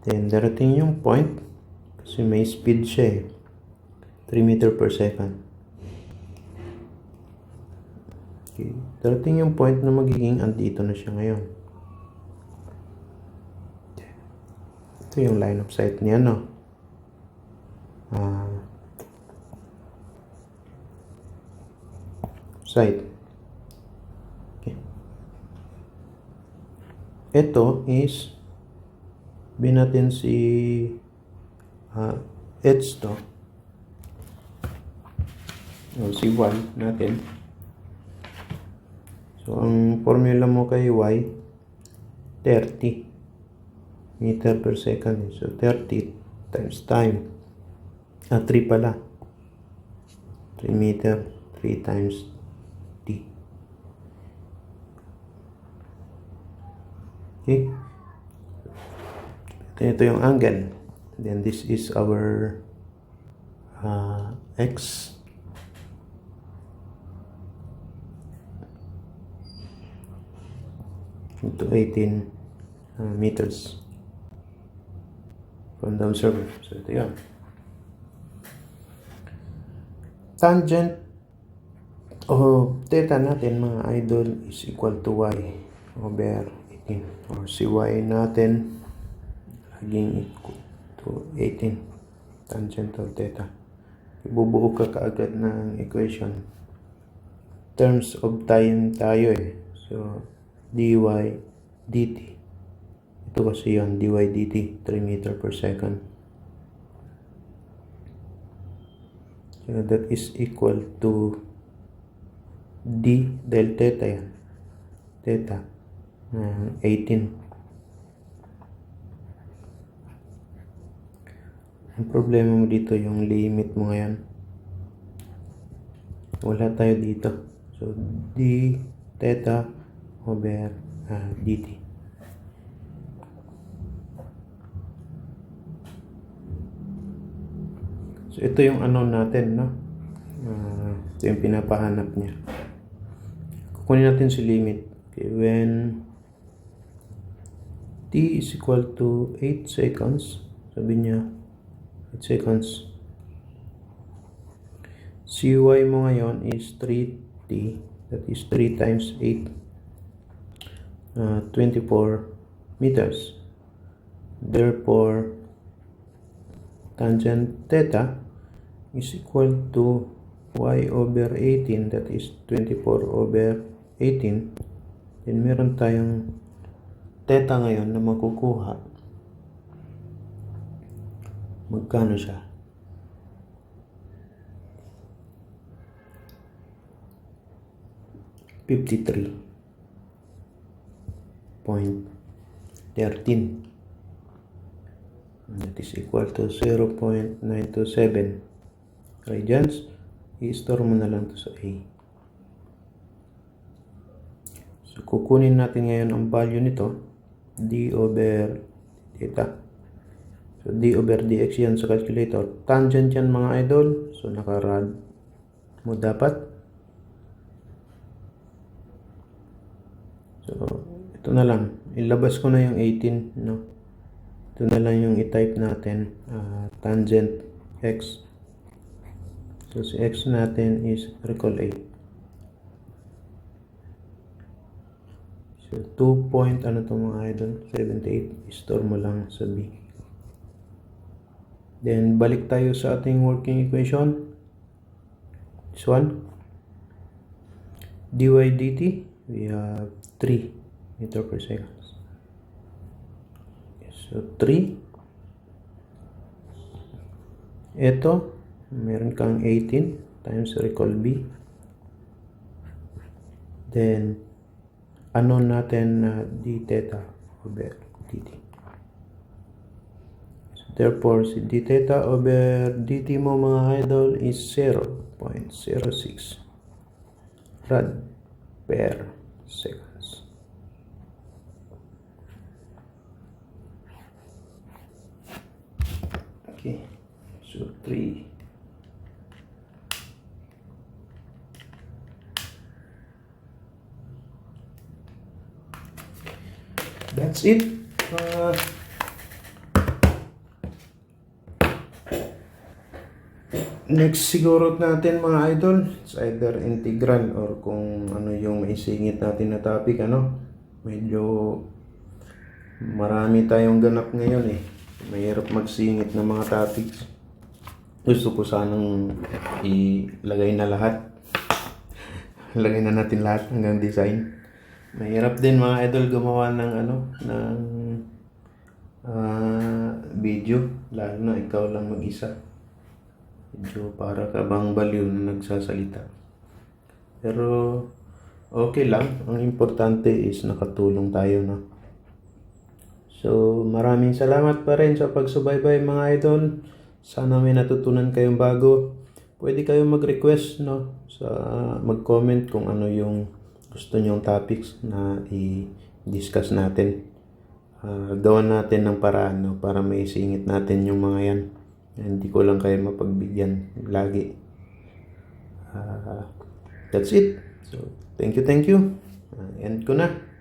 then darating yung point kasi may speed siya eh. 3 meter per second. Okay. Darating yung point na magiging andito na siya ngayon. Ito yung line of sight niya, no? Sight. Okay. Ito is binatin si edge to. O, si y natin. So, ang formula mo kay y, 30 meter per second. So, 30 times time. 3 pala. 3 meter, 3 times t. Okay. Ito yung angle. Then, this is our x. Into 18 meters from the observer. So, ito yan. Tangent o theta natin, mga idol, is equal to y over 18. Or si y natin laging equal to 18. Tangent of theta. Ibubuo ka kaagad ng equation. Terms of time tayo eh. So, dy dt. Ito kasi yun, dy dt, 3 meter per second. So that is equal to d del theta yan. Theta, 18. Ang problema mo dito, yung limit mo ngayon. Wala tayo dito. So d theta over dt. So ito yung ano natin, no? Ito yung pinapahanap niya. kukunin natin si limit. Okay, when t is equal to 8 seconds, sabi niya 8 seconds, cy mo ngayon is 3t, that is 3 times 8, 24 meters. Therefore, tangent theta is equal to y over 18, that is 24 over 18. Then meron tayong theta ngayon na makukuha. Magkano siya? 53.13. That is equal to 0.927 radians. I-store mo na lang to sa A. So, kukunin natin ngayon ang value nito, d over theta. So, d over dx yan sa calculator. Tangent yan mga idol. So, nakarad mo dapat. So, ito na lang. Ilabas ko na yung 18, no? Ito na lang yung i-type natin, tangent x. So, si x natin is, recall A. So, 2 point, ano to mga idol? 78. Store mo lang sa B. Then, balik tayo sa ating working equation. This one. dy dt, we have 3 meter per second. So, 3. Ito, meron kang 18 times recall B. Then, ano natin na d theta over dt. So, therefore, si d theta over dt mo mga idol is 0.06 rad per seconds. Okay, so 3. That's it. Next siguro natin mga idol, it's either integral or kung ano yung maisingit natin na topic, ano. Medyo marami tayong ganap ngayon eh. Mahirap magsingit ng mga topics. Gusto ko sanang ilagay na lahat. Lagay na natin lahat hanggang design. Mahirap din mga idol gumawa ng video, lalo na ikaw lang mag-isa. Medyo para ka bang baliw na nagsasalita. Pero okay lang. Ang importante is nakatulong tayo, no? So, maraming salamat pa rin sa pagsubaybay mga idol. Sana may natutunan kayong bago. Pwede kayong mag-request, no? Mag-comment kung ano yung gusto nyong topics na i-discuss natin. Gawan natin ng paraan, no? Para may singit natin yung mga yan. Hindi ko lang kayo mapagbigyan lagi. That's it. So, thank you. End ko na.